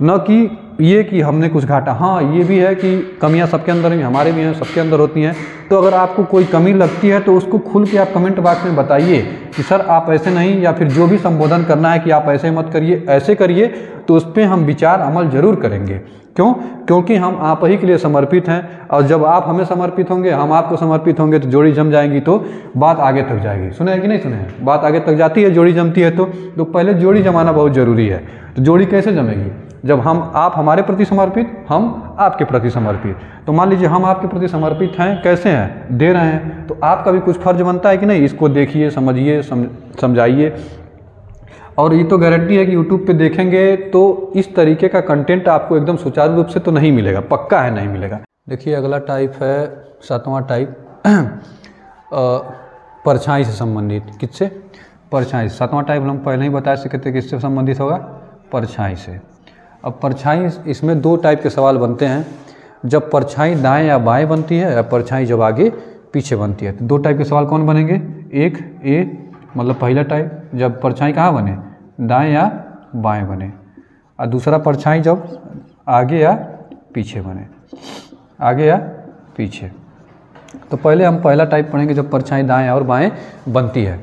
न कि ये कि हमने कुछ घाटा। हाँ, ये भी है कि कमियां सबके अंदर भी, हमारे भी हैं, सबके अंदर होती हैं। तो अगर आपको कोई कमी लगती है तो उसको खुल के आप कमेंट बॉक्स में बताइए कि सर आप ऐसे नहीं, या फिर जो भी संबोधन करना है कि आप ऐसे मत करिए, ऐसे करिए, तो उस पर हम विचार अमल जरूर करेंगे। क्यों? क्योंकि हम आप ही के लिए समर्पित हैं, और जब आप हमें समर्पित होंगे, हम आपको समर्पित होंगे, तो जोड़ी जम जाएंगी, तो बात आगे तक जाएगी। सुने हैं कि नहीं सुने हैं? बात आगे तक जाती है, जोड़ी जमती है। तो पहले जोड़ी जमाना बहुत ज़रूरी है। तो जोड़ी कैसे जमेगी? जब आप हमारे प्रति समर्पित, हम आपके प्रति समर्पित। तो मान लीजिए हम आपके प्रति समर्पित हैं, कैसे हैं? दे रहे हैं, तो आपका भी कुछ फर्ज बनता है कि नहीं? इसको देखिए, समझिए, समझाइए। और ये तो गारंटी है कि यूट्यूब पे देखेंगे तो इस तरीके का कंटेंट आपको एकदम सुचारू रूप से तो नहीं मिलेगा, पक्का है नहीं मिलेगा। देखिए अगला टाइप है 7वां टाइप, परछाई से संबंधित। किससे? परछाई। 7वां टाइप हम पहले ही बता सके थे किससे संबंधित होगा? परछाई से। अब परछाई, इसमें 2 टाइप के सवाल बनते हैं। जब परछाई दाएं या बाएं बनती है, या परछाई जब आगे पीछे बनती है। तो 2 टाइप के सवाल कौन बनेंगे? एक ए मतलब पहला टाइप, जब परछाई कहाँ बने? दाएं या बाएं बने। और दूसरा परछाई जब आगे या पीछे बने। आगे या पीछे। तो पहले हम पहला टाइप पढ़ेंगे जब परछाई दाएं और बाएं बनती है।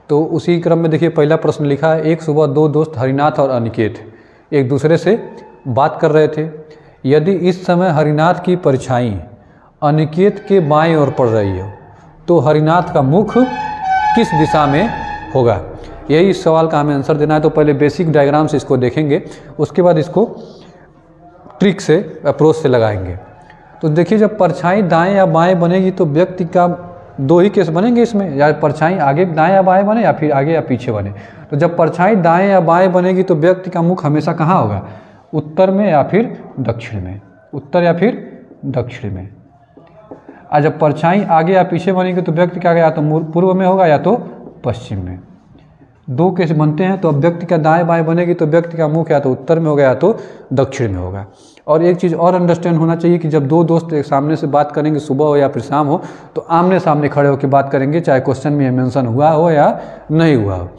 तो उसी क्रम में देखिए पहला प्रश्न लिखा है, एक सुबह दो दोस्त हरिनाथ और अनिकेत एक दूसरे से बात कर रहे थे। यदि इस समय हरिनाथ की परछाई अनिकेत के बाएं ओर पड़ रही हो तो हरिनाथ का मुख किस दिशा में होगा? यही इस सवाल का हमें आंसर देना है। तो पहले बेसिक डायग्राम से इसको देखेंगे, उसके बाद इसको ट्रिक से अप्रोच से लगाएंगे। तो देखिए जब परछाई दाएं या बाएं बनेगी तो व्यक्ति का दो ही केस बनेंगे इसमें, या परछाई आगे दाएं या बाएं बने या फिर आगे या पीछे बने। तो जब परछाई दाएं या बाएं बनेगी तो व्यक्ति का मुख हमेशा कहाँ होगा? उत्तर में या फिर दक्षिण में, उत्तर या फिर दक्षिण में। और जब परछाई आगे या पीछे बनेगी तो व्यक्ति का या तो पूर्व में होगा या तो पश्चिम में। दो केस बनते हैं। तो अब व्यक्ति का दाएं बाएं बनेगी तो व्यक्ति का मुख या तो उत्तर में होगा या तो दक्षिण में होगा। और एक चीज़ और अंडरस्टैंड होना चाहिए कि जब दो दोस्त एक सामने से बात करेंगे, सुबह हो या फिर शाम हो, तो आमने सामने खड़े होकर बात करेंगे, चाहे क्वेश्चन में मेंशन हुआ हो या नहीं हुआ हो।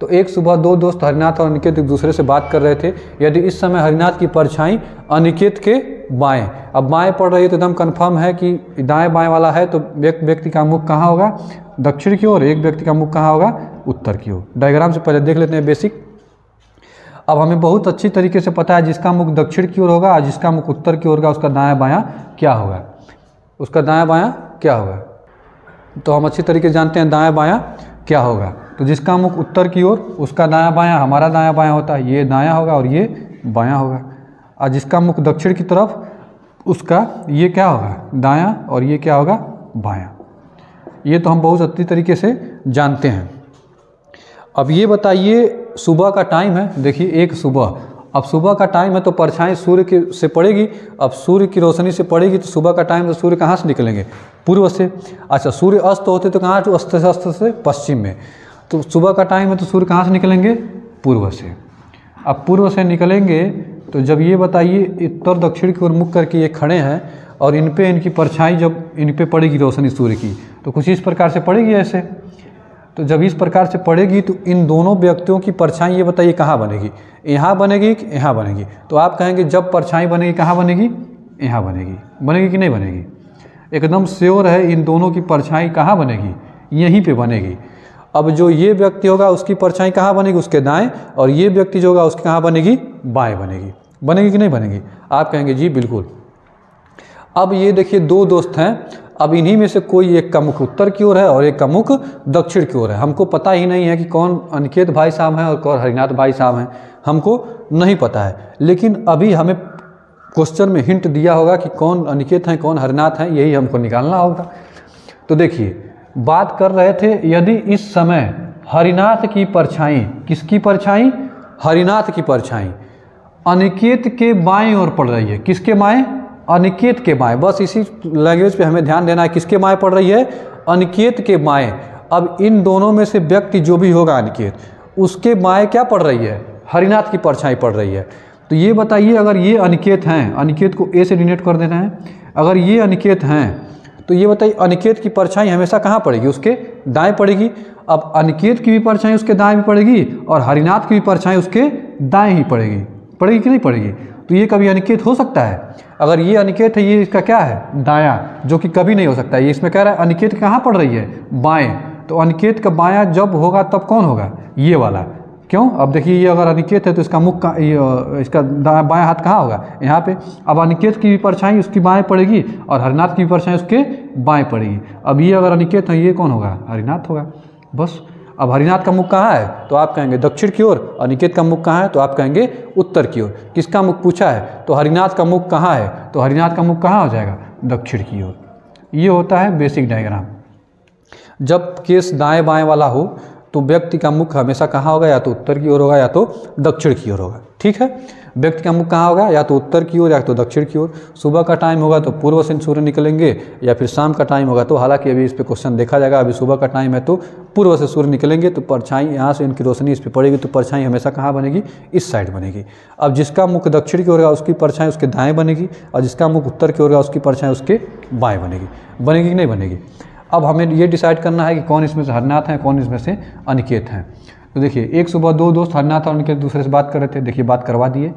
तो एक सुबह दो दोस्त हरिनाथ और अनिकेत एक दूसरे से बात कर रहे थे। यदि इस समय हरिनाथ की परछाई अनिकेत के बाएं, अब बाएं पड़ रही है तो एकदम कंफर्म है कि दाएं बाएं वाला है, तो व्यक्ति का मुख कहाँ होगा? दक्षिण की ओर। एक व्यक्ति का मुख कहाँ होगा? उत्तर की ओर। डायग्राम से पहले देख लेते हैं बेसिक। अब हमें बहुत अच्छी तरीके से पता है जिसका मुख दक्षिण की ओर होगा और जिसका मुख उत्तर की ओर होगा उसका दायां बायां क्या होगा, उसका दायां बायां क्या होगा। तो हम अच्छी तरीके से जानते हैं दायां बायां क्या होगा। तो जिसका मुख उत्तर की ओर उसका दायां बायां हमारा दायां बायां होता है, ये दायां होगा और ये बायां होगा। और जिसका मुख दक्षिण की तरफ उसका ये क्या होगा? दायां, और ये क्या होगा? बायां। ये तो हम बहुत अच्छी तरीके से जानते हैं। अब ये बताइए सुबह का टाइम है, देखिए एक सुबह, अब सुबह का टाइम है तो परछाई सूर्य के से पड़ेगी। अब सूर्य की रोशनी से पड़ेगी तो सुबह का टाइम तो सूर्य कहाँ से निकलेंगे? पूर्व से। अच्छा सूर्य अस्त होते तो कहाँ? तो अस्त से पश्चिम में। तो सुबह का टाइम है तो सूर्य कहाँ से निकलेंगे? पूर्व से। अब पूर्व से निकलेंगे तो जब ये बताइए उत्तर दक्षिण की ओर मुख करके ये खड़े हैं और इन पे इनकी परछाई जब इन पे पड़ेगी रोशनी सूर्य की तो कुछ इस प्रकार से पड़ेगी ऐसे। तो जब इस प्रकार से पड़ेगी तो इन दोनों व्यक्तियों की परछाई ये बताइए कहाँ बनेगी? यहाँ बनेगी कि यहाँ बनेगी? तो आप कहेंगे जब परछाई बनेगी कहाँ बनेगी? यहाँ बनेगी। बनेगी कि नहीं बनेगी? एकदम श्योर है इन दोनों की परछाई कहाँ बनेगी? यहीं पे बनेगी। अब जो ये व्यक्ति होगा उसकी परछाई कहाँ बनेगी? उसके दाएं। और ये व्यक्ति जो होगा उसकी कहाँ बनेगी? बाएं बनेगी। बनेगी कि नहीं बनेगी? आप कहेंगे जी बिल्कुल। अब ये देखिए दो दोस्त हैं, अब इन्हीं में से कोई एक का मुख उत्तर की ओर है और एक का मुख दक्षिण की ओर है। हमको पता ही नहीं है कि कौन अनिकेत भाई साहब हैं और कौन हरिनाथ भाई साहब हैं, हमको नहीं पता है। लेकिन अभी हमें क्वेश्चन में हिंट दिया होगा कि कौन अनिकेत हैं कौन हरिनाथ हैं, यही हमको निकालना होगा। तो देखिए बात कर रहे थे यदि इस समय हरिनाथ की परछाई, किसकी परछाई? हरिनाथ की परछाई अनिकेत के बाएं ओर पड़ रही है। किसके बाएं? अनिकेत के बाएं। बस इसी लैंग्वेज पे हमें ध्यान देना है। किसके बाएं पड़ रही है? अनिकेत के बाएं। अब इन दोनों में से व्यक्ति जो भी होगा अनिकेत, उसके बाएं क्या पड़ रही है? हरिनाथ की परछाई पड़ रही है। तो ये बताइए अगर ये अनिकेत हैं, अनिकेत को ए से डिनोट कर देना है, अगर ये अनिकेत हैं तो ये बताइए अनिकेत की परछाई हमेशा कहाँ पड़ेगी? उसके दाएं पड़ेगी। अब अनिकेत की भी परछाई उसके दाएं भी पड़ेगी और हरिनाथ की भी परछाई उसके दाएं ही पड़ेगी। पड़ेगी कि नहीं पड़ेगी? तो ये कभी अनिकेत हो सकता है? अगर ये अनिकेत है, ये इसका क्या है? दायां, जो कि कभी नहीं हो सकता है। ये इसमें कह रहा है अनिकेत कहाँ पड़ रही है? बाएं। तो अनिकेत का बायां जब होगा तब कौन होगा? ये वाला। क्यों? अब देखिए ये अगर अनिकेत है तो इसका मुख का इसका बायां हाथ कहाँ होगा? यहाँ पे। अब अनिकेत की भी परछाई उसकी बाएं पड़ेगी और हरिनाथ की भी परछाई उसके बाएं पड़ेगी। अब ये अगर अनिकेत है ये कौन होगा? हरिनाथ होगा। बस। अब हरिनाथ का मुख कहाँ है? तो आप कहेंगे दक्षिण की ओर। अनिकेत का मुख कहाँ है? तो आप कहेंगे उत्तर की ओर। किसका मुख पूछा है? तो हरिनाथ का मुख कहाँ है? तो हरिनाथ का मुख कहाँ हो जाएगा? दक्षिण की ओर। ये होता है बेसिक डायग्राम। जब केस दाएं बाएं वाला हो तो व्यक्ति का मुख हमेशा कहाँ होगा? या तो उत्तर की ओर होगा या तो दक्षिण की ओर होगा। ठीक है, व्यक्ति का मुख कहाँ होगा? या तो उत्तर की ओर या तो दक्षिण की ओर। सुबह का टाइम होगा तो पूर्व से सूर्य निकलेंगे, या फिर शाम का टाइम होगा तो, हालांकि अभी इस पर क्वेश्चन देखा जाएगा। अभी सुबह का टाइम है तो पूर्व से सूर्य निकलेंगे तो परछाई यहाँ से इनकी रोशनी इस पर पड़ेगी तो परछाई हमेशा कहाँ बनेगी? इस साइड बनेगी। अब जिसका मुख दक्षिण की ओर होगा उसकी परछाई उसके दाएँ बनेगी और जिसका मुख उत्तर की ओर होगा उसकी परछाई उसके बाएँ बनेगी। बनेगी कि नहीं बनेगी? अब हमें ये डिसाइड करना है कि कौन इसमें से हरिनाथ हैं कौन इसमें से अनिकेत हैं। तो देखिए एक सुबह दो दोस्त हरिनाथ और अनिकेत दूसरे से बात कर रहे थे। देखिए बात करवा दिए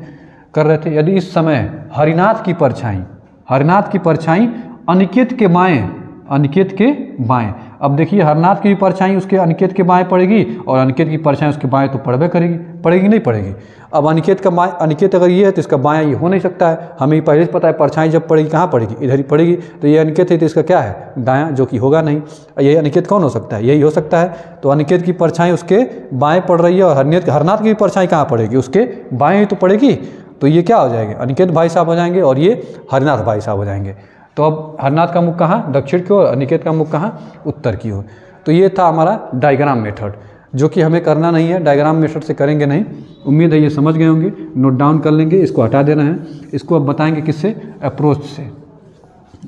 कर रहे थे। यदि इस समय हरिनाथ की परछाई हरिनाथ की परछाई अनिकेत के बाएं, अनिकेत के बाएं। अब देखिए हरनाथ की भी परछाई उसके अनिकेत के बाएं पड़ेगी और अनिकेत की परछाई उसके बाएं तो पड़बे करेगी, पड़ेगी नहीं पड़ेगी। अब अनिकेत का बाएं, अनिकेत अगर ये है तो इसका बायां ये हो नहीं सकता है, हमें पहले से पता है परछाई जब पड़ेगी कहाँ पड़ेगी, इधर ही पड़ेगी। तो ये अनिकेत है तो इसका क्या है, दायां, जो कि होगा नहीं। ये अनिकेत कौन हो सकता है, यही हो सकता है। तो अनिकेत की परछाई उसके बाएँ पड़ रही है और हरनाथ की भी परछाई कहाँ पड़ेगी, उसके बाएँ ही तो पड़ेगी। तो ये क्या हो जाएंगे, अनिकेत भाई साहब हो जाएंगे और ये हरनाथ भाई साहब हो जाएंगे। तो अब हरनाथ का मुख कहाँ, दक्षिण की ओर, अनिकेत का मुख कहाँ, उत्तर की ओर। तो ये था हमारा डायग्राम मेथड, जो कि हमें करना नहीं है, डायग्राम मेथड से करेंगे नहीं। उम्मीद है ये समझ गए होंगे, नोट डाउन कर लेंगे, इसको हटा देना है। इसको अब बताएंगे किससे, अप्रोच से।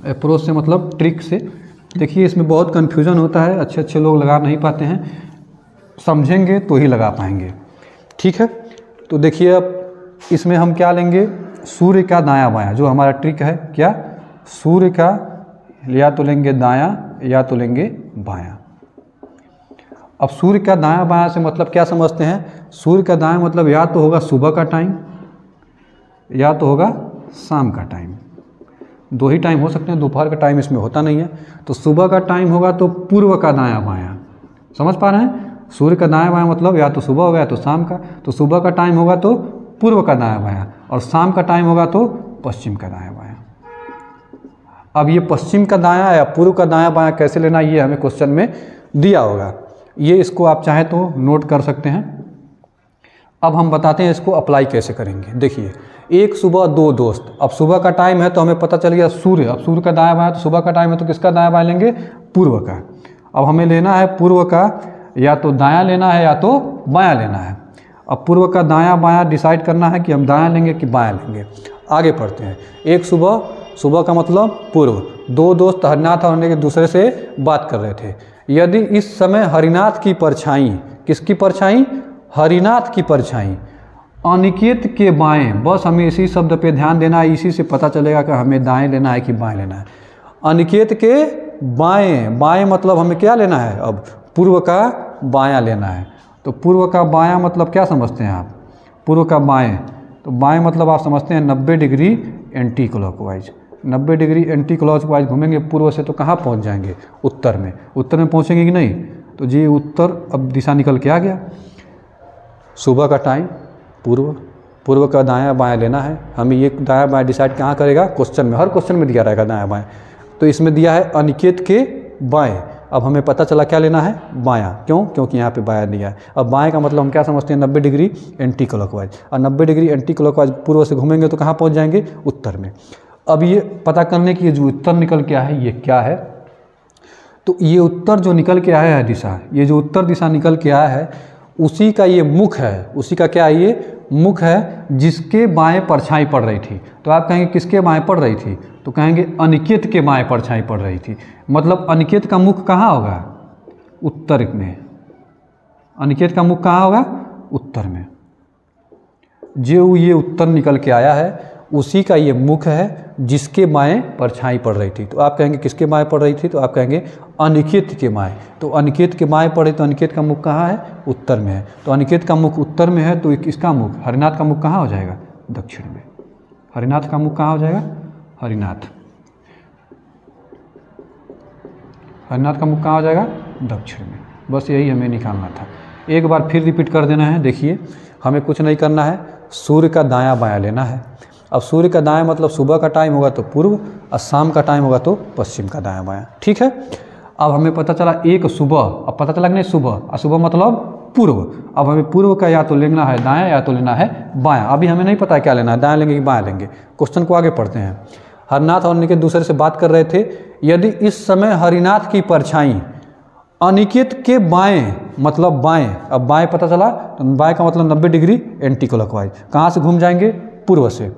अप्रोच से मतलब ट्रिक से। देखिए इसमें बहुत कन्फ्यूज़न होता है, अच्छे अच्छे लोग लगा नहीं पाते हैं, समझेंगे तो ही लगा पाएंगे, ठीक है। तो देखिए अब इसमें हम क्या लेंगे, सूर्य का दायां बायां, जो हमारा ट्रिक है, क्या, सूर्य का या तो लेंगे दायां या तो लेंगे बायां। अब सूर्य का दायां बायां से मतलब क्या समझते हैं, सूर्य का दायां मतलब या तो होगा सुबह का टाइम या तो होगा शाम का टाइम, दो ही टाइम हो सकते हैं, दोपहर का टाइम इसमें होता नहीं है। तो सुबह का टाइम होगा तो पूर्व का दायां बायां, समझ पा रहे हैं। सूर्य का दायां बायां मतलब या तो सुबह हो गया तो शाम का, तो सुबह का टाइम होगा तो पूर्व का दायां बायां और शाम का टाइम होगा तो पश्चिम का दायां बायां। अब ये पश्चिम का दायां या पूर्व का दायां बायां कैसे लेना, ये हमें क्वेश्चन में दिया होगा, ये इसको आप चाहें तो नोट कर सकते हैं। अब हम बताते हैं इसको अप्लाई कैसे करेंगे। देखिए एक सुबह दो दोस्त, अब सुबह का टाइम है तो हमें पता चल गया सूर्य, अब सूर्य का दायां बायां, तो सुबह का टाइम है तो किसका दायां बायां लेंगे, पूर्व का। अब हमें लेना है पूर्व का या तो दायां लेना है या तो बायां लेना है। अब पूर्व का दायां बायां डिसाइड करना है कि हम दायां लेंगे कि बायां लेंगे। आगे पढ़ते हैं। एक सुबह, सुबह का मतलब पूर्व, दो दोस्त हरिनाथ और एक दूसरे से बात कर रहे थे। यदि इस समय हरिनाथ की परछाई, किसकी परछाई, हरिनाथ की परछाई अनिकेत के बाएं, बस हमें इसी शब्द पे ध्यान देना है, इसी से पता चलेगा कि हमें दाएं लेना है कि बाएं लेना है। अनिकेत के बाएं, बाएं मतलब हमें क्या लेना है, अब पूर्व का बायां लेना है। तो पूर्व का बायां मतलब क्या समझते हैं आप, पूर्व का बाएं, तो बाएं मतलब आप समझते हैं 90 degree anti clockwise. 90 degree anti clockwise घूमेंगे पूर्व से तो कहाँ पहुँच जाएंगे, उत्तर में। उत्तर में पहुँचेंगे कि नहीं, तो जी उत्तर अब दिशा निकल के आ गया। सुबह का टाइम पूर्व, पूर्व का दायां बायां लेना है हमें। ये दायां बायां डिसाइड कहाँ करेगा, क्वेश्चन में, हर क्वेश्चन में दिया रहेगा दायां बायां। तो इसमें दिया है अनिकेत के बाएं, अब हमें पता चला क्या लेना है, बायां। क्यों, क्योंकि यहाँ पे बायां दिया है। अब बाएं का मतलब हम क्या समझते हैं, 90 डिग्री एंटी क्लॉकवाइज, और 90 डिग्री एंटी क्लॉकवाइज पूर्व से घूमेंगे तो कहाँ पहुँच जाएंगे, उत्तर में। अब ये पता करने की जो उत्तर निकल के आया है ये क्या है, तो ये उत्तर जो निकल के आया है दिशा, ये जो उत्तर दिशा निकल के आया है उसी का ये मुख है, उसी का क्या है, ये मुख है जिसके बाएं परछाई पड़ रही थी। तो आप कहेंगे किसके बाएं पड़ रही थी, तो कहेंगे अनिकेत के बाएं परछाई पड़ रही थी। मतलब अनिकेत का मुख कहाँ होगा, उत्तर में। अनिकेत का मुख कहाँ होगा, उत्तर में। जो ये उत्तर निकल के आया है उसी का ये मुख है जिसके बाएं परछाई पड़ रही थी। तो आप कहेंगे किसके बाएं पड़ रही थी, तो आप कहेंगे अनिकेत के बाएं। तो अनिकेत के बाएं पड़े तो अनिकेत का मुख कहाँ है, उत्तर में है। तो अनिकेत का मुख उत्तर में है तो इसका मुख, हरिनाथ का मुख कहाँ हो जाएगा, दक्षिण में। हरिनाथ का मुख कहाँ हो जाएगा, हरिनाथ, हरिनाथ का मुख कहाँ हो जाएगा, दक्षिण में। बस यही हमें निकालना था। एक बार फिर रिपीट कर देना है। देखिए हमें कुछ नहीं करना है, सूर्य का दायां बायां लेना है। अब सूर्य का दायां मतलब सुबह का टाइम होगा तो पूर्व और शाम का टाइम होगा तो पश्चिम का दायां बायां, ठीक है। अब हमें पता चला एक सुबह, अब पता चला कि नहीं सुबह, और सुबह मतलब पूर्व। अब हमें पूर्व का या तो लेना है दायां या तो लेना है बायां। अभी हमें नहीं पता है क्या लेना है, दायां लेंगे कि बायां लेंगे। क्वेश्चन को आगे पढ़ते हैं। हरिनाथ और अनिकेत दूसरे से बात कर रहे थे। यदि इस समय हरिनाथ की परछाई अनिकेत के बाएं मतलब बाएं, अब बाएं पता चला तो बाएं का मतलब 90 डिग्री एंटी क्लॉकवाइज, कहाँ से घूम जाएंगे, पूर्व से।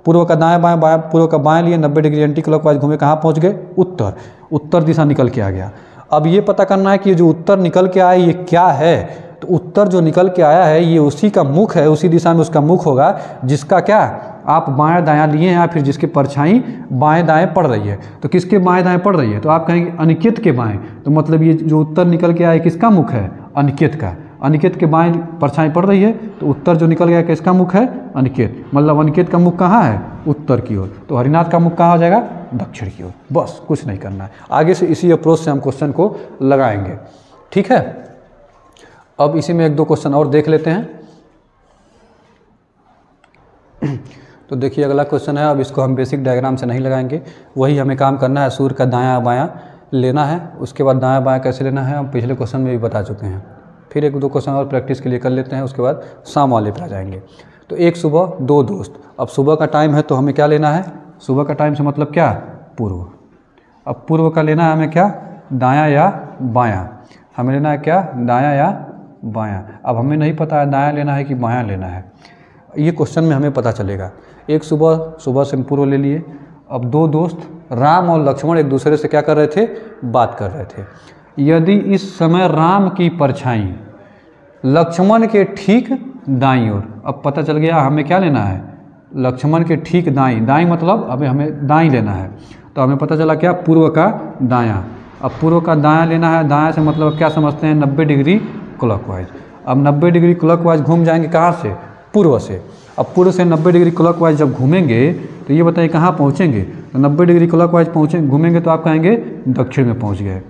पूर्व का दाएं बाएं, बाएं पूर्व का बाएं लिए 90 डिग्री एंटी क्लॉकवाइज घूमे, कहाँ पहुँच गए, उत्तर। उत्तर दिशा निकल के आ गया। अब ये पता करना है कि ये जो उत्तर निकल के आया ये क्या है। तो उत्तर जो निकल के आया है ये उसी का मुख है, उसी दिशा में उसका मुख होगा जिसका क्या आप बाएं दायां लिए हैं या फिर जिसके परछाई बाएं दाएं पड़ रही है। तो किसके बाएं दाएं पड़ रही है, तो आप कहेंगे अनिकेत के बाएं। तो मतलब ये जो उत्तर निकल के आया किसका मुख है, अनिकेत का। अनिकेत के बाएं परछाई पड़ रही है, तो उत्तर जो निकल गया किसका मुख है? अनिकेत। मतलब अनिकेत का मुख कहाँ है? उत्तर की ओर। तो हरिनाथ का मुख कहाँ हो जाएगा? दक्षिण की ओर। बस कुछ नहीं करना है, आगे से इसी अप्रोच से हम क्वेश्चन को लगाएंगे। ठीक है, अब इसी में एक दो क्वेश्चन और देख लेते हैं। तो देखिए अगला क्वेश्चन है, अब इसको हम बेसिक डायग्राम से नहीं लगाएंगे, वही हमें काम करना है। सूर्य का दायां बायां लेना है, उसके बाद दायां बायां कैसे लेना है हम पिछले क्वेश्चन में भी बता चुके हैं। फिर एक दो क्वेश्चन और प्रैक्टिस के लिए कर लेते हैं, उसके बाद शाम वाले पर आ जाएंगे। तो एक सुबह दो दोस्त। अब सुबह का टाइम है तो हमें क्या लेना है? सुबह का टाइम से मतलब क्या? पूर्व। अब पूर्व का लेना है हमें क्या? दायां या बायां। हमें लेना है क्या? दायां या बायां। अब हमें नहीं पता है दायां लेना है कि बायां लेना है, ये क्वेश्चन में हमें पता चलेगा। एक सुबह से पूर्व ले लिए। अब दो दोस्त राम और लक्ष्मण एक दूसरे से क्या कर रहे थे? बात कर रहे थे। यदि इस समय राम की परछाई लक्ष्मण के ठीक दाईं ओर, अब पता चल गया हमें क्या लेना है? लक्ष्मण के ठीक दाईं। दाईं मतलब अब हमें दाईं लेना है, तो हमें पता चला क्या? पूर्व का दायां। अब पूर्व का दायां लेना है, दायां से मतलब क्या समझते हैं? 90 डिग्री क्लॉकवाइज। अब 90 डिग्री क्लॉकवाइज घूम जाएंगे कहाँ से? पूर्व से। अब पूर्व से 90 डिग्री क्लॉकवाइज जब घूमेंगे तो ये बताइए कहाँ पहुँचेंगे? तो 90 डिग्री क्लॉकवाइज घूमेंगे तो आप कहेंगे दक्षिण में पहुँच गए।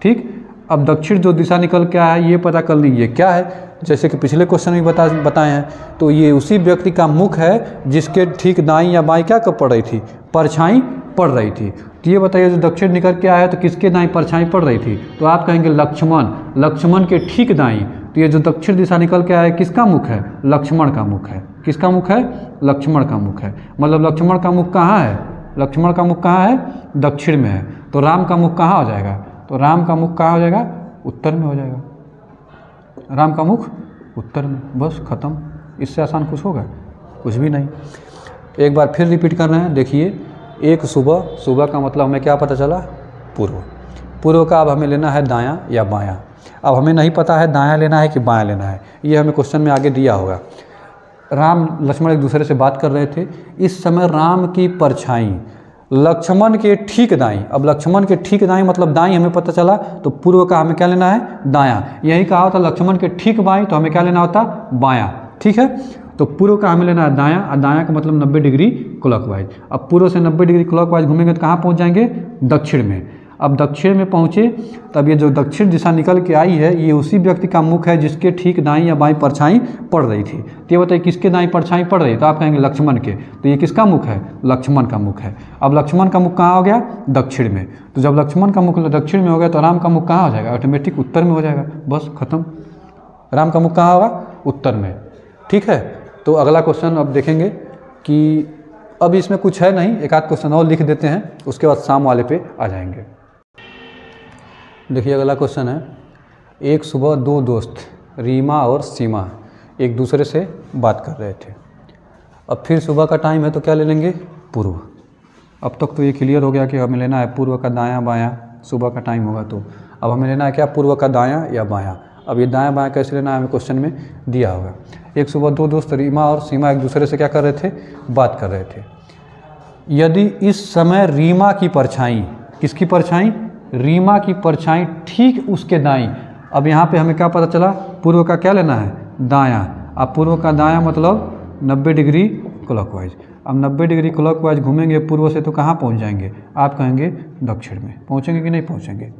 ठीक, अब दक्षिण जो दिशा निकल के आया है ये पता कर लीजिए क्या है। जैसे कि पिछले क्वेश्चन में बताए हैं, तो ये उसी व्यक्ति का मुख है जिसके ठीक दाईं या बाईं क्या कब पड़ रही थी? परछाई पड़ रही थी। तो ये बताइए जो दक्षिण निकल के आया है तो किसके दाईं परछाई पड़ रही थी? तो आप कहेंगे लक्ष्मण। लक्ष्मण के ठीक दाईं। तो ये जो दक्षिण दिशा निकल के आया है किसका मुख है? लक्ष्मण का मुख है। किसका मुख है? लक्ष्मण का मुख है। मतलब लक्ष्मण का मुख कहाँ है? लक्ष्मण का मुख कहाँ है? दक्षिण में है। तो राम का मुख कहाँ हो जाएगा? तो राम का मुख कहाँ हो जाएगा? उत्तर में हो जाएगा। राम का मुख उत्तर में, बस खत्म। इससे आसान कुछ होगा? कुछ भी नहीं। एक बार फिर रिपीट कर रहे हैं, देखिए। एक सुबह का मतलब हमें क्या पता चला? पूर्व। पूर्व का अब हमें लेना है दायां या बायां। अब हमें नहीं पता है दायां लेना है कि बायां लेना है, ये हमें क्वेश्चन में आगे दिया होगा। राम लक्ष्मण एक दूसरे से बात कर रहे थे। इस समय राम की परछाई लक्ष्मण के ठीक दाईं। अब लक्ष्मण के ठीक दाईं मतलब दाईं हमें पता चला, तो पूर्व का हमें क्या लेना है? दायां। यही कहा होता लक्ष्मण के ठीक बाईं, तो हमें क्या लेना होता? बायां। ठीक है, तो पूर्व का हमें लेना है दायां, और दायां का मतलब 90 डिग्री क्लॉकवाइज। अब पूर्व से 90 डिग्री क्लॉकवाइज घूमेंगे तो कहाँ पहुँच जाएंगे? दक्षिण में। अब दक्षिण में पहुँचे तब ये जो दक्षिण दिशा निकल के आई है ये उसी व्यक्ति का मुख है जिसके ठीक दाईं या बाईं परछाई पड़ रही थी। तो ये बताइए किसके दाईं परछाई पड़ रही है? तो आप कहेंगे लक्ष्मण के। तो ये किसका मुख है? लक्ष्मण का मुख है। अब लक्ष्मण का मुख कहाँ हो गया? दक्षिण में। तो जब लक्ष्मण का मुख दक्षिण में हो गया तो राम का मुख कहाँ हो जाएगा? ऑटोमेटिक उत्तर में हो जाएगा। बस खत्म। राम का मुख कहाँ होगा? उत्तर में। ठीक है, तो अगला क्वेश्चन अब देखेंगे कि अब इसमें कुछ है नहीं, एक आध क्वेश्चन और लिख देते हैं, उसके बाद शाम वाले पे आ जाएंगे। देखिए अगला क्वेश्चन है, एक सुबह दो दोस्त रीमा और सीमा एक दूसरे से बात कर रहे थे। अब फिर सुबह का टाइम है तो क्या ले लेंगे? पूर्व। अब तक तो ये क्लियर हो गया कि हमें लेना है पूर्व का दायां बायां, सुबह का टाइम होगा तो। अब हमें लेना है क्या? पूर्व का दायां या बायां। अब ये दायां बायां कैसे लेना है हमें क्वेश्चन में दिया होगा। एक सुबह दो दोस्त रीमा और सीमा एक दूसरे से क्या कर रहे थे? बात कर रहे थे। यदि इस समय रीमा की परछाई, किसकी परछाई? रीमा की परछाई ठीक उसके दाईं। अब यहाँ पे हमें क्या पता चला? पूर्व का क्या लेना है? दायां। अब पूर्व का दायां मतलब 90 डिग्री क्लॉकवाइज। अब 90 डिग्री क्लॉकवाइज घूमेंगे पूर्व से तो कहाँ पहुँच जाएंगे? आप कहेंगे दक्षिण में। पहुँचेंगे कि नहीं पहुँचेंगे?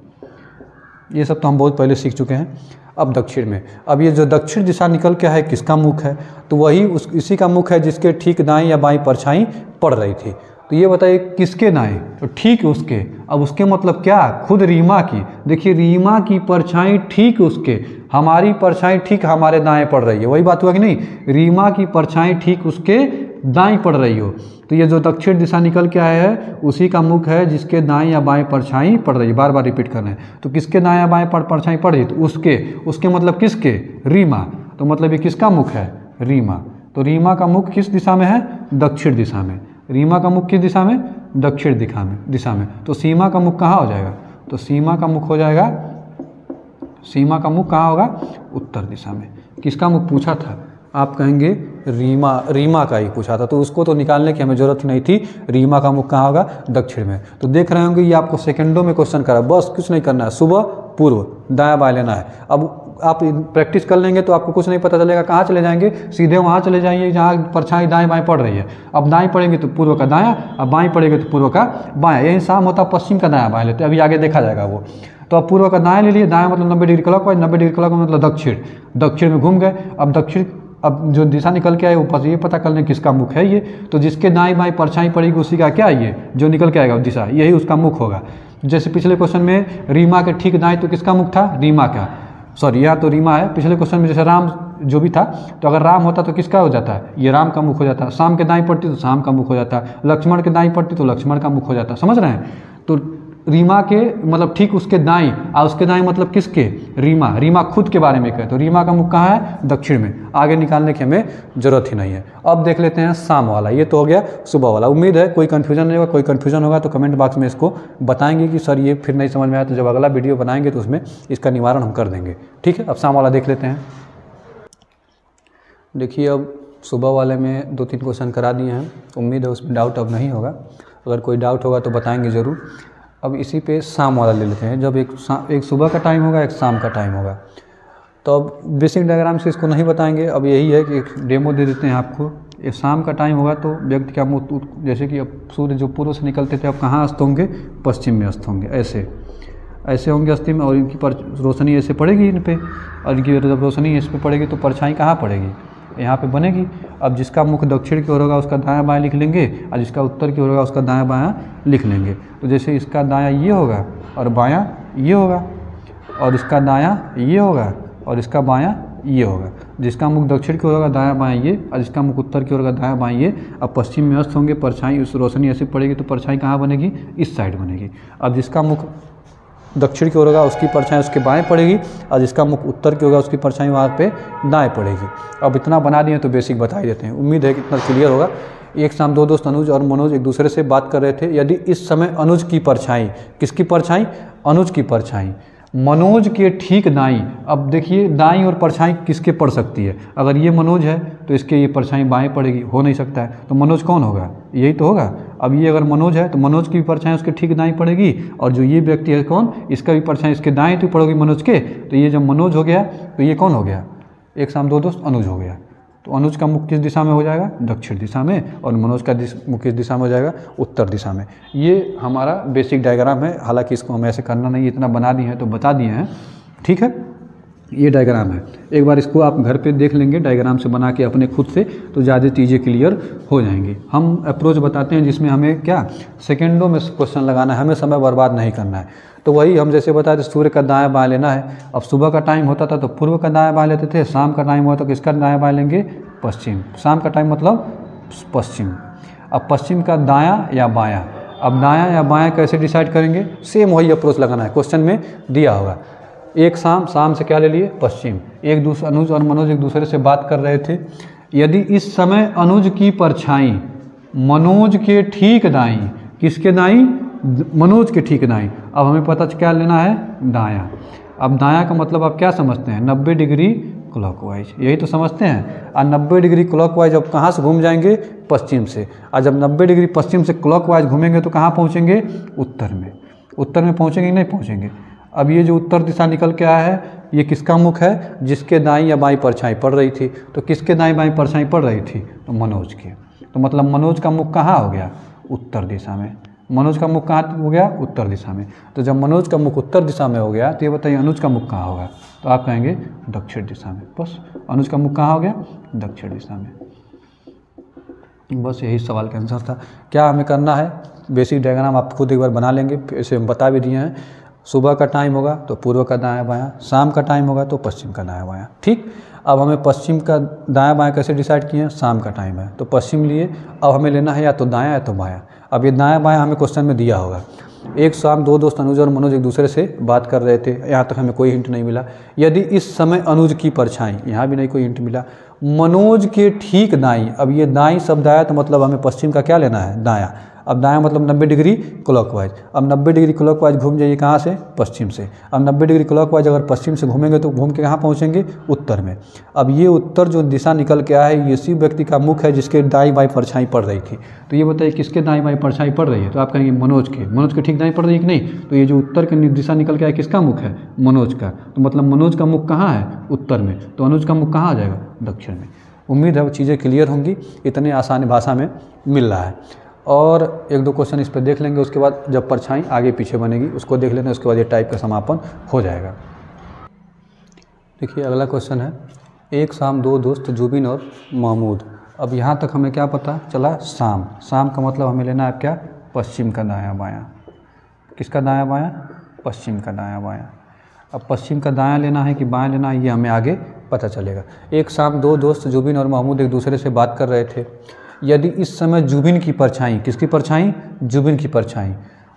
ये सब तो हम बहुत पहले सीख चुके हैं। अब दक्षिण में, अब ये जो दक्षिण दिशा निकल के है किसका मुख है? तो वही इसी का मुख है जिसके ठीक दाईं या बाईं परछाई पड़ रही थी। तो ये बताइए किसके दाएं? तो ठीक उसके। अब उसके मतलब क्या? खुद रीमा की। देखिए रीमा की परछाई ठीक उसके, हमारी परछाई ठीक हमारे दाएं पड़ रही है। वही बात हुआ कि नहीं? रीमा की परछाई ठीक उसके दाएं पड़ रही हो, तो ये जो दक्षिण दिशा निकल के आया है उसी का मुख है जिसके दाएं या बाएं परछाई पड़ रही है। बार बार रिपीट कर रहे हैं। तो किसके दाएं या बाएं परछाई पड़ रही? तो उसके मतलब किसके? रीमा। तो मतलब ये किसका मुख है? रीमा। तो रीमा का मुख किस दिशा में है? दक्षिण दिशा में। रीमा का मुख किस दिशा में? दक्षिण दिशा में। तो सीमा का मुख कहाँ हो जाएगा? तो सीमा का मुख हो जाएगा, सीमा का मुख कहाँ होगा? उत्तर दिशा में। किसका मुख पूछा था? आप कहेंगे रीमा का ही पूछा था, तो उसको तो निकालने की हमें ज़रूरत नहीं थी। रीमा का मुख कहाँ होगा? दक्षिण में। तो देख रहे होंगे ये आपको सेकंडों में क्वेश्चन करा, बस कुछ नहीं करना है। सुबह पूर्व, दायां बाएं लेना है। अब आप प्रैक्टिस कर लेंगे तो आपको कुछ नहीं पता चलेगा, कहाँ चले जाएंगे, सीधे वहाँ चले जाइए जहाँ परछाई दाएं बाएं पड़ रही है। अब दाएं पड़ेंगे तो पूर्व का दायां, अब बाएं पड़ेंगे तो पूर्व का बायां। यही शाम होता है पश्चिम का दायां बाएं लेते, अभी आगे देखा जाएगा वो। तो अब पूर्व का दाएं ले लिए, दायां मतलब 90 डिग्री क्लॉकवाइज, 90 डिग्री क्लॉकवाइज मतलब दक्षिण, दक्षिण में घूम गए। अब दक्षिण, अब जो दिशा निकल के आए वो ये पता कर लें किसका मुख है ये, तो जिसके दाएं बाएं परछाई पड़ेगी उसी का क्या ये जो निकल के आएगा दिशा, यही उसका मुख होगा। जैसे पिछले क्वेश्चन में रीमा के ठीक दाएं तो किसका मुख था, रीमा का, सॉरी यहाँ तो रीमा है। पिछले क्वेश्चन में जैसे राम जो भी था, तो अगर राम होता तो किसका हो जाता है, ये राम का मुख हो जाता है। शाम के दाएं पड़ती तो शाम का मुख हो जाता है, लक्ष्मण के दाएं पड़ती तो लक्ष्मण का मुख हो जाता है। समझ रहे हैं। तो रीमा के मतलब ठीक उसके दाएं, और उसके दाएं मतलब किसके, रीमा, रीमा खुद के बारे में कहे तो रीमा का मुख कहाँ है, दक्षिण में। आगे निकालने की हमें जरूरत ही नहीं है। अब देख लेते हैं शाम वाला, ये तो हो गया सुबह वाला। उम्मीद है कोई कन्फ्यूजन नहीं होगा, कोई कन्फ्यूजन होगा तो कमेंट बॉक्स में इसको बताएंगे कि सर ये फिर नहीं समझ में आया, तो जब अगला वीडियो बनाएंगे तो उसमें इसका निवारण हम कर देंगे। ठीक है, अब शाम वाला देख लेते हैं। देखिए अब सुबह वाले में 2-3 क्वेश्चन करा दिए हैं, उम्मीद है उसमें डाउट अब नहीं होगा, अगर कोई डाउट होगा तो बताएंगे ज़रूर। अब इसी पे शाम वाला ले लेते हैं। जब एक सुबह का टाइम होगा, एक शाम का टाइम होगा, तो अब बेसिक डायग्राम से इसको नहीं बताएंगे। अब यही है कि एक डेमो दे देते हैं आपको। ये शाम का टाइम होगा तो व्यक्ति का मुख, जैसे कि अब सूर्य जो पूर्व से निकलते थे अब कहाँ अस्त होंगे, पश्चिम में अस्त होंगे, ऐसे ऐसे होंगे अस्त में, और इनकी रोशनी ऐसे पड़ेगी इन पर, और इनकी जब रोशनी इस पर पड़ेगी तो परछाई कहाँ पड़ेगी, यहाँ पे बनेगी। अब जिसका मुख दक्षिण की ओर होगा उसका दायां बायां लिख लेंगे, और जिसका उत्तर की ओर होगा उसका दायां बायां लिख लेंगे। तो जैसे इसका दायां ये होगा और बायां ये होगा, और इसका दायां ये होगा और इसका बायां ये होगा। जिसका मुख दक्षिण की ओर होगा दायां बायां ये, और जिसका मुख उत्तर की ओर होगा दायां बायां ये। अब पश्चिम में अस्त होंगे, परछाई उस रोशनी ऐसे पड़ेगी तो परछाई कहाँ बनेगी, इस साइड बनेगी। अब जिसका मुख दक्षिण की ओर होगा उसकी परछाई उसके बाएं पड़ेगी, और जिसका मुख उत्तर की होगा उसकी परछाई वहाँ पे दाएं पड़ेगी। अब इतना बना दिए तो बेसिक बता ही देते हैं। उम्मीद है कि इतना क्लियर होगा। एक शाम दो दोस्त अनुज और मनोज एक दूसरे से बात कर रहे थे। यदि इस समय अनुज की परछाई, किसकी परछाई, अनुज की परछाई मनोज के ठीक दाईं, अब देखिए दाईं और परछाई किसके पड़ सकती है, अगर ये मनोज है तो इसके ये परछाई बाएं पड़ेगी, हो नहीं सकता है, तो मनोज कौन होगा, यही तो होगा। अब ये अगर मनोज है तो मनोज की भी परछाई उसके ठीक दाईं पड़ेगी, और जो ये व्यक्ति है कौन, इसका भी परछाई इसके दाएं तो पड़ेगी मनोज के। तो ये जब मनोज हो गया तो ये कौन हो गया, एक शाम दो दोस्त अनुज हो गया। तो अनुज का मुख किस दिशा में हो जाएगा, दक्षिण दिशा में, और मनोज का मुख किस दिशा में हो जाएगा, उत्तर दिशा में। ये हमारा बेसिक डायग्राम है, हालांकि इसको हम ऐसे करना नहीं, इतना बना दिए हैं तो बता दिए हैं। ठीक है, ये डायग्राम है। एक बार इसको आप घर पे देख लेंगे डायग्राम से बना के अपने खुद से, तो ज़्यादा चीज़ें क्लियर हो जाएंगी। हम अप्रोच बताते हैं जिसमें हमें क्या सेकेंडों में क्वेश्चन लगाना है, हमें समय बर्बाद नहीं करना है। तो वही हम जैसे बताए थे, सूर्य का दायां बाएं लेना है। अब सुबह का टाइम होता था तो पूर्व का दायां बाएं लेते थे, शाम का टाइम होता तो किसका दायां बाएं लेंगे, पश्चिम। शाम का टाइम मतलब पश्चिम। अब पश्चिम का दायां या बायां, अब दायां या बायां कैसे डिसाइड करेंगे, सेम वही अप्रोच लगाना है, क्वेश्चन में दिया होगा। एक शाम से क्या ले लिए, पश्चिम। एक दूसरे अनुज और मनोज एक दूसरे से बात कर रहे थे। यदि इस समय अनुज की परछाई मनोज के ठीक दाईं, किसके दाईं, मनोज के ठीक दाईं। अब हमें पता क्या लेना है, दायां। अब दायां का मतलब आप क्या समझते हैं, 90 डिग्री क्लॉकवाइज, यही तो समझते हैं। और 90 डिग्री क्लॉकवाइज अब कहाँ से घूम जाएंगे, पश्चिम से। और जब 90 डिग्री पश्चिम से क्लॉकवाइज घूमेंगे तो कहाँ पहुँचेंगे, उत्तर में। उत्तर में पहुँचेंगे नहीं पहुँचेंगे। अब ये जो उत्तर दिशा निकल के आया है, ये किसका मुख है, जिसके दाईं या बाईं परछाई पड़ रही थी। तो किसके दाईं बाईं परछाई पड़ रही थी, तो मनोज के। तो मतलब मनोज का मुख कहाँ हो गया, उत्तर दिशा में। मनोज का मुख कहाँ हो गया, उत्तर दिशा में। तो जब मनोज का मुख उत्तर दिशा में हो गया तो ये बताइए अनुज का मुख कहाँ होगा, तो आप कहेंगे दक्षिण दिशा में। बस अनुज का मुख कहाँ हो गया, दक्षिण दिशा में। बस यही सवाल का आंसर था। क्या हमें करना है, बेसिक डायग्राम आप खुद एक बार बना लेंगे, ऐसे हम बता भी दिए हैं। सुबह का टाइम होगा तो पूर्व का दायां बायां, शाम का टाइम होगा तो पश्चिम का दायां बायां। ठीक, अब हमें पश्चिम का दायां बायां कैसे डिसाइड किए हैं, शाम का टाइम है तो पश्चिम लिए। अब हमें लेना है या तो दायां या तो बायां। अब ये दायां बायां हमें क्वेश्चन में दिया होगा। एक शाम दो दोस्त अनुज और मनोज एक दूसरे से बात कर रहे थे, यहाँ तक हमें कोई हिंट नहीं मिला। यदि इस समय अनुज की परछाई, यहाँ भी नहीं कोई हिंट मिला। मनोज के ठीक दाईं, अब ये दाईं शब्द आया तो मतलब हमें पश्चिम का क्या लेना है, दायां। अब दायां मतलब 90 डिग्री क्लॉकवाइज। अब 90 डिग्री क्लॉकवाइज घूम जाइए कहाँ से, पश्चिम से। अब 90 डिग्री क्लॉकवाइज अगर पश्चिम से घूमेंगे तो घूम के कहाँ पहुँचेंगे, उत्तर में। अब ये उत्तर जो दिशा निकल के आया है ये इसी व्यक्ति का मुख है जिसके दाई बाई परछाई पड़ रही थी। तो ये बताइए किसके दाई बाई परछाई पड़ रही है, तो आप कहेंगे मनोज के ठीक दाई पड़ रही है कि नहीं। तो ये जो उत्तर की दिशा निकल के आया किसका मुख है, मनोज का। तो मतलब मनोज का मुख कहाँ है, उत्तर में। तो अनुज का मुख कहाँ आ जाएगा, दक्षिण में। उम्मीद है वो चीज़ें क्लियर होंगी, इतने आसान भाषा में मिल रहा है। और एक दो क्वेश्चन इस पर देख लेंगे, उसके बाद जब परछाई आगे पीछे बनेगी उसको देख लेते हैं, उसके बाद ये टाइप का समापन हो जाएगा। देखिए अगला क्वेश्चन है, एक शाम दो दोस्त जुबिन और महमूद। अब यहाँ तक हमें क्या पता चला, शाम। शाम का मतलब हमें लेना है क्या, पश्चिम का दायां बायां। किसका दायां बायां, पश्चिम का दायां बायां। अब पश्चिम का दायां लेना है कि बायां लेना है ये हमें आगे पता चलेगा। एक शाम दो दोस्त जुबिन और महमूद एक दूसरे से बात कर रहे थे। यदि इस समय जुबिन की परछाई, किसकी परछाई, जुबिन की परछाई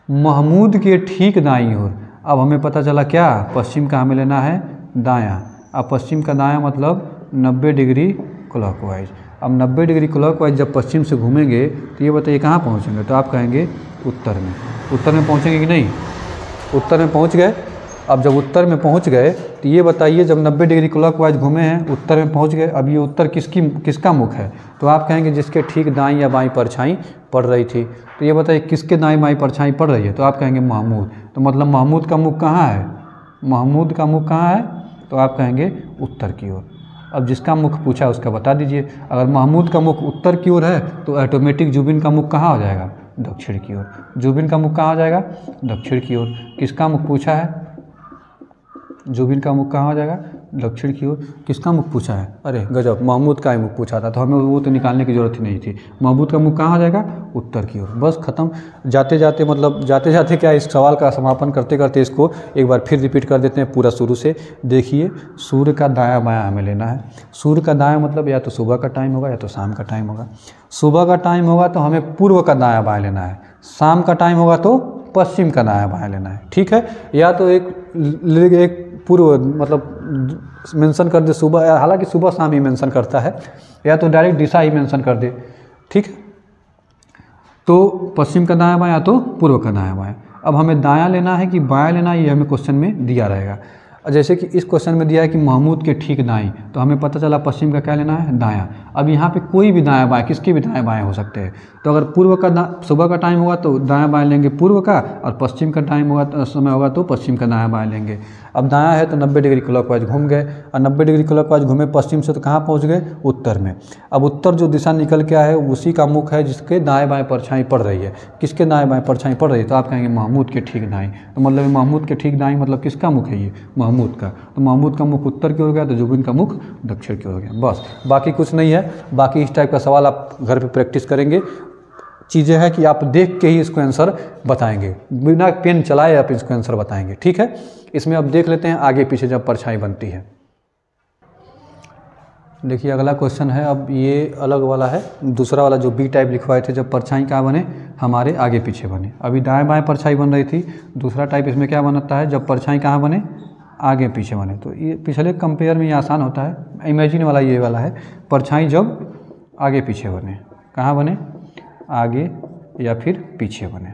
महमूद के ठीक दाईं ओर। अब हमें पता चला क्या, पश्चिम का हमें लेना है दायां। अब पश्चिम का दायां मतलब 90 डिग्री क्लॉकवाइज। अब 90 डिग्री क्लॉकवाइज जब पश्चिम से घूमेंगे तो ये बताइए कहाँ पहुँचेंगे, तो आप कहेंगे उत्तर में। उत्तर में पहुँचेंगे कि नहीं, उत्तर में पहुँच गए। अब जब उत्तर में पहुंच गए तो ये बताइए जब 90 डिग्री क्लॉकवाइज घूमे हैं उत्तर में पहुंच गए। अब ये उत्तर किसका मुख है, तो आप कहेंगे जिसके ठीक दाईं या बाईं परछाई पड़ रही थी। तो ये बताइए किसके दाईं बाईं परछाई पड़ रही है, तो आप कहेंगे महमूद। तो मतलब महमूद का मुख कहाँ है, महमूद का मुख कहाँ है, तो आप कहेंगे उत्तर की ओर। अब जिसका मुख पूछा उसका बता दीजिए। अगर महमूद का मुख उत्तर की ओर है तो ऑटोमेटिक जुबिन का मुख कहाँ हो जाएगा, दक्षिण की ओर। जुबिन का मुख कहाँ हो जाएगा, दक्षिण की ओर। किसका मुख पूछा है, जुबिन का मुख कहाँ हो जाएगा, दक्षिण की ओर। किसका मुख पूछा है, अरे गजब, महमूद का ही मुख पूछा था, तो हमें वो तो निकालने की ज़रूरत ही नहीं थी। महमूद का मुख कहाँ हो जाएगा, उत्तर की ओर। बस ख़त्म। जाते जाते क्या, इस सवाल का समापन करते करते इसको एक बार फिर रिपीट कर देते हैं पूरा शुरू से। देखिए सूर्य का दायां बायां हमें लेना है। सूर्य का दायां मतलब या तो सुबह का टाइम होगा या तो शाम का टाइम होगा। सुबह का टाइम होगा तो हमें पूर्व का दायां बायां लेना है, शाम का टाइम होगा तो पश्चिम का दायां बायां लेना है, ठीक है। या तो एक पूर्व मतलब मेंशन कर दे सुबह, हालांकि सुबह शाम ही मेंशन करता है, या तो डायरेक्ट दिशा ही मेंशन कर दे, ठीक है। तो पश्चिम का दायां बायां तो पूर्व का दायां बायां। अब हमें दायां लेना है कि बायां लेना है, ये हमें क्वेश्चन में दिया रहेगा। जैसे कि इस क्वेश्चन में दिया है कि महमूद के ठीक दाएं, तो हमें पता चला पश्चिम का क्या लेना है, दायां। अब यहाँ पे कोई भी दायां बायां, किसके भी दायां बायां हो सकते हैं। तो अगर पूर्व का सुबह का टाइम होगा तो दायां बायां लेंगे पूर्व का, और पश्चिम का टाइम होगा समय होगा तो पश्चिम का दायां बायां लेंगे। अब दायां है तो 90 डिग्री क्लॉकवाइज घूम गए, और 90 डिग्री क्लॉकवाइज घूमे पश्चिम से तो कहाँ पहुँच गए, उत्तर में। अब उत्तर जो दिशा निकल के आया है उसी का मुख है जिसके दाएँ बाएँ परछाई पड़ रही है। किसके दाएँ बाएँ परछाई पड़ रही है, तो आप कहेंगे महमूद के ठीक दाएँ। तो मतलब महमूद के ठीक दाएँ मतलब किसका मुख है, ये महमूद का। तो महमूद का मुख उत्तर की ओर गया तो जुबिन का मुख दक्षिण की ओर गया। बस, बाकी कुछ नहीं है। बाकी इस टाइप का सवाल आप घर पे प्रैक्टिस करेंगे। चीज़ें हैं कि आप देख के ही इसको आंसर बताएंगे, बिना पेन चलाए आप इसको आंसर बताएंगे, ठीक है। इसमें अब देख लेते हैं आगे पीछे जब परछाई बनती है। देखिए अगला क्वेश्चन है, अब ये अलग वाला है, दूसरा वाला जो बी टाइप लिखवाए थे, जब परछाई कहाँ बने, हमारे आगे पीछे बने। अभी दाएं बाएं परछाई बन रही थी। दूसरा टाइप इसमें क्या बनता है, जब परछाई कहाँ बने, आगे पीछे बने। तो ये पिछले कंपेयर में ये आसान होता है। इमेजिन वाला ये वाला है, परछाई जब आगे पीछे बने, कहाँ बने, आगे या फिर पीछे बने।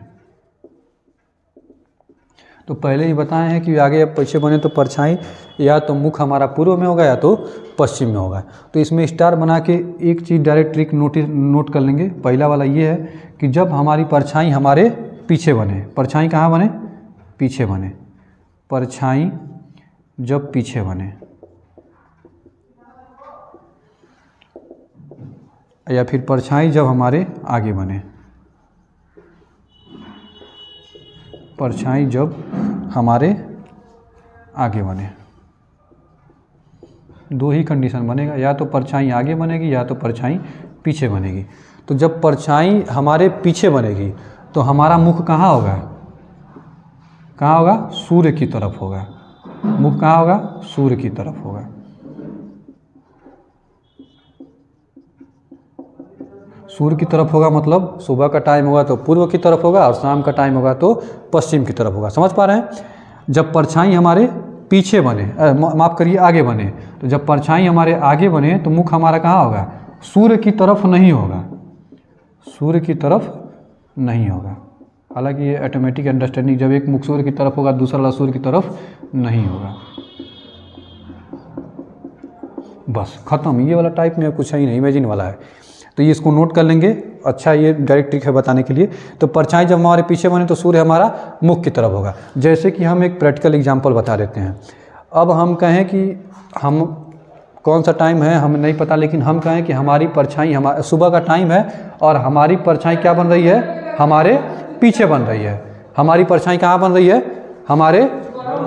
तो पहले ही बताए हैं कि आगे या पीछे बने तो परछाई या तो मुख हमारा पूर्व में होगा या तो पश्चिम में होगा। तो इसमें स्टार बना के एक चीज़ डायरेक्ट ट्रिक नोट कर लेंगे। पहला वाला ये है कि जब हमारी परछाई हमारे पीछे बने, परछाई कहाँ बने, पीछे बने, परछाई जब पीछे बने, या फिर परछाई जब हमारे आगे बने, परछाई जब हमारे आगे बने। दो ही कंडीशन बनेगा, या तो परछाई आगे बनेगी या तो परछाई पीछे बनेगी। तो जब परछाई हमारे पीछे बनेगी तो हमारा मुख कहाँ होगा, कहाँ होगा, सूर्य की तरफ होगा। मुख कहाँ होगा, सूर्य की तरफ होगा। सूर्य की तरफ होगा मतलब सुबह का टाइम होगा तो पूर्व की तरफ होगा, और शाम का टाइम होगा तो पश्चिम की तरफ होगा। समझ पा रहे हैं। जब परछाई हमारे पीछे बने, माफ़ करिए आगे बने, तो जब परछाई हमारे आगे बने तो मुख हमारा कहाँ होगा, सूर्य की तरफ नहीं होगा, सूर्य की तरफ नहीं होगा। हालांकि ये ऑटोमेटिक अंडरस्टैंडिंग, जब एक मुख सूर्य की तरफ होगा दूसरा वाला सूर्य की तरफ नहीं होगा। बस ख़त्म, ये वाला टाइप में कुछ है ही नहीं, इमेजिन वाला है। तो ये इसको नोट कर लेंगे। अच्छा, ये डायरेक्ट ट्रिक है बताने के लिए। तो परछाई जब हमारे पीछे बने तो सूर्य हमारा मुख की तरफ होगा। जैसे कि हम एक प्रैक्टिकल एग्जांपल बता देते हैं। अब हम कहें कि हम कौन सा टाइम है हमें नहीं पता, लेकिन हम कहें कि हमारी परछाई सुबह का टाइम है और हमारी परछाई क्या बन रही है, हमारे पीछे बन रही है। हमारी परछाई कहाँ बन रही है, हमारे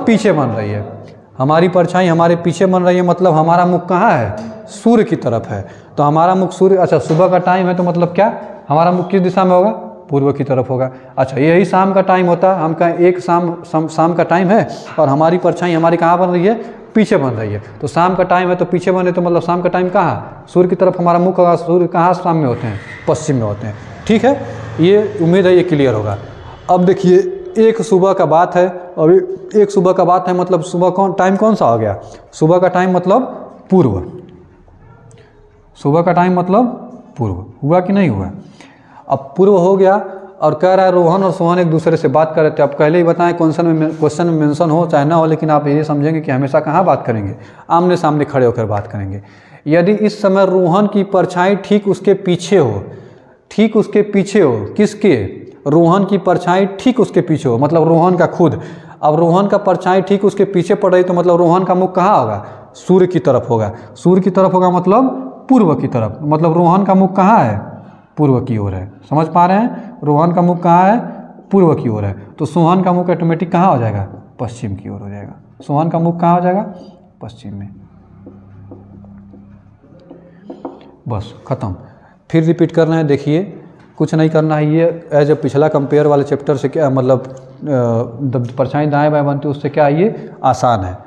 पीछे बन रही है। हमारी परछाई हमारे पीछे बन रही है, मतलब हमारा मुख कहाँ है, सूर्य की तरफ है। तो हमारा मुख सूर्य, अच्छा सुबह का टाइम है तो मतलब क्या, हमारा मुख किस दिशा में होगा, पूर्व की तरफ होगा। अच्छा, यही शाम का टाइम होता है, हम कहें एक शाम का टाइम है और हमारी परछाई हमारी कहाँ बन रही है, पीछे बन रही है। तो शाम का टाइम है तो पीछे बने, तो मतलब शाम का टाइम कहाँ, सूर्य की तरफ हमारा मुख होगा। सूर्य कहाँ शाम में होते हैं, पश्चिम में होते हैं। ठीक है, ये उम्मीद है ये क्लियर होगा। अब देखिए, एक सुबह का बात है और एक सुबह का बात है, मतलब सुबह टाइम कौन सा हो गया, सुबह का टाइम मतलब पूर्व। सुबह का टाइम मतलब पूर्व, हुआ कि नहीं हुआ। अब पूर्व हो गया और कह रहा है रोहन और सोहन एक दूसरे से बात कर रहे थे। अब पहले ही बताएं क्वेश्चन में मेंशन हो चाहे ना हो, लेकिन आप ये समझेंगे कि हमेशा कहाँ बात करेंगे, आमने सामने खड़े होकर बात करेंगे। यदि इस समय रोहन की परछाई ठीक उसके पीछे हो, ठीक उसके पीछे हो, किसके, रोहन की परछाई ठीक उसके पीछे हो, मतलब रोहन का खुद। अब रोहन का परछाई ठीक उसके पीछे पड़ रही तो मतलब रोहन का मुख कहाँ होगा, सूर्य की तरफ होगा। सूर्य की तरफ होगा मतलब पूर्व की तरफ, मतलब रोहन का मुख कहाँ है, पूर्व की ओर है। समझ पा रहे हैं, रोहन का मुख कहाँ है, पूर्व की ओर है। तो सोहन का मुख ऑटोमेटिक कहाँ हो जाएगा, पश्चिम की ओर हो जाएगा। सोहन का मुख कहाँ हो जाएगा, पश्चिम में। बस खत्म। फिर रिपीट कर रहे हैं, देखिए कुछ नहीं करना है। ये एज पिछला कंपेयर वाले चैप्टर से क्या मतलब परछाई दाएं बाएं बनती है उससे क्या, ये आसान है।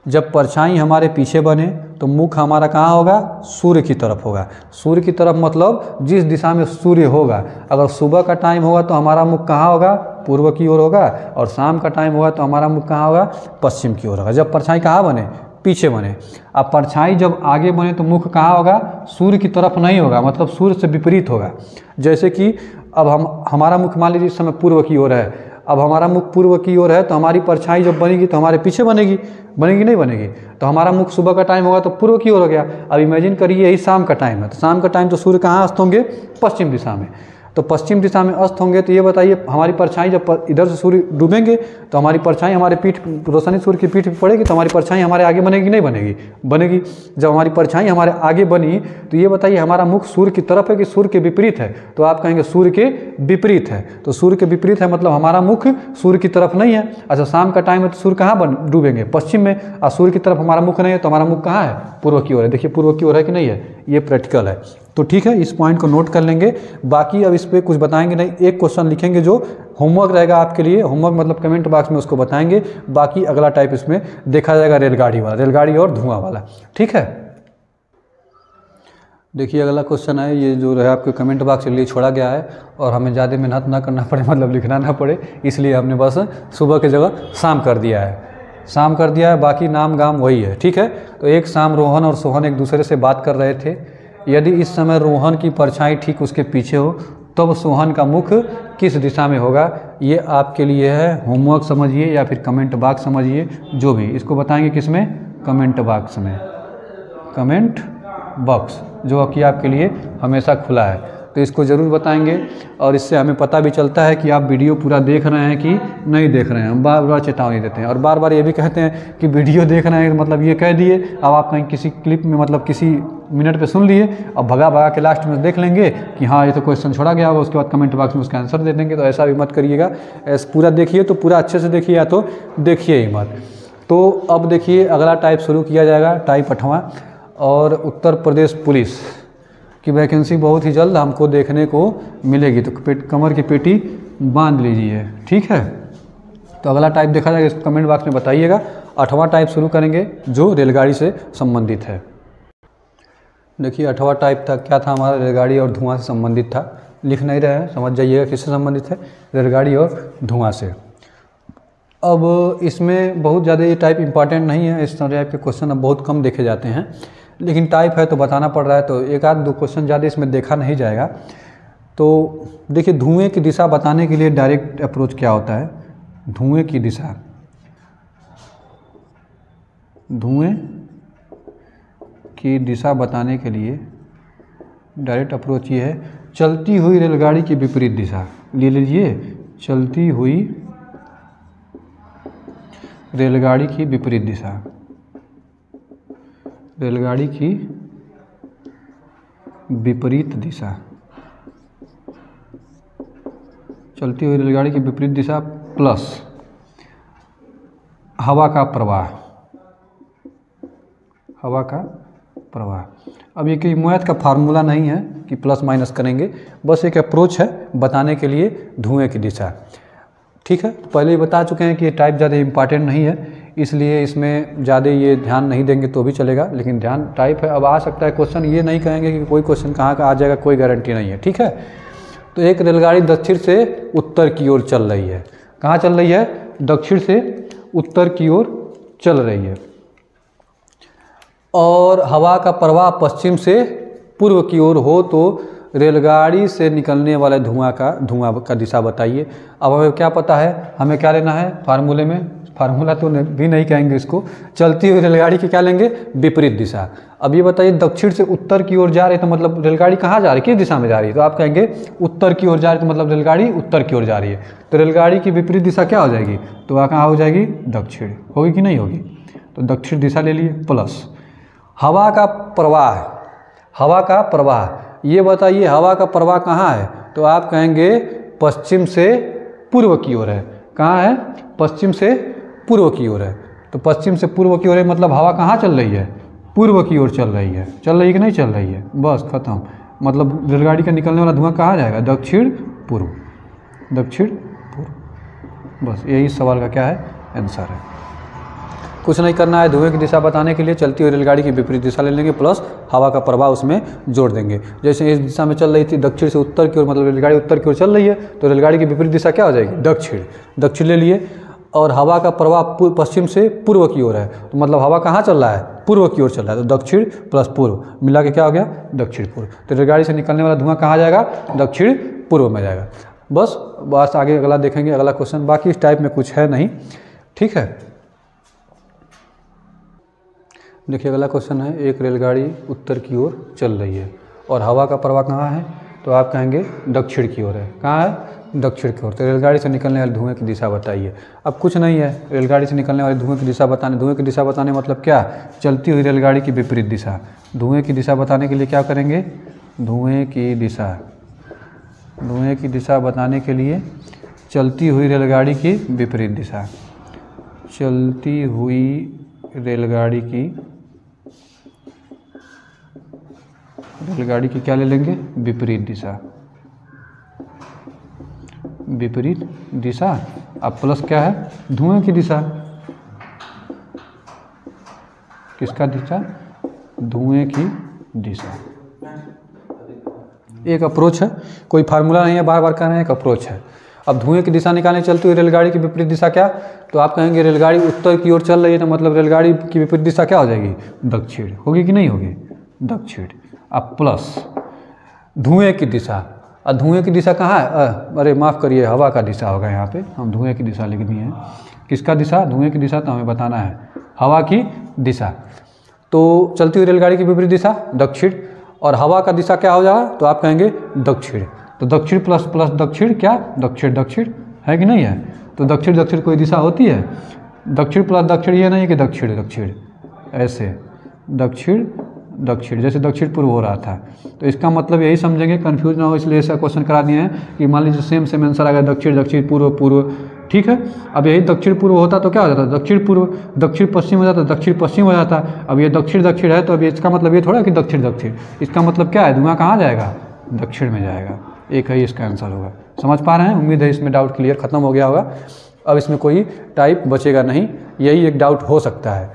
जब परछाई हमारे पीछे बने तो मुख हमारा कहाँ होगा, सूर्य की तरफ होगा। सूर्य की तरफ मतलब जिस दिशा में सूर्य होगा। अगर सुबह का टाइम होगा तो हमारा मुख कहाँ होगा, पूर्व की ओर होगा, और शाम का टाइम होगा तो हमारा मुख कहाँ होगा, पश्चिम की ओर होगा। जब परछाई कहाँ बने, पीछे बने। अब परछाई जब आगे बने तो मुख कहाँ होगा, सूर्य की तरफ नहीं होगा, मतलब सूर्य से विपरीत होगा। जैसे कि अब हमारा मुख मान लीजिए इस समय पूर्व की ओर है। अब हमारा मुख पूर्व की ओर है तो हमारी परछाई जब बनेगी तो हमारे पीछे बनेगी, बनेगी नहीं बनेगी। तो हमारा मुख सुबह का टाइम होगा तो पूर्व की ओर हो गया। अब इमेजिन करिए यही शाम का टाइम है, तो शाम का टाइम तो सूर्य कहाँ अस्त होंगे, पश्चिम दिशा में। तो पश्चिम दिशा में अस्त होंगे तो ये बताइए हमारी परछाई जब इधर से सूर्य डूबेंगे तो हमारी परछाई हमारे पीठ, रोशनी सूर्य की पीठ पर पड़ेगी तो हमारी परछाई हमारे आगे बनेगी नहीं बनेगी, बनेगी। जब हमारी परछाई हमारे आगे बनी तो ये बताइए हमारा मुख सूर्य की तरफ है कि सूर्य के विपरीत है। तो आप कहेंगे सूर्य के विपरीत है। तो सूर्य के विपरीत है मतलब हमारा मुख सूर्य की तरफ नहीं है। अच्छा, शाम का टाइम है तो सूर्य कहाँ डूबेंगे, पश्चिम में, और सूर्य की तरफ हमारा मुख नहीं है तो हमारा मुख कहाँ है, पूर्व की ओर है। देखिए पूर्व की ओर है कि नहीं है, ये प्रैक्टिकल है। तो ठीक है, इस पॉइंट को नोट कर लेंगे। बाकी अब इस पर कुछ बताएंगे नहीं, एक क्वेश्चन लिखेंगे जो होमवर्क रहेगा आपके लिए। होमवर्क मतलब कमेंट बॉक्स में उसको बताएंगे। बाकी अगला टाइप इसमें देखा जाएगा रेलगाड़ी वाला, रेलगाड़ी और धुआं वाला। ठीक है, देखिए अगला क्वेश्चन है, ये जो है आपके कमेंट बॉक्स के लिए छोड़ा गया है और हमें ज़्यादा मेहनत ना करना पड़े, मतलब लिखना ना पड़े, इसलिए हमने बस सुबह की जगह शाम कर दिया है, शाम कर दिया है। बाकी नाम गाम वही है। ठीक है, तो एक शाम रोहन और सोहन एक दूसरे से बात कर रहे थे। यदि इस समय रोहन की परछाई ठीक उसके पीछे हो तब सोहन का मुख किस दिशा में होगा। ये आपके लिए है, होमवर्क समझिए या फिर कमेंट बॉक्स समझिए, जो भी। इसको बताएंगे किस में, कमेंट बॉक्स में, कमेंट बॉक्स जो कि आपके लिए हमेशा खुला है। तो इसको ज़रूर बताएंगे और इससे हमें पता भी चलता है कि आप वीडियो पूरा देख रहे हैं कि नहीं देख रहे हैं। हम बार बार चेतावनी देते हैं और बार बार ये भी कहते हैं कि वीडियो देख रहे हैं, मतलब ये कह दिए, अब आप कहीं किसी क्लिप में मतलब किसी मिनट पे सुन लिए, अब भगा के लास्ट में देख लेंगे कि हाँ ये तो क्वेश्चन छोड़ा गया होगा, उसके बाद कमेंट बॉक्स में उसका आंसर दे देंगे। तो ऐसा भी मत करिएगा, ऐसा पूरा देखिए तो पूरा अच्छे से देखिए, या तो देखिए ही मत। तो अब देखिए अगला टाइप शुरू किया जाएगा, टाइप 8वां। और उत्तर प्रदेश पुलिस की वैकेंसी बहुत ही जल्द हमको देखने को मिलेगी, तो कमर की पेटी बांध लीजिए। ठीक है, तो अगला टाइप देखा जाएगा, इसको कमेंट बॉक्स में बताइएगा। 8वां टाइप शुरू करेंगे जो रेलगाड़ी से संबंधित है। देखिए 8वां टाइप था, क्या था हमारा, रेलगाड़ी और धुआं से संबंधित था। लिख नहीं रहे हैं, समझ जाइएगा किससे संबंधित है, रेलगाड़ी और धुआं से। अब इसमें बहुत ज़्यादा ये टाइप इंपॉर्टेंट नहीं है, इस टाइप के क्वेश्चन अब बहुत कम देखे जाते हैं, लेकिन टाइप है तो बताना पड़ रहा है। तो एक आध दो क्वेश्चन ज़्यादा इसमें देखा नहीं जाएगा। तो देखिए धुएं की दिशा बताने के लिए डायरेक्ट अप्रोच क्या होता है, धुएं की दिशा, धुएं की दिशा बताने के लिए डायरेक्ट अप्रोच ये है चलती हुई रेलगाड़ी की विपरीत दिशा। ले लीजिए चलती हुई रेलगाड़ी की विपरीत दिशा, रेलगाड़ी की विपरीत दिशा, चलती हुई रेलगाड़ी की विपरीत दिशा प्लस हवा का प्रवाह, हवा का प्रवाह। अब ये कोई मैथ का फार्मूला नहीं है कि प्लस माइनस करेंगे, बस एक अप्रोच है बताने के लिए धुएं की दिशा। ठीक है, तो पहले ही बता चुके हैं कि ये टाइप ज़्यादा इम्पॉर्टेंट नहीं है, इसलिए इसमें ज़्यादा ये ध्यान नहीं देंगे तो भी चलेगा, लेकिन ध्यान टाइप है। अब आ सकता है क्वेश्चन, ये नहीं कहेंगे कि कोई क्वेश्चन कहाँ का आ जाएगा, कोई गारंटी नहीं है। ठीक है, तो एक रेलगाड़ी दक्षिण से उत्तर की ओर चल रही है। कहाँ चल रही है? दक्षिण से उत्तर की ओर चल रही है, और हवा का प्रवाह पश्चिम से पूर्व की ओर हो तो रेलगाड़ी से निकलने वाले धुआं का दिशा बताइए। अब हमें क्या पता है, हमें क्या लेना है फार्मूले में, फार्मूला तो भी नहीं कहेंगे इसको, चलती हुई रेलगाड़ी की क्या लेंगे? विपरीत दिशा। अब ये बताइए दक्षिण से उत्तर की ओर जा रही है तो मतलब रेलगाड़ी कहाँ जा रही है, किस दिशा में जा रही है? तो आप कहेंगे उत्तर की ओर जा रही है, तो मतलब रेलगाड़ी उत्तर की ओर जा रही है। तो रेलगाड़ी की विपरीत दिशा क्या हो जाएगी? तो वहाँ कहाँ हो जाएगी? दक्षिण। होगी कि नहीं होगी? तो दक्षिण दिशा ले लिए प्लस हवा का प्रवाह, हवा का प्रवाह ये बताइए हवा का प्रवाह कहाँ है? तो आप कहेंगे पश्चिम से पूर्व की ओर है। कहाँ है? पश्चिम से पूर्व की ओर है। तो पश्चिम से पूर्व की ओर है मतलब हवा कहाँ चल रही है? पूर्व की ओर चल रही है। चल रही है कि नहीं चल रही है? बस खत्म। मतलब रेलगाड़ी का निकलने वाला धुआं कहाँ जाएगा? दक्षिण पूर्व, दक्षिण पूर्व। बस यही सवाल का क्या है? आंसर है। कुछ नहीं करना है, धुएं की दिशा बताने के लिए चलती हुई रेलगाड़ी की विपरीत दिशा ले लेंगे प्लस हवा का प्रवाह उसमें जोड़ देंगे। जैसे इस दिशा में चल रही थी दक्षिण से उत्तर की ओर, मतलब रेलगाड़ी उत्तर की ओर चल रही है, तो रेलगाड़ी की विपरीत दिशा क्या हो जाएगी? दक्षिण। दक्षिण ले लिए, और हवा का प्रवाह पश्चिम से पूर्व की ओर है, तो मतलब हवा कहाँ चल रहा है? पूर्व की ओर चल रहा है। तो दक्षिण प्लस पूर्व मिला के क्या हो गया? दक्षिण पूर्व। तो रेलगाड़ी से निकलने वाला धुआं कहाँ जाएगा? दक्षिण पूर्व में जाएगा। बस आगे अगला देखेंगे, अगला क्वेश्चन। बाकी इस टाइप में कुछ है नहीं। ठीक है, देखिए अगला क्वेश्चन है, एक रेलगाड़ी उत्तर की ओर चल रही है और हवा का प्रवाह कहाँ है? तो आप कहेंगे दक्षिण की ओर है। कहाँ है? दक्षिण की ओर। तो रेलगाड़ी से निकलने वाले धुएं की दिशा बताइए। अब कुछ नहीं है, रेलगाड़ी से निकलने वाले धुएं की दिशा बताने, धुएं की दिशा बताने मतलब क्या? चलती हुई रेलगाड़ी की विपरीत दिशा। धुएं की दिशा बताने के लिए क्या करेंगे? धुएं की दिशा, धुएं की दिशा बताने के लिए चलती हुई रेलगाड़ी की विपरीत दिशा, चलती हुई रेलगाड़ी की क्या ले लेंगे? विपरीत दिशा, विपरीत दिशा। अब प्लस क्या है? धुएं की दिशा। किसका दिशा? धुएं की दिशा। एक अप्रोच है, कोई फार्मूला नहीं है, बार बार कहना है, एक अप्रोच है। अब धुएं की दिशा निकालने चलती हुई रेलगाड़ी की विपरीत दिशा क्या? तो आप कहेंगे रेलगाड़ी उत्तर की ओर चल रही है, तो मतलब रेलगाड़ी की विपरीत दिशा क्या हो जाएगी? दक्षिण। होगी कि नहीं होगी? दक्षिण। अब प्लस धुएं की दिशा। अब धुएं की दिशा कहाँ है? अरे माफ़ करिए, हवा का दिशा होगा यहाँ पे, हम धुएं की दिशा लिखनी है। किसका दिशा? धुएं की दिशा तो हमें बताना है, हवा की दिशा। तो चलती हुई रेलगाड़ी की विपरीत दिशा दक्षिण, और हवा का दिशा क्या हो जाएगा? तो आप कहेंगे दक्षिण। तो दक्षिण प्लस प्लस दक्षिण क्या? दक्षिण दक्षिण है कि नहीं है? तो दक्षिण दक्षिण कोई दिशा होती है? दक्षिण प्लस दक्षिण ये नहीं कि दक्षिण दक्षिण, ऐसे दक्षिण दक्षिण, जैसे दक्षिण पूर्व हो रहा था। तो इसका मतलब यही समझेंगे, कंफ्यूज ना हो इसलिए ऐसा क्वेश्चन करा दिए हैं कि मान लीजिए सेम आंसर आ गया दक्षिण दक्षिण पूर्व पूर्व। ठीक है, अब यही दक्षिण पूर्व होता तो क्या हो जाता? दक्षिण पूर्व। दक्षिण पश्चिम हो जाता, दक्षिण पश्चिम हो जाता। अब ये दक्षिण दक्षिण है, तो अब इसका मतलब ये थोड़ा कि दक्षिण दक्षिण, इसका मतलब क्या है? धुआं कहाँ जाएगा? दक्षिण में जाएगा। एक है इसका आंसर होगा। समझ पा रहे हैं? उम्मीद है इसमें डाउट क्लियर खत्म हो गया होगा। अब इसमें कोई टाइप बचेगा नहीं, यही एक डाउट हो सकता है।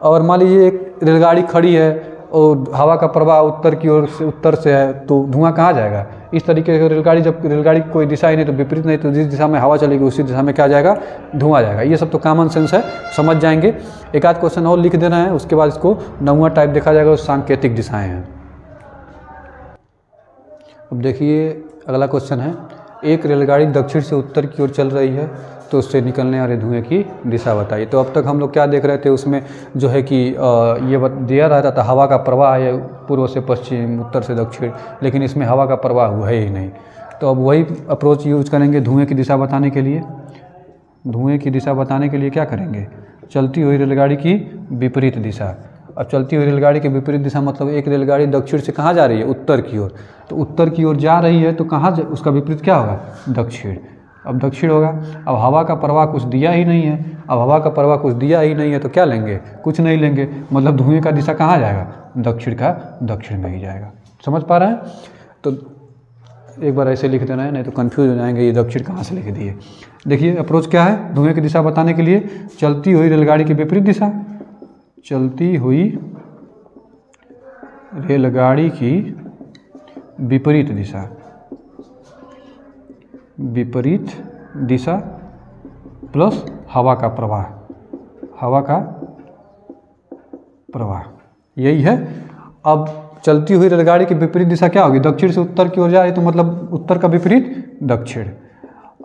और मान लीजिए एक रेलगाड़ी खड़ी है और हवा का प्रवाह उत्तर की ओर से, उत्तर से है, तो धुआं कहाँ जाएगा? इस तरीके से रेलगाड़ी, जब रेलगाड़ी की कोई दिशा ही नहीं तो विपरीत नहीं, तो जिस दिशा में हवा चलेगी उसी दिशा में क्या जाएगा? धुआं जाएगा। ये सब तो कॉमन सेंस है, समझ जाएंगे। एक आध क्वेश्चन और लिख देना है, उसके बाद इसको 9वां टाइप देखा जाएगा, सांकेतिक दिशाएँ हैं। अब देखिए अगला क्वेश्चन है, एक रेलगाड़ी दक्षिण से उत्तर की ओर चल रही है तो उससे निकलने वाले धुएं की दिशा बताइए। तो अब तक हम लोग क्या देख रहे थे, उसमें जो है कि ये दिया रहता था हवा का प्रवाह है पूर्व से पश्चिम, उत्तर से दक्षिण, लेकिन इसमें हवा का प्रवाह हुआ है ही नहीं। तो अब वही अप्रोच यूज करेंगे धुएं की दिशा बताने के लिए। धुएं की दिशा बताने के लिए क्या करेंगे, चलती हुई रेलगाड़ी की विपरीत दिशा। अब चलती हुई रेलगाड़ी की विपरीत दिशा मतलब एक रेलगाड़ी दक्षिण से कहाँ जा रही है, उत्तर की ओर। तो उत्तर की ओर जा रही है तो कहाँ उसका विपरीत क्या होगा, दक्षिण। अब दक्षिण होगा। अब हवा का प्रवाह कुछ दिया ही नहीं है, अब हवा का प्रवाह कुछ दिया ही नहीं है तो क्या लेंगे, कुछ नहीं लेंगे, मतलब धुएं का दिशा कहाँ जाएगा, दक्षिण का दक्षिण में ही जाएगा। समझ पा रहे हैं? तो एक बार ऐसे लिख देना है, नहीं तो कंफ्यूज हो जाएंगे ये दक्षिण कहाँ से लिख दिए। देखिए अप्रोच क्या है धुएं की दिशा बताने के लिए, चलती हुई रेलगाड़ी की विपरीत दिशा, चलती हुई रेलगाड़ी की विपरीत दिशा, विपरीत दिशा प्लस हवा का प्रवाह, हवा का प्रवाह, यही है। अब चलती हुई रेलगाड़ी की विपरीत दिशा क्या होगी, दक्षिण से उत्तर की ओर जाए तो मतलब उत्तर का विपरीत दक्षिण।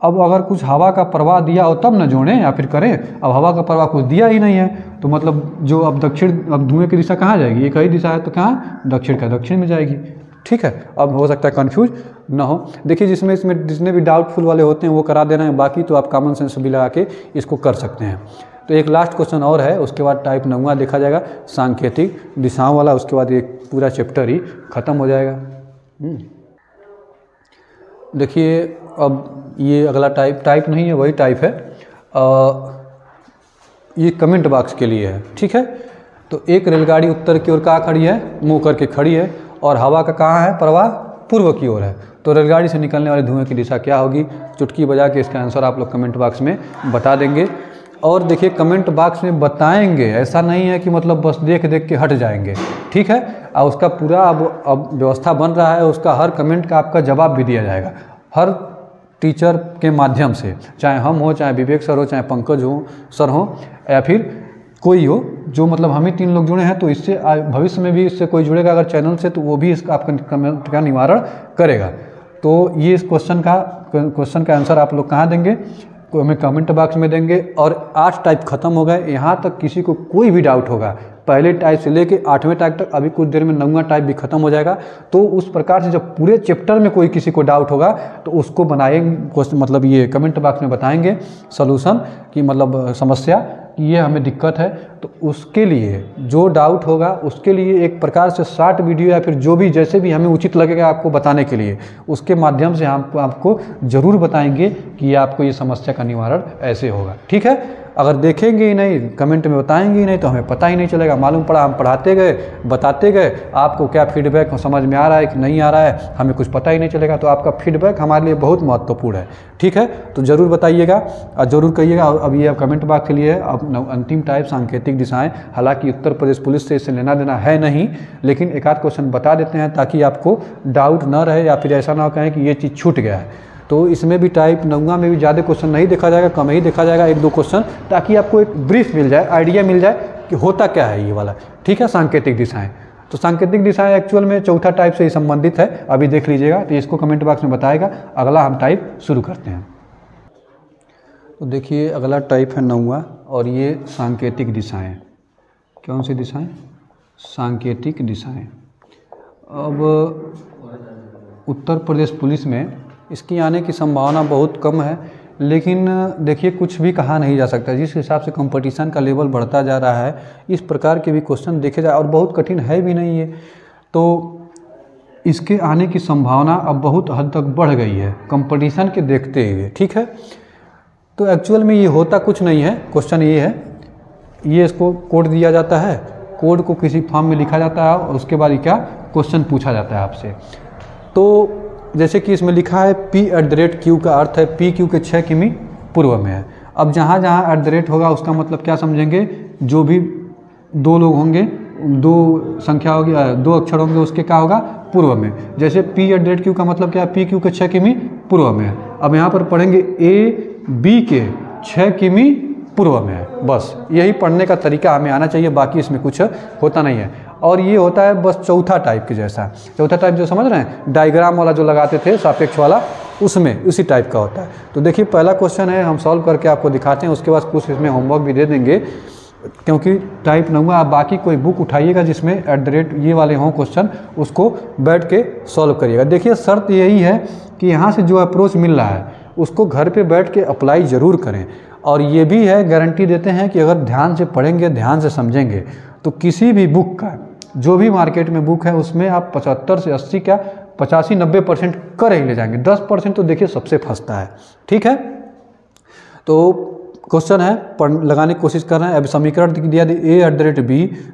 अब अगर कुछ हवा का प्रवाह दिया हो तब न जोड़ें या फिर करें, अब हवा का प्रवाह कुछ दिया ही नहीं है तो मतलब जो अब दक्षिण, अब धुएं की दिशा कहाँ जाएगी, एक ही दिशा है तो कहाँ, दक्षिण का दक्षिण में जाएगी। ठीक है, अब हो सकता है कंफ्यूज ना हो। देखिए इसमें जितने भी डाउटफुल वाले होते हैं वो करा देना है, बाकी तो आप कॉमन सेंस भी लगा के इसको कर सकते हैं। तो एक लास्ट क्वेश्चन और है, उसके बाद टाइप 9वां देखा जाएगा सांकेतिक दिशाओं वाला, उसके बाद एक पूरा चैप्टर ही खत्म हो जाएगा। देखिए अब ये अगला टाइप नहीं है, वही टाइप है, ये कमेंट बॉक्स के लिए है। ठीक है, तो एक रेलगाड़ी उत्तर की ओर कहाँ खड़ी है, मुँह करके खड़ी है, और हवा का कहाँ है प्रवाह, पूर्व की ओर है। तो रेलगाड़ी से निकलने वाले धुएं की दिशा क्या होगी, चुटकी बजा के इसका आंसर आप लोग कमेंट बॉक्स में बता देंगे। और देखिए कमेंट बॉक्स में बताएंगे, ऐसा नहीं है कि मतलब बस देख देख के हट जाएंगे। ठीक है, और उसका पूरा अब व्यवस्था बन रहा है, उसका हर कमेंट का आपका जवाब भी दिया जाएगा हर टीचर के माध्यम से, चाहे हम हो, चाहे विवेक सर हो, चाहे पंकज हो सर हो, या फिर कोई हो, जो मतलब हम ही 3 लोग जुड़े हैं। तो इससे भविष्य में भी इससे कोई जुड़ेगा अगर चैनल से, तो वो भी इसका आपका कमेंट का निवारण करेगा। तो ये इस क्वेश्चन का आंसर आप लोग कहाँ देंगे, हमें कमेंट बॉक्स में देंगे। और 8 टाइप खत्म हो गए, यहाँ तक किसी को कोई भी डाउट होगा पहले टाइप से लेके 8वें टाइप तक, अभी कुछ देर में 9वां टाइप भी खत्म हो जाएगा। तो उस प्रकार से जब पूरे चैप्टर में कोई किसी को डाउट होगा तो उसको बनाएंगे, मतलब ये कमेंट बॉक्स में बताएंगे सलूशन की, मतलब समस्या कि ये हमें दिक्कत है। तो उसके लिए जो डाउट होगा उसके लिए एक प्रकार से शॉर्ट वीडियो या फिर जो भी जैसे भी हमें उचित लगेगा आपको बताने के लिए, उसके माध्यम से हम आपको ज़रूर बताएंगे कि आपको ये समस्या का निवारण ऐसे होगा। ठीक है, अगर देखेंगे ही नहीं, कमेंट में बताएंगे ही नहीं, तो हमें पता ही नहीं चलेगा। मालूम पड़ा हम पढ़ाते गए, बताते गए, आपको क्या फीडबैक समझ में आ रहा है कि नहीं आ रहा है, हमें कुछ पता ही नहीं चलेगा। तो आपका फीडबैक हमारे लिए बहुत महत्वपूर्ण है। ठीक है, तो ज़रूर बताइएगा और ज़रूर कहिएगा। अब ये कमेंट बॉक्स के लिए अब अंतिम टाइप सांकेतिक दिशाएं, हालांकि उत्तर प्रदेश पुलिस से इससे लेना देना है नहीं, लेकिन एक आध क्वेश्चन बता देते हैं ताकि आपको डाउट न रहे या फिर ऐसा ना कहें कि ये चीज़ छूट गया है। तो इसमें भी टाइप 9वां में भी ज़्यादा क्वेश्चन नहीं देखा जाएगा, कम ही देखा जाएगा, 1-2 क्वेश्चन, ताकि आपको एक ब्रीफ मिल जाए, आइडिया मिल जाए कि होता क्या है ये वाला। ठीक है, सांकेतिक दिशाएं। तो सांकेतिक दिशाएं एक्चुअल में चौथा टाइप से ही संबंधित है, अभी देख लीजिएगा। तो इसको कमेंट बॉक्स में बताएगा। अगला हम टाइप शुरू करते हैं। तो देखिए अगला टाइप है 9वां, और ये सांकेतिक दिशाएँ। कौन सी दिशाएँ, सांकेतिक दिशाएँ। अब उत्तर प्रदेश पुलिस में इसकी आने की संभावना बहुत कम है, लेकिन देखिए कुछ भी कहा नहीं जा सकता। जिस हिसाब से कंपटीशन का लेवल बढ़ता जा रहा है, इस प्रकार के भी क्वेश्चन देखे जाए, और बहुत कठिन है भी नहीं है, तो इसके आने की संभावना अब बहुत हद तक बढ़ गई है कंपटीशन के देखते हुए। ठीक है, तो एक्चुअल में ये होता कुछ नहीं है। क्वेश्चन ये है, ये इसको कोड दिया जाता है, कोड को किसी फॉर्म में लिखा जाता है और उसके बाद ये क्या क्वेश्चन पूछा जाता है आपसे। तो जैसे कि इसमें लिखा है P@Q का अर्थ है P Q के 6 किमी पूर्व में है। अब जहाँ जहाँ @ होगा उसका मतलब क्या समझेंगे, जो भी 2 लोग होंगे, 2 संख्या होगी, 2 अक्षर होंगे, उसके क्या होगा पूर्व में। जैसे P@Q का मतलब क्या है, P Q के 6 किमी पूर्व में है। अब यहाँ पर पढ़ेंगे A B के 6 किमी पूर्व में है। बस यही पढ़ने का तरीका हमें आना चाहिए, बाकी इसमें कुछ होता नहीं है। और ये होता है बस चौथा टाइप के जैसा। चौथा टाइप जो समझ रहे हैं, डायग्राम वाला जो लगाते थे सापेक्ष वाला, उसमें उसी टाइप का होता है। तो देखिए पहला क्वेश्चन है, हम सॉल्व करके आपको दिखाते हैं, उसके बाद कुछ इसमें होमवर्क भी दे देंगे, क्योंकि टाइप ना हुआ। आप बाकी कोई बुक उठाइएगा जिसमें @ ये वाले हों क्वेश्चन, उसको बैठ के सॉल्व करिएगा। देखिए शर्त यही है कि यहाँ से जो अप्रोच मिल रहा है उसको घर पे बैठ के अप्लाई ज़रूर करें। और ये भी है, गारंटी देते हैं कि अगर ध्यान से पढ़ेंगे, ध्यान से समझेंगे, तो किसी भी बुक का, जो भी मार्केट में बुक है उसमें आप 75 से 80 क्या 85-90% कर ही ले जाएंगे। 10% तो देखिए सबसे फंसता है। ठीक है, तो क्वेश्चन है, लगाने की कोशिश कर रहे हैं। अब समीकरण दिया a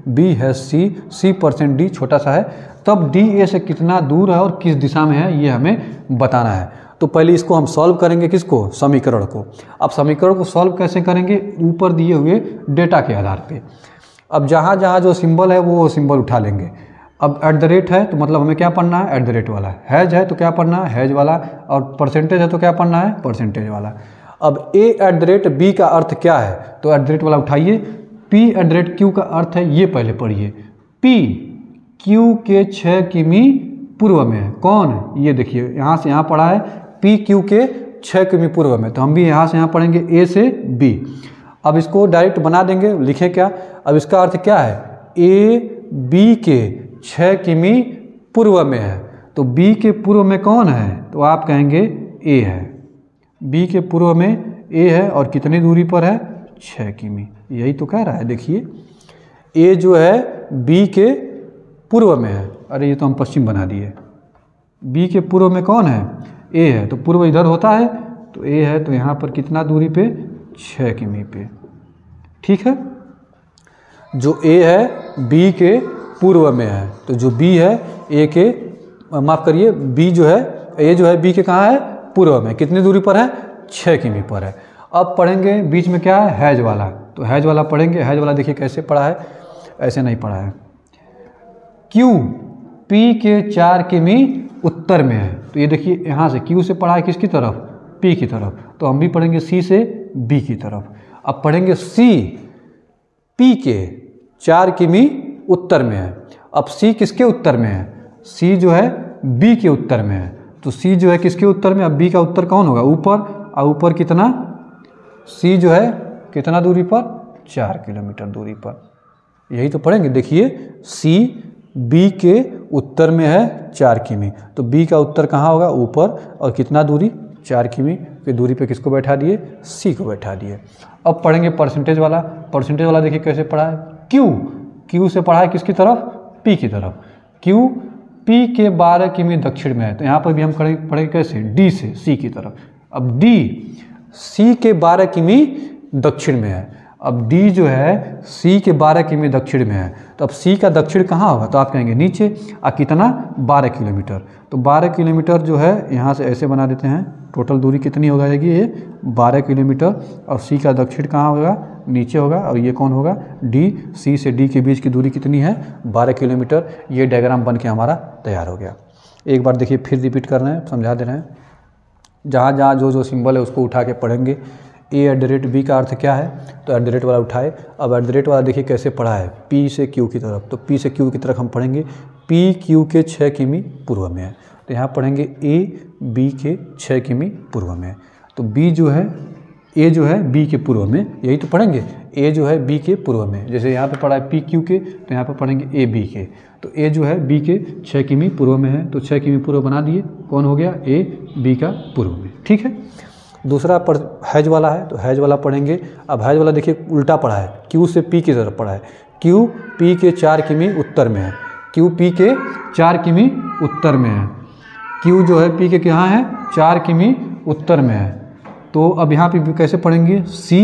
b है c%d छोटा सा है, तब d a से कितना दूर है और किस दिशा में है ये हमें बताना है। तो पहले इसको हम सॉल्व करेंगे, किसको, समीकरण को। अब समीकरण को सॉल्व कैसे करेंगे, ऊपर दिए हुए डेटा के आधार पे। अब जहाँ जहाँ जो सिंबल है वो सिंबल उठा लेंगे। अब @ है तो मतलब हमें क्या पढ़ना है, @ वाला। हैज है तो क्या पढ़ना है, हैज वाला। और परसेंटेज है तो क्या पढ़ना है, परसेंटेज वाला। अब a @ b का अर्थ क्या है, तो @ वाला उठाइए। p @ q का अर्थ है, ये पहले पढ़िए, p q के 6 किमी पूर्व में है। कौन, ये देखिए यहाँ से यहाँ पढ़ा है, p q के 6 किमी पूर्व में, तो हम भी यहाँ से यहाँ पढ़ेंगे a से b। अब इसको डायरेक्ट बना देंगे, लिखे क्या, अब इसका अर्थ क्या है, a b के 6 किमी पूर्व में है। तो b के पूर्व में कौन है, तो आप कहेंगे a है। b के पूर्व में a है और कितनी दूरी पर है, 6 किमी। यही तो कह रहा है, देखिए a जो है b के पूर्व में है। अरे ये तो हम पश्चिम बना दिए। b के पूर्व में कौन है, a है, तो पूर्व इधर होता है, तो a है, तो यहाँ पर कितना दूरी पे, 6 किमी पे। ठीक है, जो a है b के पूर्व में है, तो जो b है a के, माफ़ करिए, b जो है, a जो है b के कहाँ है, पूर्व में, कितनी दूरी पर है, 6 किमी पर है। अब पढ़ेंगे बीच में क्या है, हैज वाला, तो हैज वाला पढ़ेंगे। हैज वाला देखिए कैसे पढ़ा है, ऐसे नहीं पढ़ा है। Q P के 4 किमी उत्तर में है, तो ये देखिए यहाँ से Q से पढ़ा है किसकी तरफ, P की तरफ, तो हम भी पढ़ेंगे C से B की तरफ। अब पढ़ेंगे C P के 4 किमी उत्तर में है। अब C किसके उत्तर में है, C जो है B के उत्तर में है, तो C जो है किसके उत्तर में, अब B का उत्तर कौन होगा, ऊपर, और ऊपर कितना, C जो है कितना दूरी पर, 4 किलोमीटर दूरी पर। यही तो पढ़ेंगे। देखिए C B के उत्तर में है 4 किमी, तो B का उत्तर कहाँ होगा, ऊपर, और कितना दूरी, 4 किमी की दूरी पे किसको बैठा दिए, C को बैठा दिए। अब पढ़ेंगे परसेंटेज वाला। परसेंटेज वाला देखिए कैसे पढ़ा है, Q से पढ़ा है किसकी तरफ, P की तरफ। Q P के 12 किमी दक्षिण में है, तो यहाँ पर भी हम पढ़ेंगे कैसे, D से C की तरफ। अब D C के 12 किमी दक्षिण में है। अब D जो है C के 12 किमी दक्षिण में है, तो अब C का दक्षिण कहाँ होगा, तो आप कहेंगे नीचे। कितना, 12 किलोमीटर। तो 12 किलोमीटर जो है यहाँ से ऐसे बना देते हैं, टोटल दूरी कितनी हो जाएगी, ये 12 किलोमीटर। और C का दक्षिण कहाँ होगा, नीचे होगा, और ये कौन होगा, D। C से D के बीच की दूरी कितनी है, 12 किलोमीटर। ये डायग्राम बन के हमारा तैयार हो गया। एक बार देखिए फिर रिपीट कर रहे हैं, समझा दे रहे हैं। जहाँ जहाँ जो जो सिंबल है उसको उठा के पढ़ेंगे। a @ b का अर्थ क्या है, तो @ वाला उठाए। अब @ वाला देखिए कैसे पढ़ा है, P से Q की तरफ, तो P से Q की तरफ हम पढ़ेंगे। P Q के 6 किमी पूर्व में है, तो यहाँ पढ़ेंगे A B के 6 किमी पूर्व में। तो B जो है, A जो है B के पूर्व में, यही तो पढ़ेंगे। A जो है B के पूर्व में, जैसे यहाँ पे पढ़ा है P Q के, तो यहाँ पे पढ़ेंगे A B के। तो A जो है B के 6 किमी पूर्व में है, तो 6 किमी पूर्व बना दिए, कौन हो गया, A B का पूर्व में। ठीक है, दूसरा हैज वाला है, तो हैज वाला पढ़ेंगे। अब हैज वाला देखिए उल्टा पढ़ा है, Q से P की तरफ पढ़ा है। Q P के 4 किमी उत्तर में है, Q P के 4 किमी उत्तर में है। Q जो है P के कहाँ है, 4 किमी उत्तर में है। तो अब यहाँ पे कैसे पढ़ेंगे, C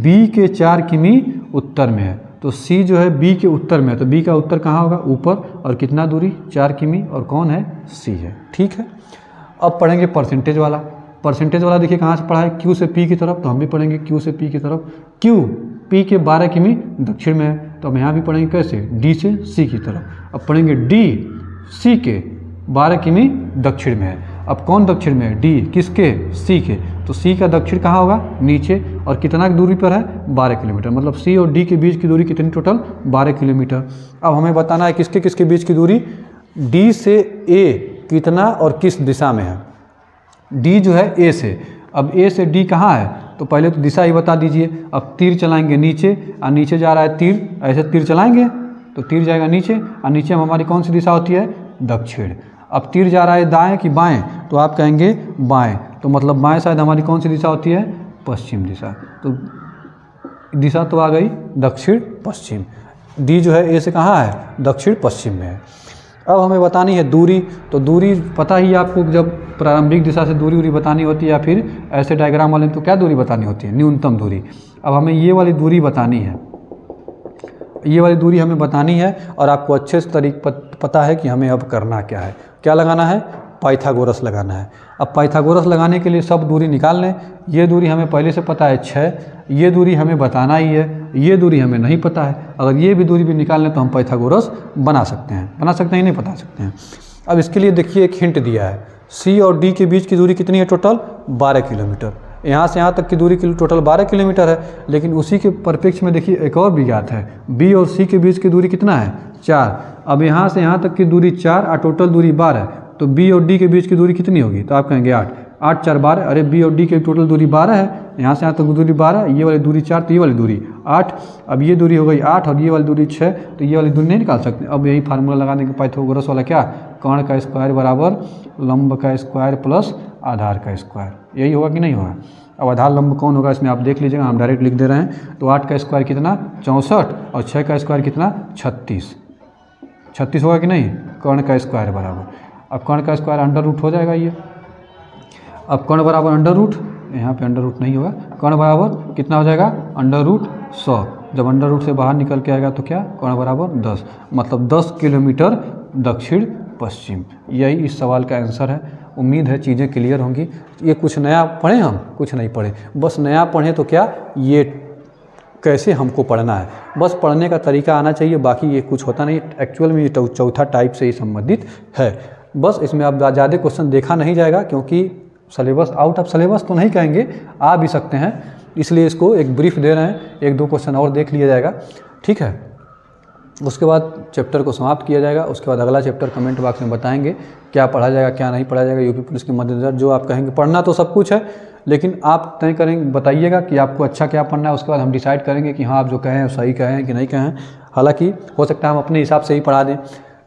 B के 4 किमी उत्तर में है, तो C जो है B के उत्तर में है, तो B का उत्तर कहाँ होगा, ऊपर, और कितना दूरी, 4 किमी, और कौन है, C है। ठीक है, अब पढ़ेंगे परसेंटेज वाला। परसेंटेज वाला देखिए कहाँ से पढ़ा है, Q से P की तरफ, तो हम भी पढ़ेंगे Q से P की तरफ। Q P के 12 किमी दक्षिण में है, तो हम यहाँ भी पढ़ेंगे कैसे, D से C की तरफ। अब पढ़ेंगे D C के 12 किमी दक्षिण में है। अब कौन दक्षिण में है, D किसके, C के, तो सी का दक्षिण कहाँ होगा, नीचे, और कितना की दूरी पर है, 12 किलोमीटर। मतलब सी और डी के बीच की दूरी कितनी टोटल, 12 किलोमीटर। अब हमें बताना है किसके किसके बीच की दूरी, डी से ए कितना और किस दिशा में है। डी जो है ए से, अब ए से डी कहाँ है, तो पहले तो दिशा ही बता दीजिए। अब तीर चलाएंगे नीचे, और नीचे जा रहा है तीर, ऐसे तीर चलाएंगे तो तीर जाएगा नीचे, और नीचे में हमारी कौन सी दिशा होती है, दक्षिण। अब तीर जा रहा है दाएं कि बाएं, तो आप कहेंगे बाएं, तो मतलब बाएं साइड हमारी कौन सी दिशा होती है, पश्चिम दिशा। तो दिशा तो आ गई दक्षिण पश्चिम। डी जो है ए से कहाँ है, दक्षिण पश्चिम में है। अब हमें बतानी है दूरी, तो दूरी पता ही आपको, जब प्रारंभिक दिशा से दूरी बतानी होती है या फिर ऐसे डायग्राम वाले तो क्या दूरी बतानी होती है, न्यूनतम दूरी। अब हमें ये वाली दूरी बतानी है, ये वाली दूरी हमें बतानी है, और आपको अच्छे से पता है कि हमें अब करना क्या है, क्या लगाना है, पाइथागोरस लगाना है। अब पाइथागोरस लगाने के लिए सब दूरी निकाल लें। ये दूरी हमें पहले से पता है 6, ये दूरी हमें बताना ही है, ये दूरी हमें नहीं पता है। अगर ये भी दूरी भी निकाल लें तो हम पाइथागोरस बना सकते हैं, नहीं बता सकते हैं। अब इसके लिए देखिए एक हिंट दिया है, सी और डी के बीच की दूरी कितनी है, टोटल 12 किलोमीटर। यहाँ से यहाँ तक की दूरी टोटल 12 किलोमीटर है, लेकिन उसी के परिप्रेक्ष्य में देखिए एक और भी ज्ञात है, बी और सी के बीच की दूरी कितना है, 4। अब यहाँ से यहाँ तक की दूरी 4 और टोटल दूरी 12, तो बी और डी के बीच की दूरी कितनी होगी, तो आप कहेंगे 8, 8 4 12। अरे बी और डी की टोटल दूरी 12 है, यहाँ से यहाँ तक दूरी 12, ये वाली दूरी 4, तो ये वाली दूरी 8। अब ये दूरी हो गई 8 और ये वाली दूरी 6, तो ये वाली दूरी नहीं निकाल सकते। अब यही फार्मूला लगा देंगे पाइथागोरस वाला, क्या, कर्ण का स्क्वायर बराबर लंब का स्क्वायर प्लस आधार का स्क्वायर, यही होगा कि नहीं होगा। अब आधार लंब कौन होगा इसमें आप देख लीजिएगा, हम डायरेक्ट लिख दे रहे हैं। तो 8 का स्क्वायर कितना, 64, और 6 का स्क्वायर कितना, 36 होगा कि नहीं, कर्ण का स्क्वायर बराबर। अब कर्ण का स्क्वायर अंडर रूट हो जाएगा ये। अब कर्ण बराबर अंडर रूट, यहाँ पे अंडर रूट नहीं होगा, कर्ण बराबर कितना हो जाएगा, अंडर रूट 100। जब अंडर रूट से बाहर निकल के आएगा तो क्या, कर्ण बराबर 10, मतलब 10 किलोमीटर दक्षिण पश्चिम। यही इस सवाल का आंसर है। उम्मीद है चीज़ें क्लियर होंगी। ये कुछ नया पढ़े, हम कुछ नहीं पढ़े, बस नया पढ़ें तो क्या, ये कैसे हमको पढ़ना है, बस पढ़ने का तरीका आना चाहिए, बाकी ये कुछ होता नहीं। एक्चुअल में ये चौथा टाइप से ही संबंधित है। बस इसमें अब ज़्यादा क्वेश्चन देखा नहीं जाएगा, क्योंकि सिलेबस आउट ऑफ सिलेबस तो नहीं कहेंगे, आ भी सकते हैं, इसलिए इसको एक ब्रीफ दे रहे हैं। 1-2 क्वेश्चन और देख लिया जाएगा, ठीक है। उसके बाद चैप्टर को समाप्त किया जाएगा। उसके बाद अगला चैप्टर कमेंट बॉक्स में बताएंगे क्या पढ़ा जाएगा, क्या नहीं पढ़ा जाएगा। यूपी पुलिस के मद्देनजर जो आप कहेंगे, पढ़ना तो सब कुछ है, लेकिन आप तय करेंगे, बताइएगा कि आपको अच्छा क्या पढ़ना है। उसके बाद हम डिसाइड करेंगे कि हाँ आप जो कहें सही कहें कि नहीं कहें। हालांकि हो सकता है हम अपने हिसाब से ही पढ़ा दें।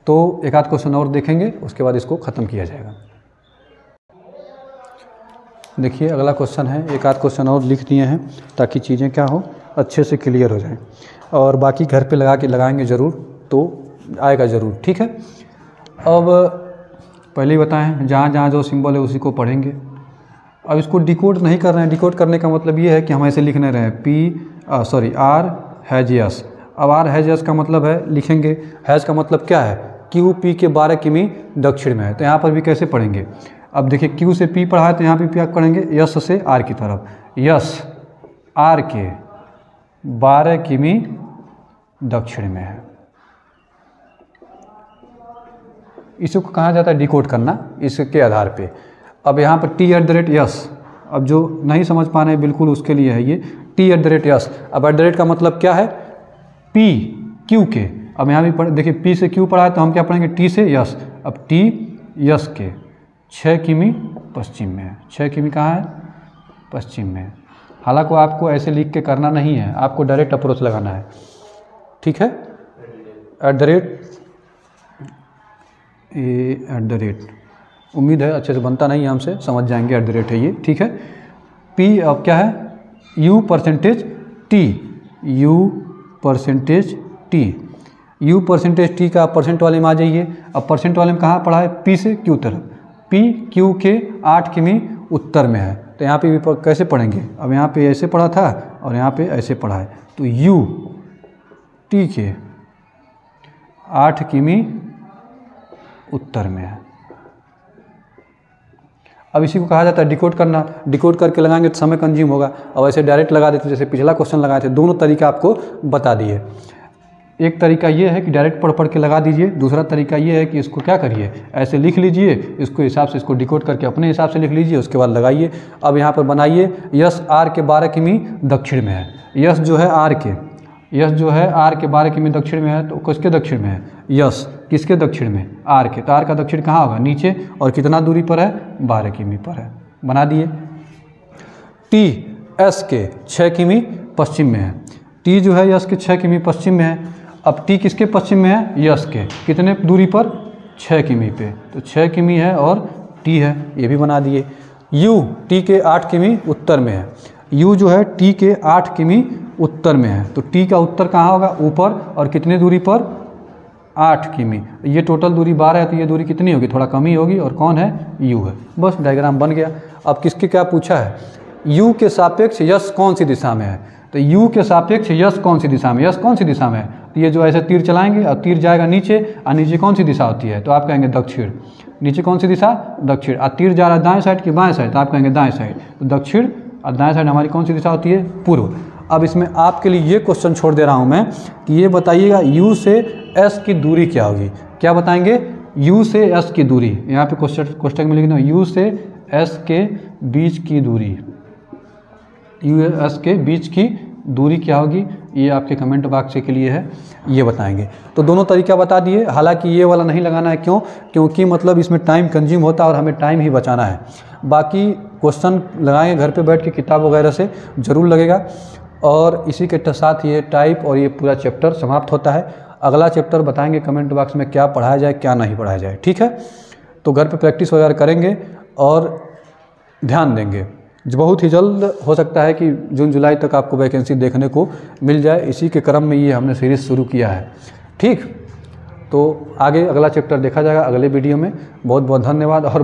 तो एक आध क्वेश्चन और देखेंगे, उसके बाद इसको ख़त्म किया जाएगा। देखिए अगला क्वेश्चन है, एक आध क्वेश्चन और लिख दिए हैं ताकि चीज़ें क्या हो, अच्छे से क्लियर हो जाएं, और बाकी घर पे लगाएंगे ज़रूर, तो आएगा ज़रूर, ठीक है। अब पहले ही बताएं, जहाँ जहाँ जो सिंबल है उसी को पढ़ेंगे। अब इसको डिकोड नहीं कर रहे हैं। डिकोड करने का मतलब ये है कि हम ऐसे लिखने रहे हैं, आर हैज यस। अब आर हैज यस का मतलब है, लिखेंगे हैज का मतलब क्या है, क्यू पी के 12 किमी दक्षिण में है। तो यहाँ पर भी कैसे पढ़ेंगे, अब देखिए क्यू से पी पढ़ा है तो यहाँ पे क्या पढ़ेंगे, यस से आर की तरफ, यस आर के 12 किमी दक्षिण में है। इसको कहा जाता है डिकोड करना, इसके आधार पे। अब यहाँ पर टी@यस, अब जो नहीं समझ पा रहे हैं बिल्कुल उसके लिए है ये टी@यस। अब @ का मतलब क्या है, पी क्यू के। अब यहाँ भी देखिए पी से क्यू पढ़ा है तो हम क्या पढ़ेंगे, टी से यस। अब टी यस के 6 किमी पश्चिम में है। 6 किमी कहाँ है, पश्चिम में है। हालांकि आपको ऐसे लिख के करना नहीं है, आपको डायरेक्ट अप्रोच लगाना है, ठीक है। @ उम्मीद है अच्छे से बनता नहीं है, हमसे समझ जाएंगे, @ है ये, ठीक है। पी अब क्या है, U% T, U% T का परसेंट वाले में आ जाइए। अब परसेंट वाले में कहाँ पढ़ा है, P से Q तरफ, P Q के 8 किमी उत्तर में है। तो यहाँ पे भी कैसे पढ़ेंगे, अब यहाँ पे ऐसे पढ़ा था और यहाँ पे ऐसे पढ़ा है, तो U T के 8 किमी उत्तर में है। अब इसी को कहा जाता है डिकोड करना। डिकोड करके लगाएंगे तो समय कंज्यूम होगा, और ऐसे डायरेक्ट लगा देते जैसे पिछला क्वेश्चन लगाए थे। दोनों तरीका आपको बता दिए। एक तरीका ये है कि डायरेक्ट पढ़ पढ़ के लगा दीजिए, दूसरा तरीका ये है कि इसको क्या करिए, ऐसे लिख लीजिए, इसको हिसाब से इसको डिकोड करके अपने हिसाब से लिख लीजिए, उसके बाद लगाइए। अब यहाँ पर बनाइए, यस आर के 12 किमी दक्षिण में है, यस जो है आर के 12 किमी दक्षिण में है, तो किसके दक्षिण में है, यस किसके दक्षिण में, आर के, तो आर का दक्षिण कहाँ होगा, नीचे, और कितना दूरी पर है, 12 किमी पर है, बना दिए। टी एस के 6 किमी पश्चिम में है, टी जो है यस के 6 किमी पश्चिम में है। अब टी किसके पश्चिम में है, यस के, कितने दूरी पर, 6 किमी पे, तो 6 किमी है और टी है, ये भी बना दिए। यू टी के 8 किमी उत्तर में है, यू जो है टी के 8 किमी उत्तर में है, तो टी का उत्तर कहाँ होगा, ऊपर, और कितने दूरी पर, 8 किमी। ये टोटल दूरी 12 है, तो ये दूरी कितनी होगी, थोड़ा कम ही होगी, और कौन है, यू है। बस डायग्राम बन गया। अब किसके क्या पूछा है, यू के सापेक्ष यस कौन सी दिशा में है, तो यू के सापेक्ष यस कौन सी दिशा में, यस कौन सी दिशा में है, तो ये जो ऐसे तीर चलाएंगे और तीर जाएगा नीचे, और नीचे कौन सी दिशा होती है, तो आप कहेंगे दक्षिण, नीचे कौन सी दिशा, दक्षिण, और तीर जा रहा है दाएं साइड की बाएं साइड, तो आप कहेंगे दाएं साइड, तो दक्षिण, और दाएं साइड हमारी कौन सी दिशा होती है, पूर्व। अब इसमें आपके लिए ये क्वेश्चन छोड़ दे रहा हूँ मैं कि ये बताइएगा यू से एस की दूरी क्या होगी, क्या बताएंगे, यू से एस की दूरी, यहाँ पे क्वेश्चन में लिखना, यू से एस के बीच की दूरी, यू एस के बीच की दूरी क्या होगी, ये आपके कमेंट बॉक्स के लिए है, ये बताएंगे। तो दोनों तरीका बता दिए, हालांकि ये वाला नहीं लगाना है, क्यों, क्योंकि मतलब इसमें टाइम कंज्यूम होता है और हमें टाइम ही बचाना है। बाकी क्वेश्चन लगाएंगे घर पे बैठ के, किताब वगैरह से ज़रूर लगेगा। और इसी के साथ ये टाइप और ये पूरा चैप्टर समाप्त होता है। अगला चैप्टर बताएंगे कमेंट बॉक्स में क्या पढ़ाया जाए, क्या नहीं पढ़ाया जाए, ठीक है। तो घर पे प्रैक्टिस वगैरह करेंगे और ध्यान देंगे। बहुत ही जल्द हो सकता है कि जून जुलाई तक आपको वैकेंसी देखने को मिल जाए, इसी के क्रम में ये हमने सीरीज़ शुरू किया है, ठीक। तो आगे अगला चैप्टर देखा जाएगा अगले वीडियो में। बहुत बहुत धन्यवाद। और